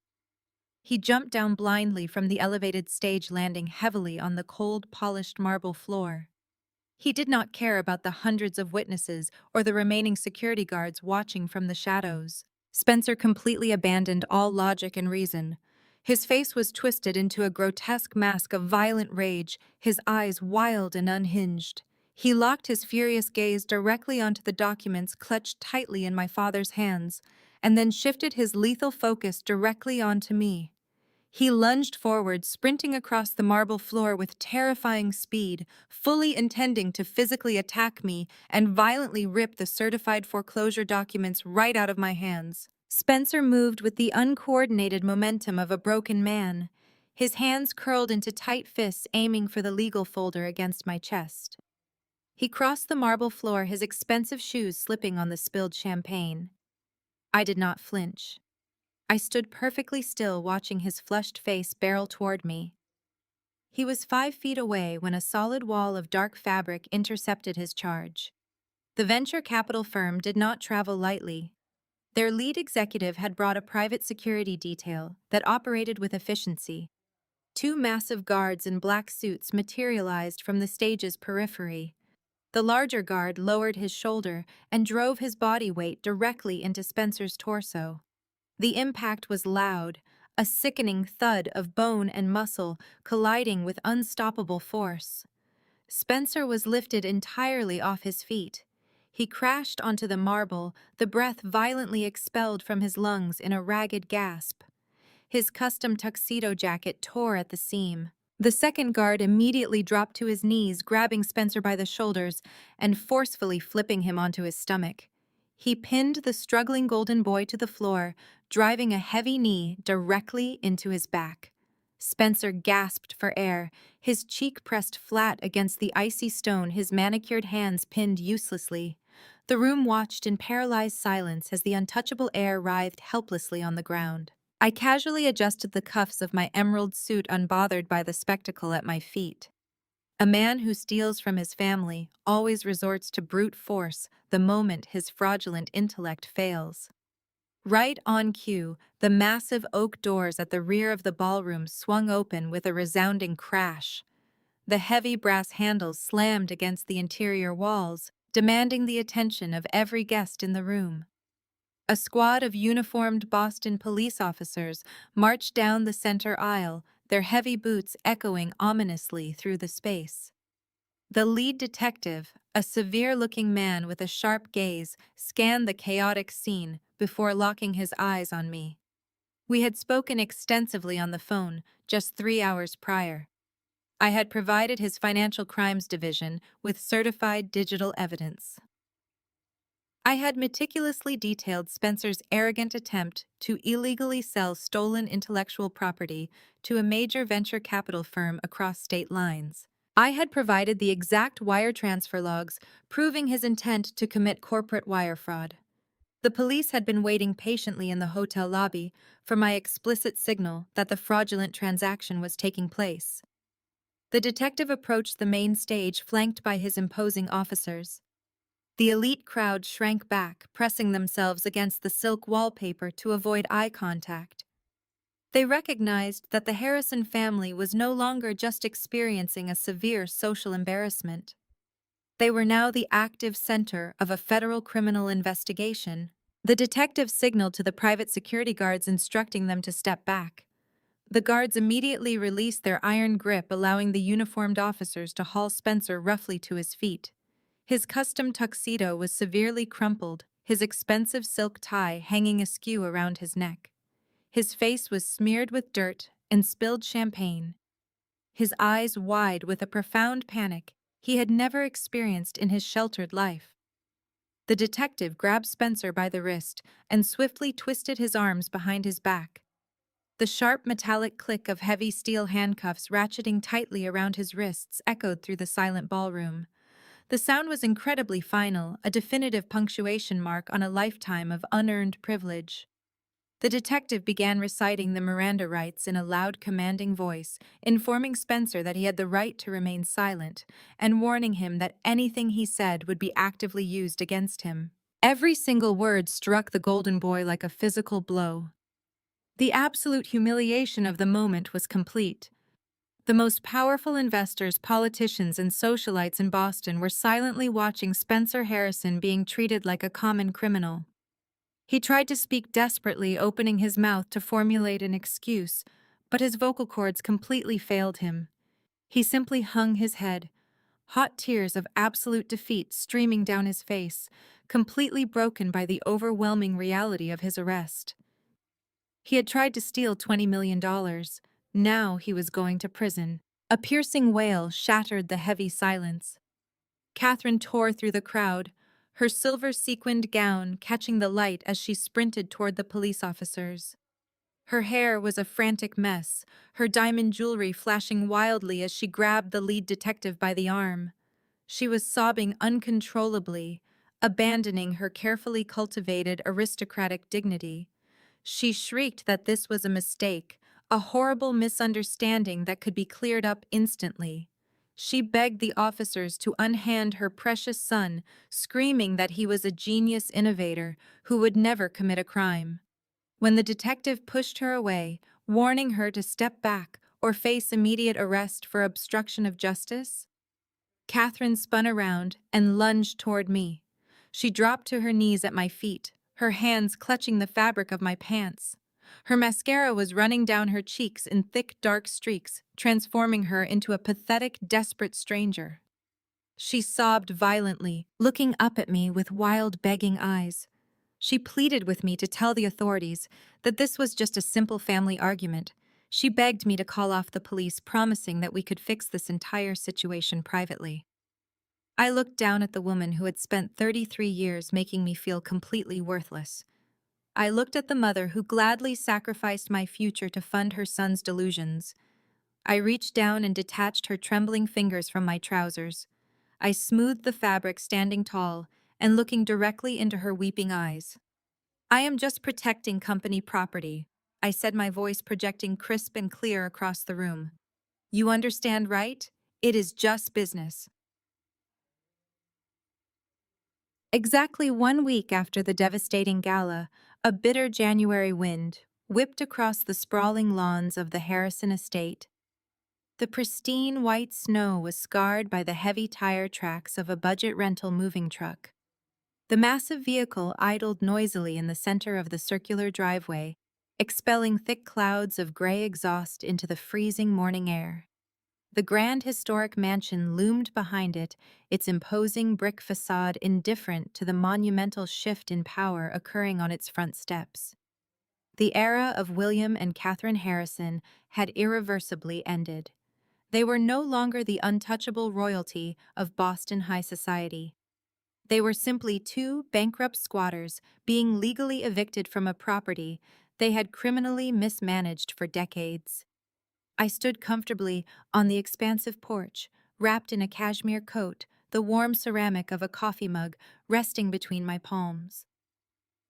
He jumped down blindly from the elevated stage, landing heavily on the cold, polished marble floor. He did not care about the hundreds of witnesses or the remaining security guards watching from the shadows. Spencer completely abandoned all logic and reason. His face was twisted into a grotesque mask of violent rage, his eyes wild and unhinged. He locked his furious gaze directly onto the documents clutched tightly in my father's hands, and then shifted his lethal focus directly onto me. He lunged forward, sprinting across the marble floor with terrifying speed, fully intending to physically attack me and violently rip the certified foreclosure documents right out of my hands. Spencer moved with the uncoordinated momentum of a broken man, his hands curled into tight fists aiming for the legal folder against my chest. He crossed the marble floor, his expensive shoes slipping on the spilled champagne. I did not flinch. I stood perfectly still, watching his flushed face barrel toward me. He was 5 feet away when a solid wall of dark fabric intercepted his charge. The venture capital firm did not travel lightly. Their lead executive had brought a private security detail that operated with efficiency. 2 massive guards in black suits materialized from the stage's periphery. The larger guard lowered his shoulder and drove his body weight directly into Spencer's torso. The impact was loud, a sickening thud of bone and muscle colliding with unstoppable force. Spencer was lifted entirely off his feet. He crashed onto the marble, the breath violently expelled from his lungs in a ragged gasp. His custom tuxedo jacket tore at the seam. The second guard immediately dropped to his knees, grabbing Spencer by the shoulders and forcefully flipping him onto his stomach. He pinned the struggling golden boy to the floor, driving a heavy knee directly into his back. Spencer gasped for air, his cheek pressed flat against the icy stone, his manicured hands pinned uselessly. The room watched in paralyzed silence as the untouchable air writhed helplessly on the ground. I casually adjusted the cuffs of my emerald suit, unbothered by the spectacle at my feet. A man who steals from his family always resorts to brute force the moment his fraudulent intellect fails. Right on cue, the massive oak doors at the rear of the ballroom swung open with a resounding crash. The heavy brass handles slammed against the interior walls, demanding the attention of every guest in the room. A squad of uniformed Boston police officers marched down the center aisle, their heavy boots echoing ominously through the space. The lead detective, a severe-looking man with a sharp gaze, scanned the chaotic scene before locking his eyes on me. We had spoken extensively on the phone just 3 hours prior. I had provided his financial crimes division with certified digital evidence. I had meticulously detailed Spencer's arrogant attempt to illegally sell stolen intellectual property to a major venture capital firm across state lines. I had provided the exact wire transfer logs proving his intent to commit corporate wire fraud. The police had been waiting patiently in the hotel lobby for my explicit signal that the fraudulent transaction was taking place. The detective approached the main stage, flanked by his imposing officers. The elite crowd shrank back, pressing themselves against the silk wallpaper to avoid eye contact. They recognized that the Harrison family was no longer just experiencing a severe social embarrassment. They were now the active center of a federal criminal investigation. The detective signaled to the private security guards, instructing them to step back. The guards immediately released their iron grip, allowing the uniformed officers to haul Spencer roughly to his feet. His custom tuxedo was severely crumpled, his expensive silk tie hanging askew around his neck. His face was smeared with dirt and spilled champagne. His eyes wide with a profound panic he had never experienced in his sheltered life. The detective grabbed Spencer by the wrist and swiftly twisted his arms behind his back. The sharp metallic click of heavy steel handcuffs ratcheting tightly around his wrists echoed through the silent ballroom. The sound was incredibly final, a definitive punctuation mark on a lifetime of unearned privilege. The detective began reciting the Miranda rights in a loud, commanding voice, informing Spencer that he had the right to remain silent, and warning him that anything he said would be actively used against him. Every single word struck the golden boy like a physical blow. The absolute humiliation of the moment was complete. The most powerful investors, politicians, and socialites in Boston were silently watching Spencer Harrison being treated like a common criminal. He tried to speak desperately, opening his mouth to formulate an excuse, but his vocal cords completely failed him. He simply hung his head, hot tears of absolute defeat streaming down his face, completely broken by the overwhelming reality of his arrest. He had tried to steal $20 million. Now he was going to prison. A piercing wail shattered the heavy silence. Catherine tore through the crowd, her silver-sequined gown catching the light as she sprinted toward the police officers. Her hair was a frantic mess, her diamond jewelry flashing wildly as she grabbed the lead detective by the arm. She was sobbing uncontrollably, abandoning her carefully cultivated aristocratic dignity. She shrieked that this was a mistake, a horrible misunderstanding that could be cleared up instantly. She begged the officers to unhand her precious son, screaming that he was a genius innovator who would never commit a crime. When the detective pushed her away, warning her to step back or face immediate arrest for obstruction of justice, Catherine spun around and lunged toward me. She dropped to her knees at my feet, her hands clutching the fabric of my pants. Her mascara was running down her cheeks in thick, dark streaks, transforming her into a pathetic, desperate stranger. She sobbed violently, looking up at me with wild, begging eyes. She pleaded with me to tell the authorities that this was just a simple family argument, She begged me to call off the police, promising that we could fix this entire situation privately. I looked down at the woman who had spent 33 years making me feel completely worthless. I looked at the mother who gladly sacrificed my future to fund her son's delusions. I reached down and detached her trembling fingers from my trousers. I smoothed the fabric, standing tall and looking directly into her weeping eyes. I am just protecting company property, I said, my voice projecting crisp and clear across the room. You understand, right? It is just business. Exactly 1 week after the devastating gala, a bitter January wind whipped across the sprawling lawns of the Harrison estate. The pristine white snow was scarred by the heavy tire tracks of a budget rental moving truck. The massive vehicle idled noisily in the center of the circular driveway, expelling thick clouds of gray exhaust into the freezing morning air. The grand historic mansion loomed behind it, its imposing brick facade indifferent to the monumental shift in power occurring on its front steps. The era of William and Catherine Harrison had irreversibly ended. They were no longer the untouchable royalty of Boston high society. They were simply two bankrupt squatters being legally evicted from a property they had criminally mismanaged for decades. I stood comfortably on the expansive porch, wrapped in a cashmere coat, the warm ceramic of a coffee mug resting between my palms.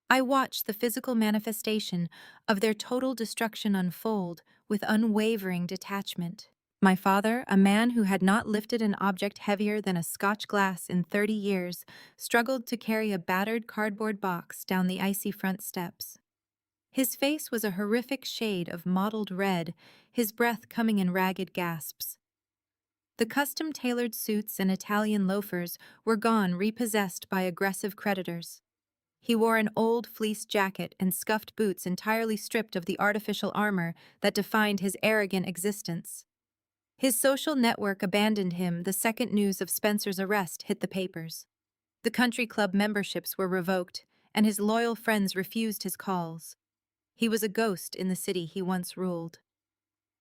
I watched the physical manifestation of their total destruction unfold with unwavering detachment. My father, a man who had not lifted an object heavier than a Scotch glass in 30 years, struggled to carry a battered cardboard box down the icy front steps. His face was a horrific shade of mottled red, his breath coming in ragged gasps. The custom-tailored suits and Italian loafers were gone, repossessed by aggressive creditors. He wore an old fleece jacket and scuffed boots entirely stripped of the artificial armor that defined his arrogant existence. His social network abandoned him the second news of Spencer's arrest hit the papers. The country club memberships were revoked, and his loyal friends refused his calls. He was a ghost in the city he once ruled.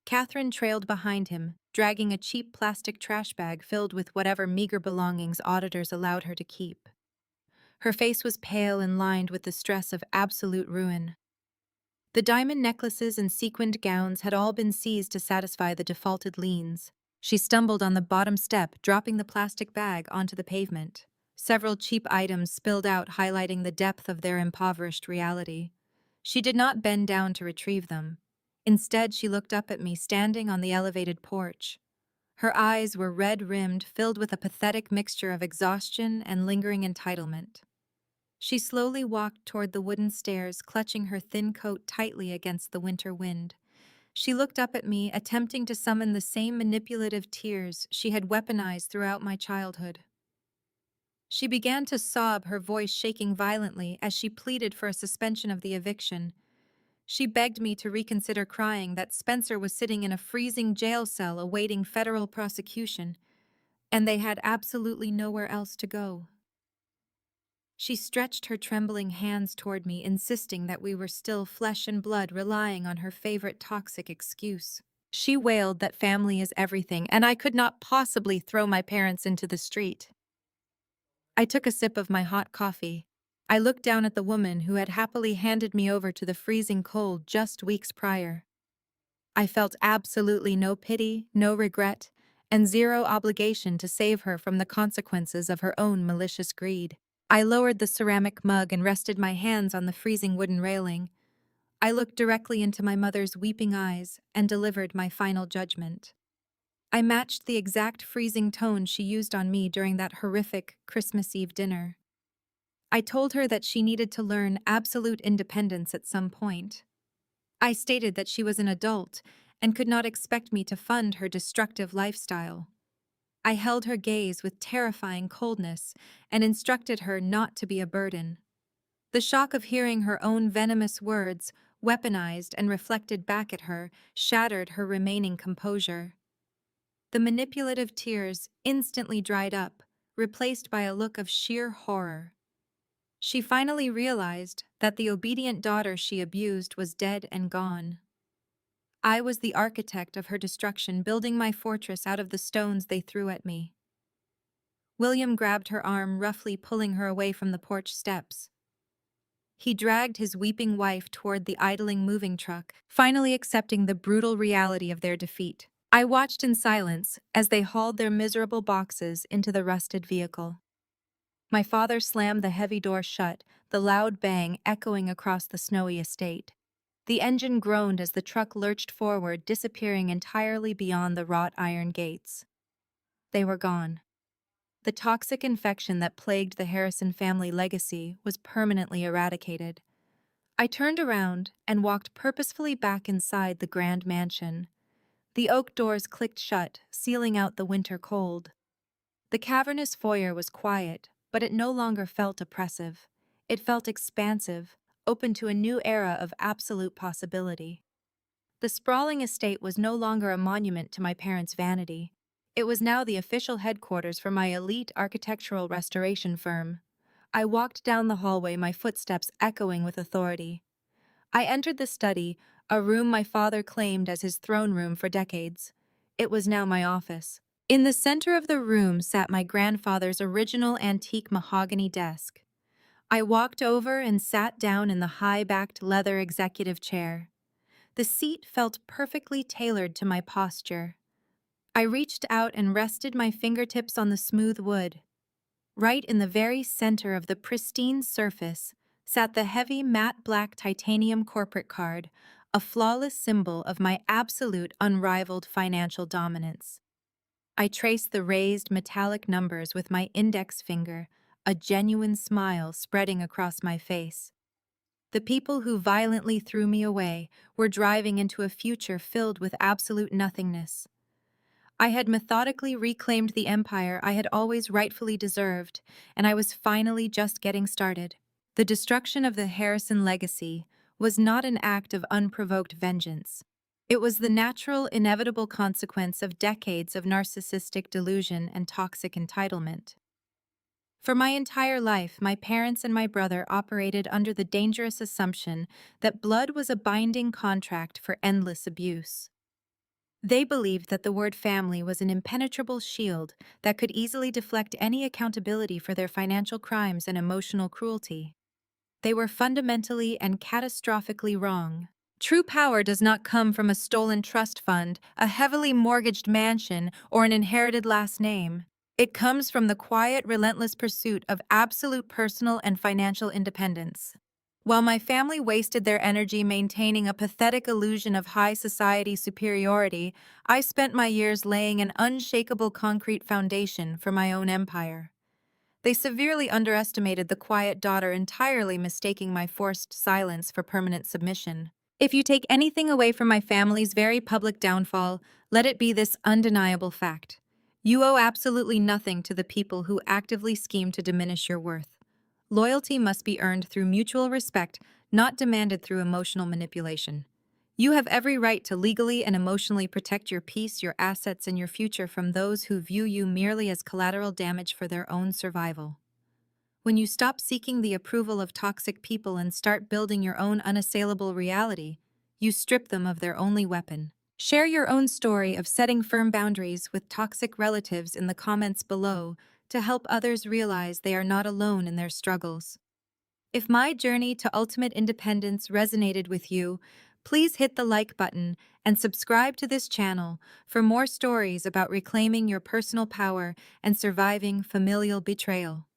Catherine trailed behind him, dragging a cheap plastic trash bag filled with whatever meager belongings auditors allowed her to keep. Her face was pale and lined with the stress of absolute ruin. The diamond necklaces and sequined gowns had all been seized to satisfy the defaulted liens. She stumbled on the bottom step, dropping the plastic bag onto the pavement. Several cheap items spilled out, highlighting the depth of their impoverished reality. She did not bend down to retrieve them. Instead, she looked up at me, standing on the elevated porch. Her eyes were red-rimmed, filled with a pathetic mixture of exhaustion and lingering entitlement. She slowly walked toward the wooden stairs, clutching her thin coat tightly against the winter wind. She looked up at me, attempting to summon the same manipulative tears she had weaponized throughout my childhood. She began to sob, her voice shaking violently as she pleaded for a suspension of the eviction. She begged me to reconsider, crying that Spencer was sitting in a freezing jail cell awaiting federal prosecution, and they had absolutely nowhere else to go. She stretched her trembling hands toward me, insisting that we were still flesh and blood, relying on her favorite toxic excuse. She wailed that family is everything, and I could not possibly throw my parents into the street. I took a sip of my hot coffee. I looked down at the woman who had happily handed me over to the freezing cold just weeks prior. I felt absolutely no pity, no regret, and zero obligation to save her from the consequences of her own malicious greed. I lowered the ceramic mug and rested my hands on the freezing wooden railing. I looked directly into my mother's weeping eyes and delivered my final judgment. I matched the exact freezing tone she used on me during that horrific Christmas Eve dinner. I told her that she needed to learn absolute independence at some point. I stated that she was an adult and could not expect me to fund her destructive lifestyle. I held her gaze with terrifying coldness and instructed her not to be a burden. The shock of hearing her own venomous words, weaponized and reflected back at her, shattered her remaining composure. The manipulative tears instantly dried up, replaced by a look of sheer horror. She finally realized that the obedient daughter she abused was dead and gone. I was the architect of her destruction, building my fortress out of the stones they threw at me. William grabbed her arm, roughly pulling her away from the porch steps. He dragged his weeping wife toward the idling moving truck, finally accepting the brutal reality of their defeat. I watched in silence as they hauled their miserable boxes into the rusted vehicle. My father slammed the heavy door shut, the loud bang echoing across the snowy estate. The engine groaned as the truck lurched forward, disappearing entirely beyond the wrought iron gates. They were gone. The toxic infection that plagued the Harrison family legacy was permanently eradicated. I turned around and walked purposefully back inside the grand mansion. The oak doors clicked shut, sealing out the winter cold. The cavernous foyer was quiet, but it no longer felt oppressive. It felt expansive, open to a new era of absolute possibility. The sprawling estate was no longer a monument to my parents' vanity. It was now the official headquarters for my elite architectural restoration firm. I walked down the hallway, my footsteps echoing with authority. I entered the study, a room my father claimed as his throne room for decades. It was now my office. In the center of the room sat my grandfather's original antique mahogany desk. I walked over and sat down in the high-backed leather executive chair. The seat felt perfectly tailored to my posture. I reached out and rested my fingertips on the smooth wood. Right in the very center of the pristine surface sat the heavy matte black titanium corporate card, a flawless symbol of my absolute unrivaled financial dominance. I traced the raised metallic numbers with my index finger, a genuine smile spreading across my face. The people who violently threw me away were driving into a future filled with absolute nothingness. I had methodically reclaimed the empire I had always rightfully deserved, and I was finally just getting started. The destruction of the Harrison legacy was not an act of unprovoked vengeance. It was the natural, inevitable consequence of decades of narcissistic delusion and toxic entitlement. For my entire life, my parents and my brother operated under the dangerous assumption that blood was a binding contract for endless abuse. They believed that the word family was an impenetrable shield that could easily deflect any accountability for their financial crimes and emotional cruelty. They were fundamentally and catastrophically wrong. True power does not come from a stolen trust fund, a heavily mortgaged mansion, or an inherited last name. It comes from the quiet, relentless pursuit of absolute personal and financial independence. While my family wasted their energy maintaining a pathetic illusion of high society superiority, I spent my years laying an unshakable concrete foundation for my own empire. They severely underestimated the quiet daughter, entirely mistaking my forced silence for permanent submission. If you take anything away from my family's very public downfall, let it be this undeniable fact. You owe absolutely nothing to the people who actively scheme to diminish your worth. Loyalty must be earned through mutual respect, not demanded through emotional manipulation. You have every right to legally and emotionally protect your peace, your assets, and your future from those who view you merely as collateral damage for their own survival. When you stop seeking the approval of toxic people and start building your own unassailable reality, you strip them of their only weapon. Share your own story of setting firm boundaries with toxic relatives in the comments below to help others realize they are not alone in their struggles. If my journey to ultimate independence resonated with you, please hit the like button and subscribe to this channel for more stories about reclaiming your personal power and surviving familial betrayal.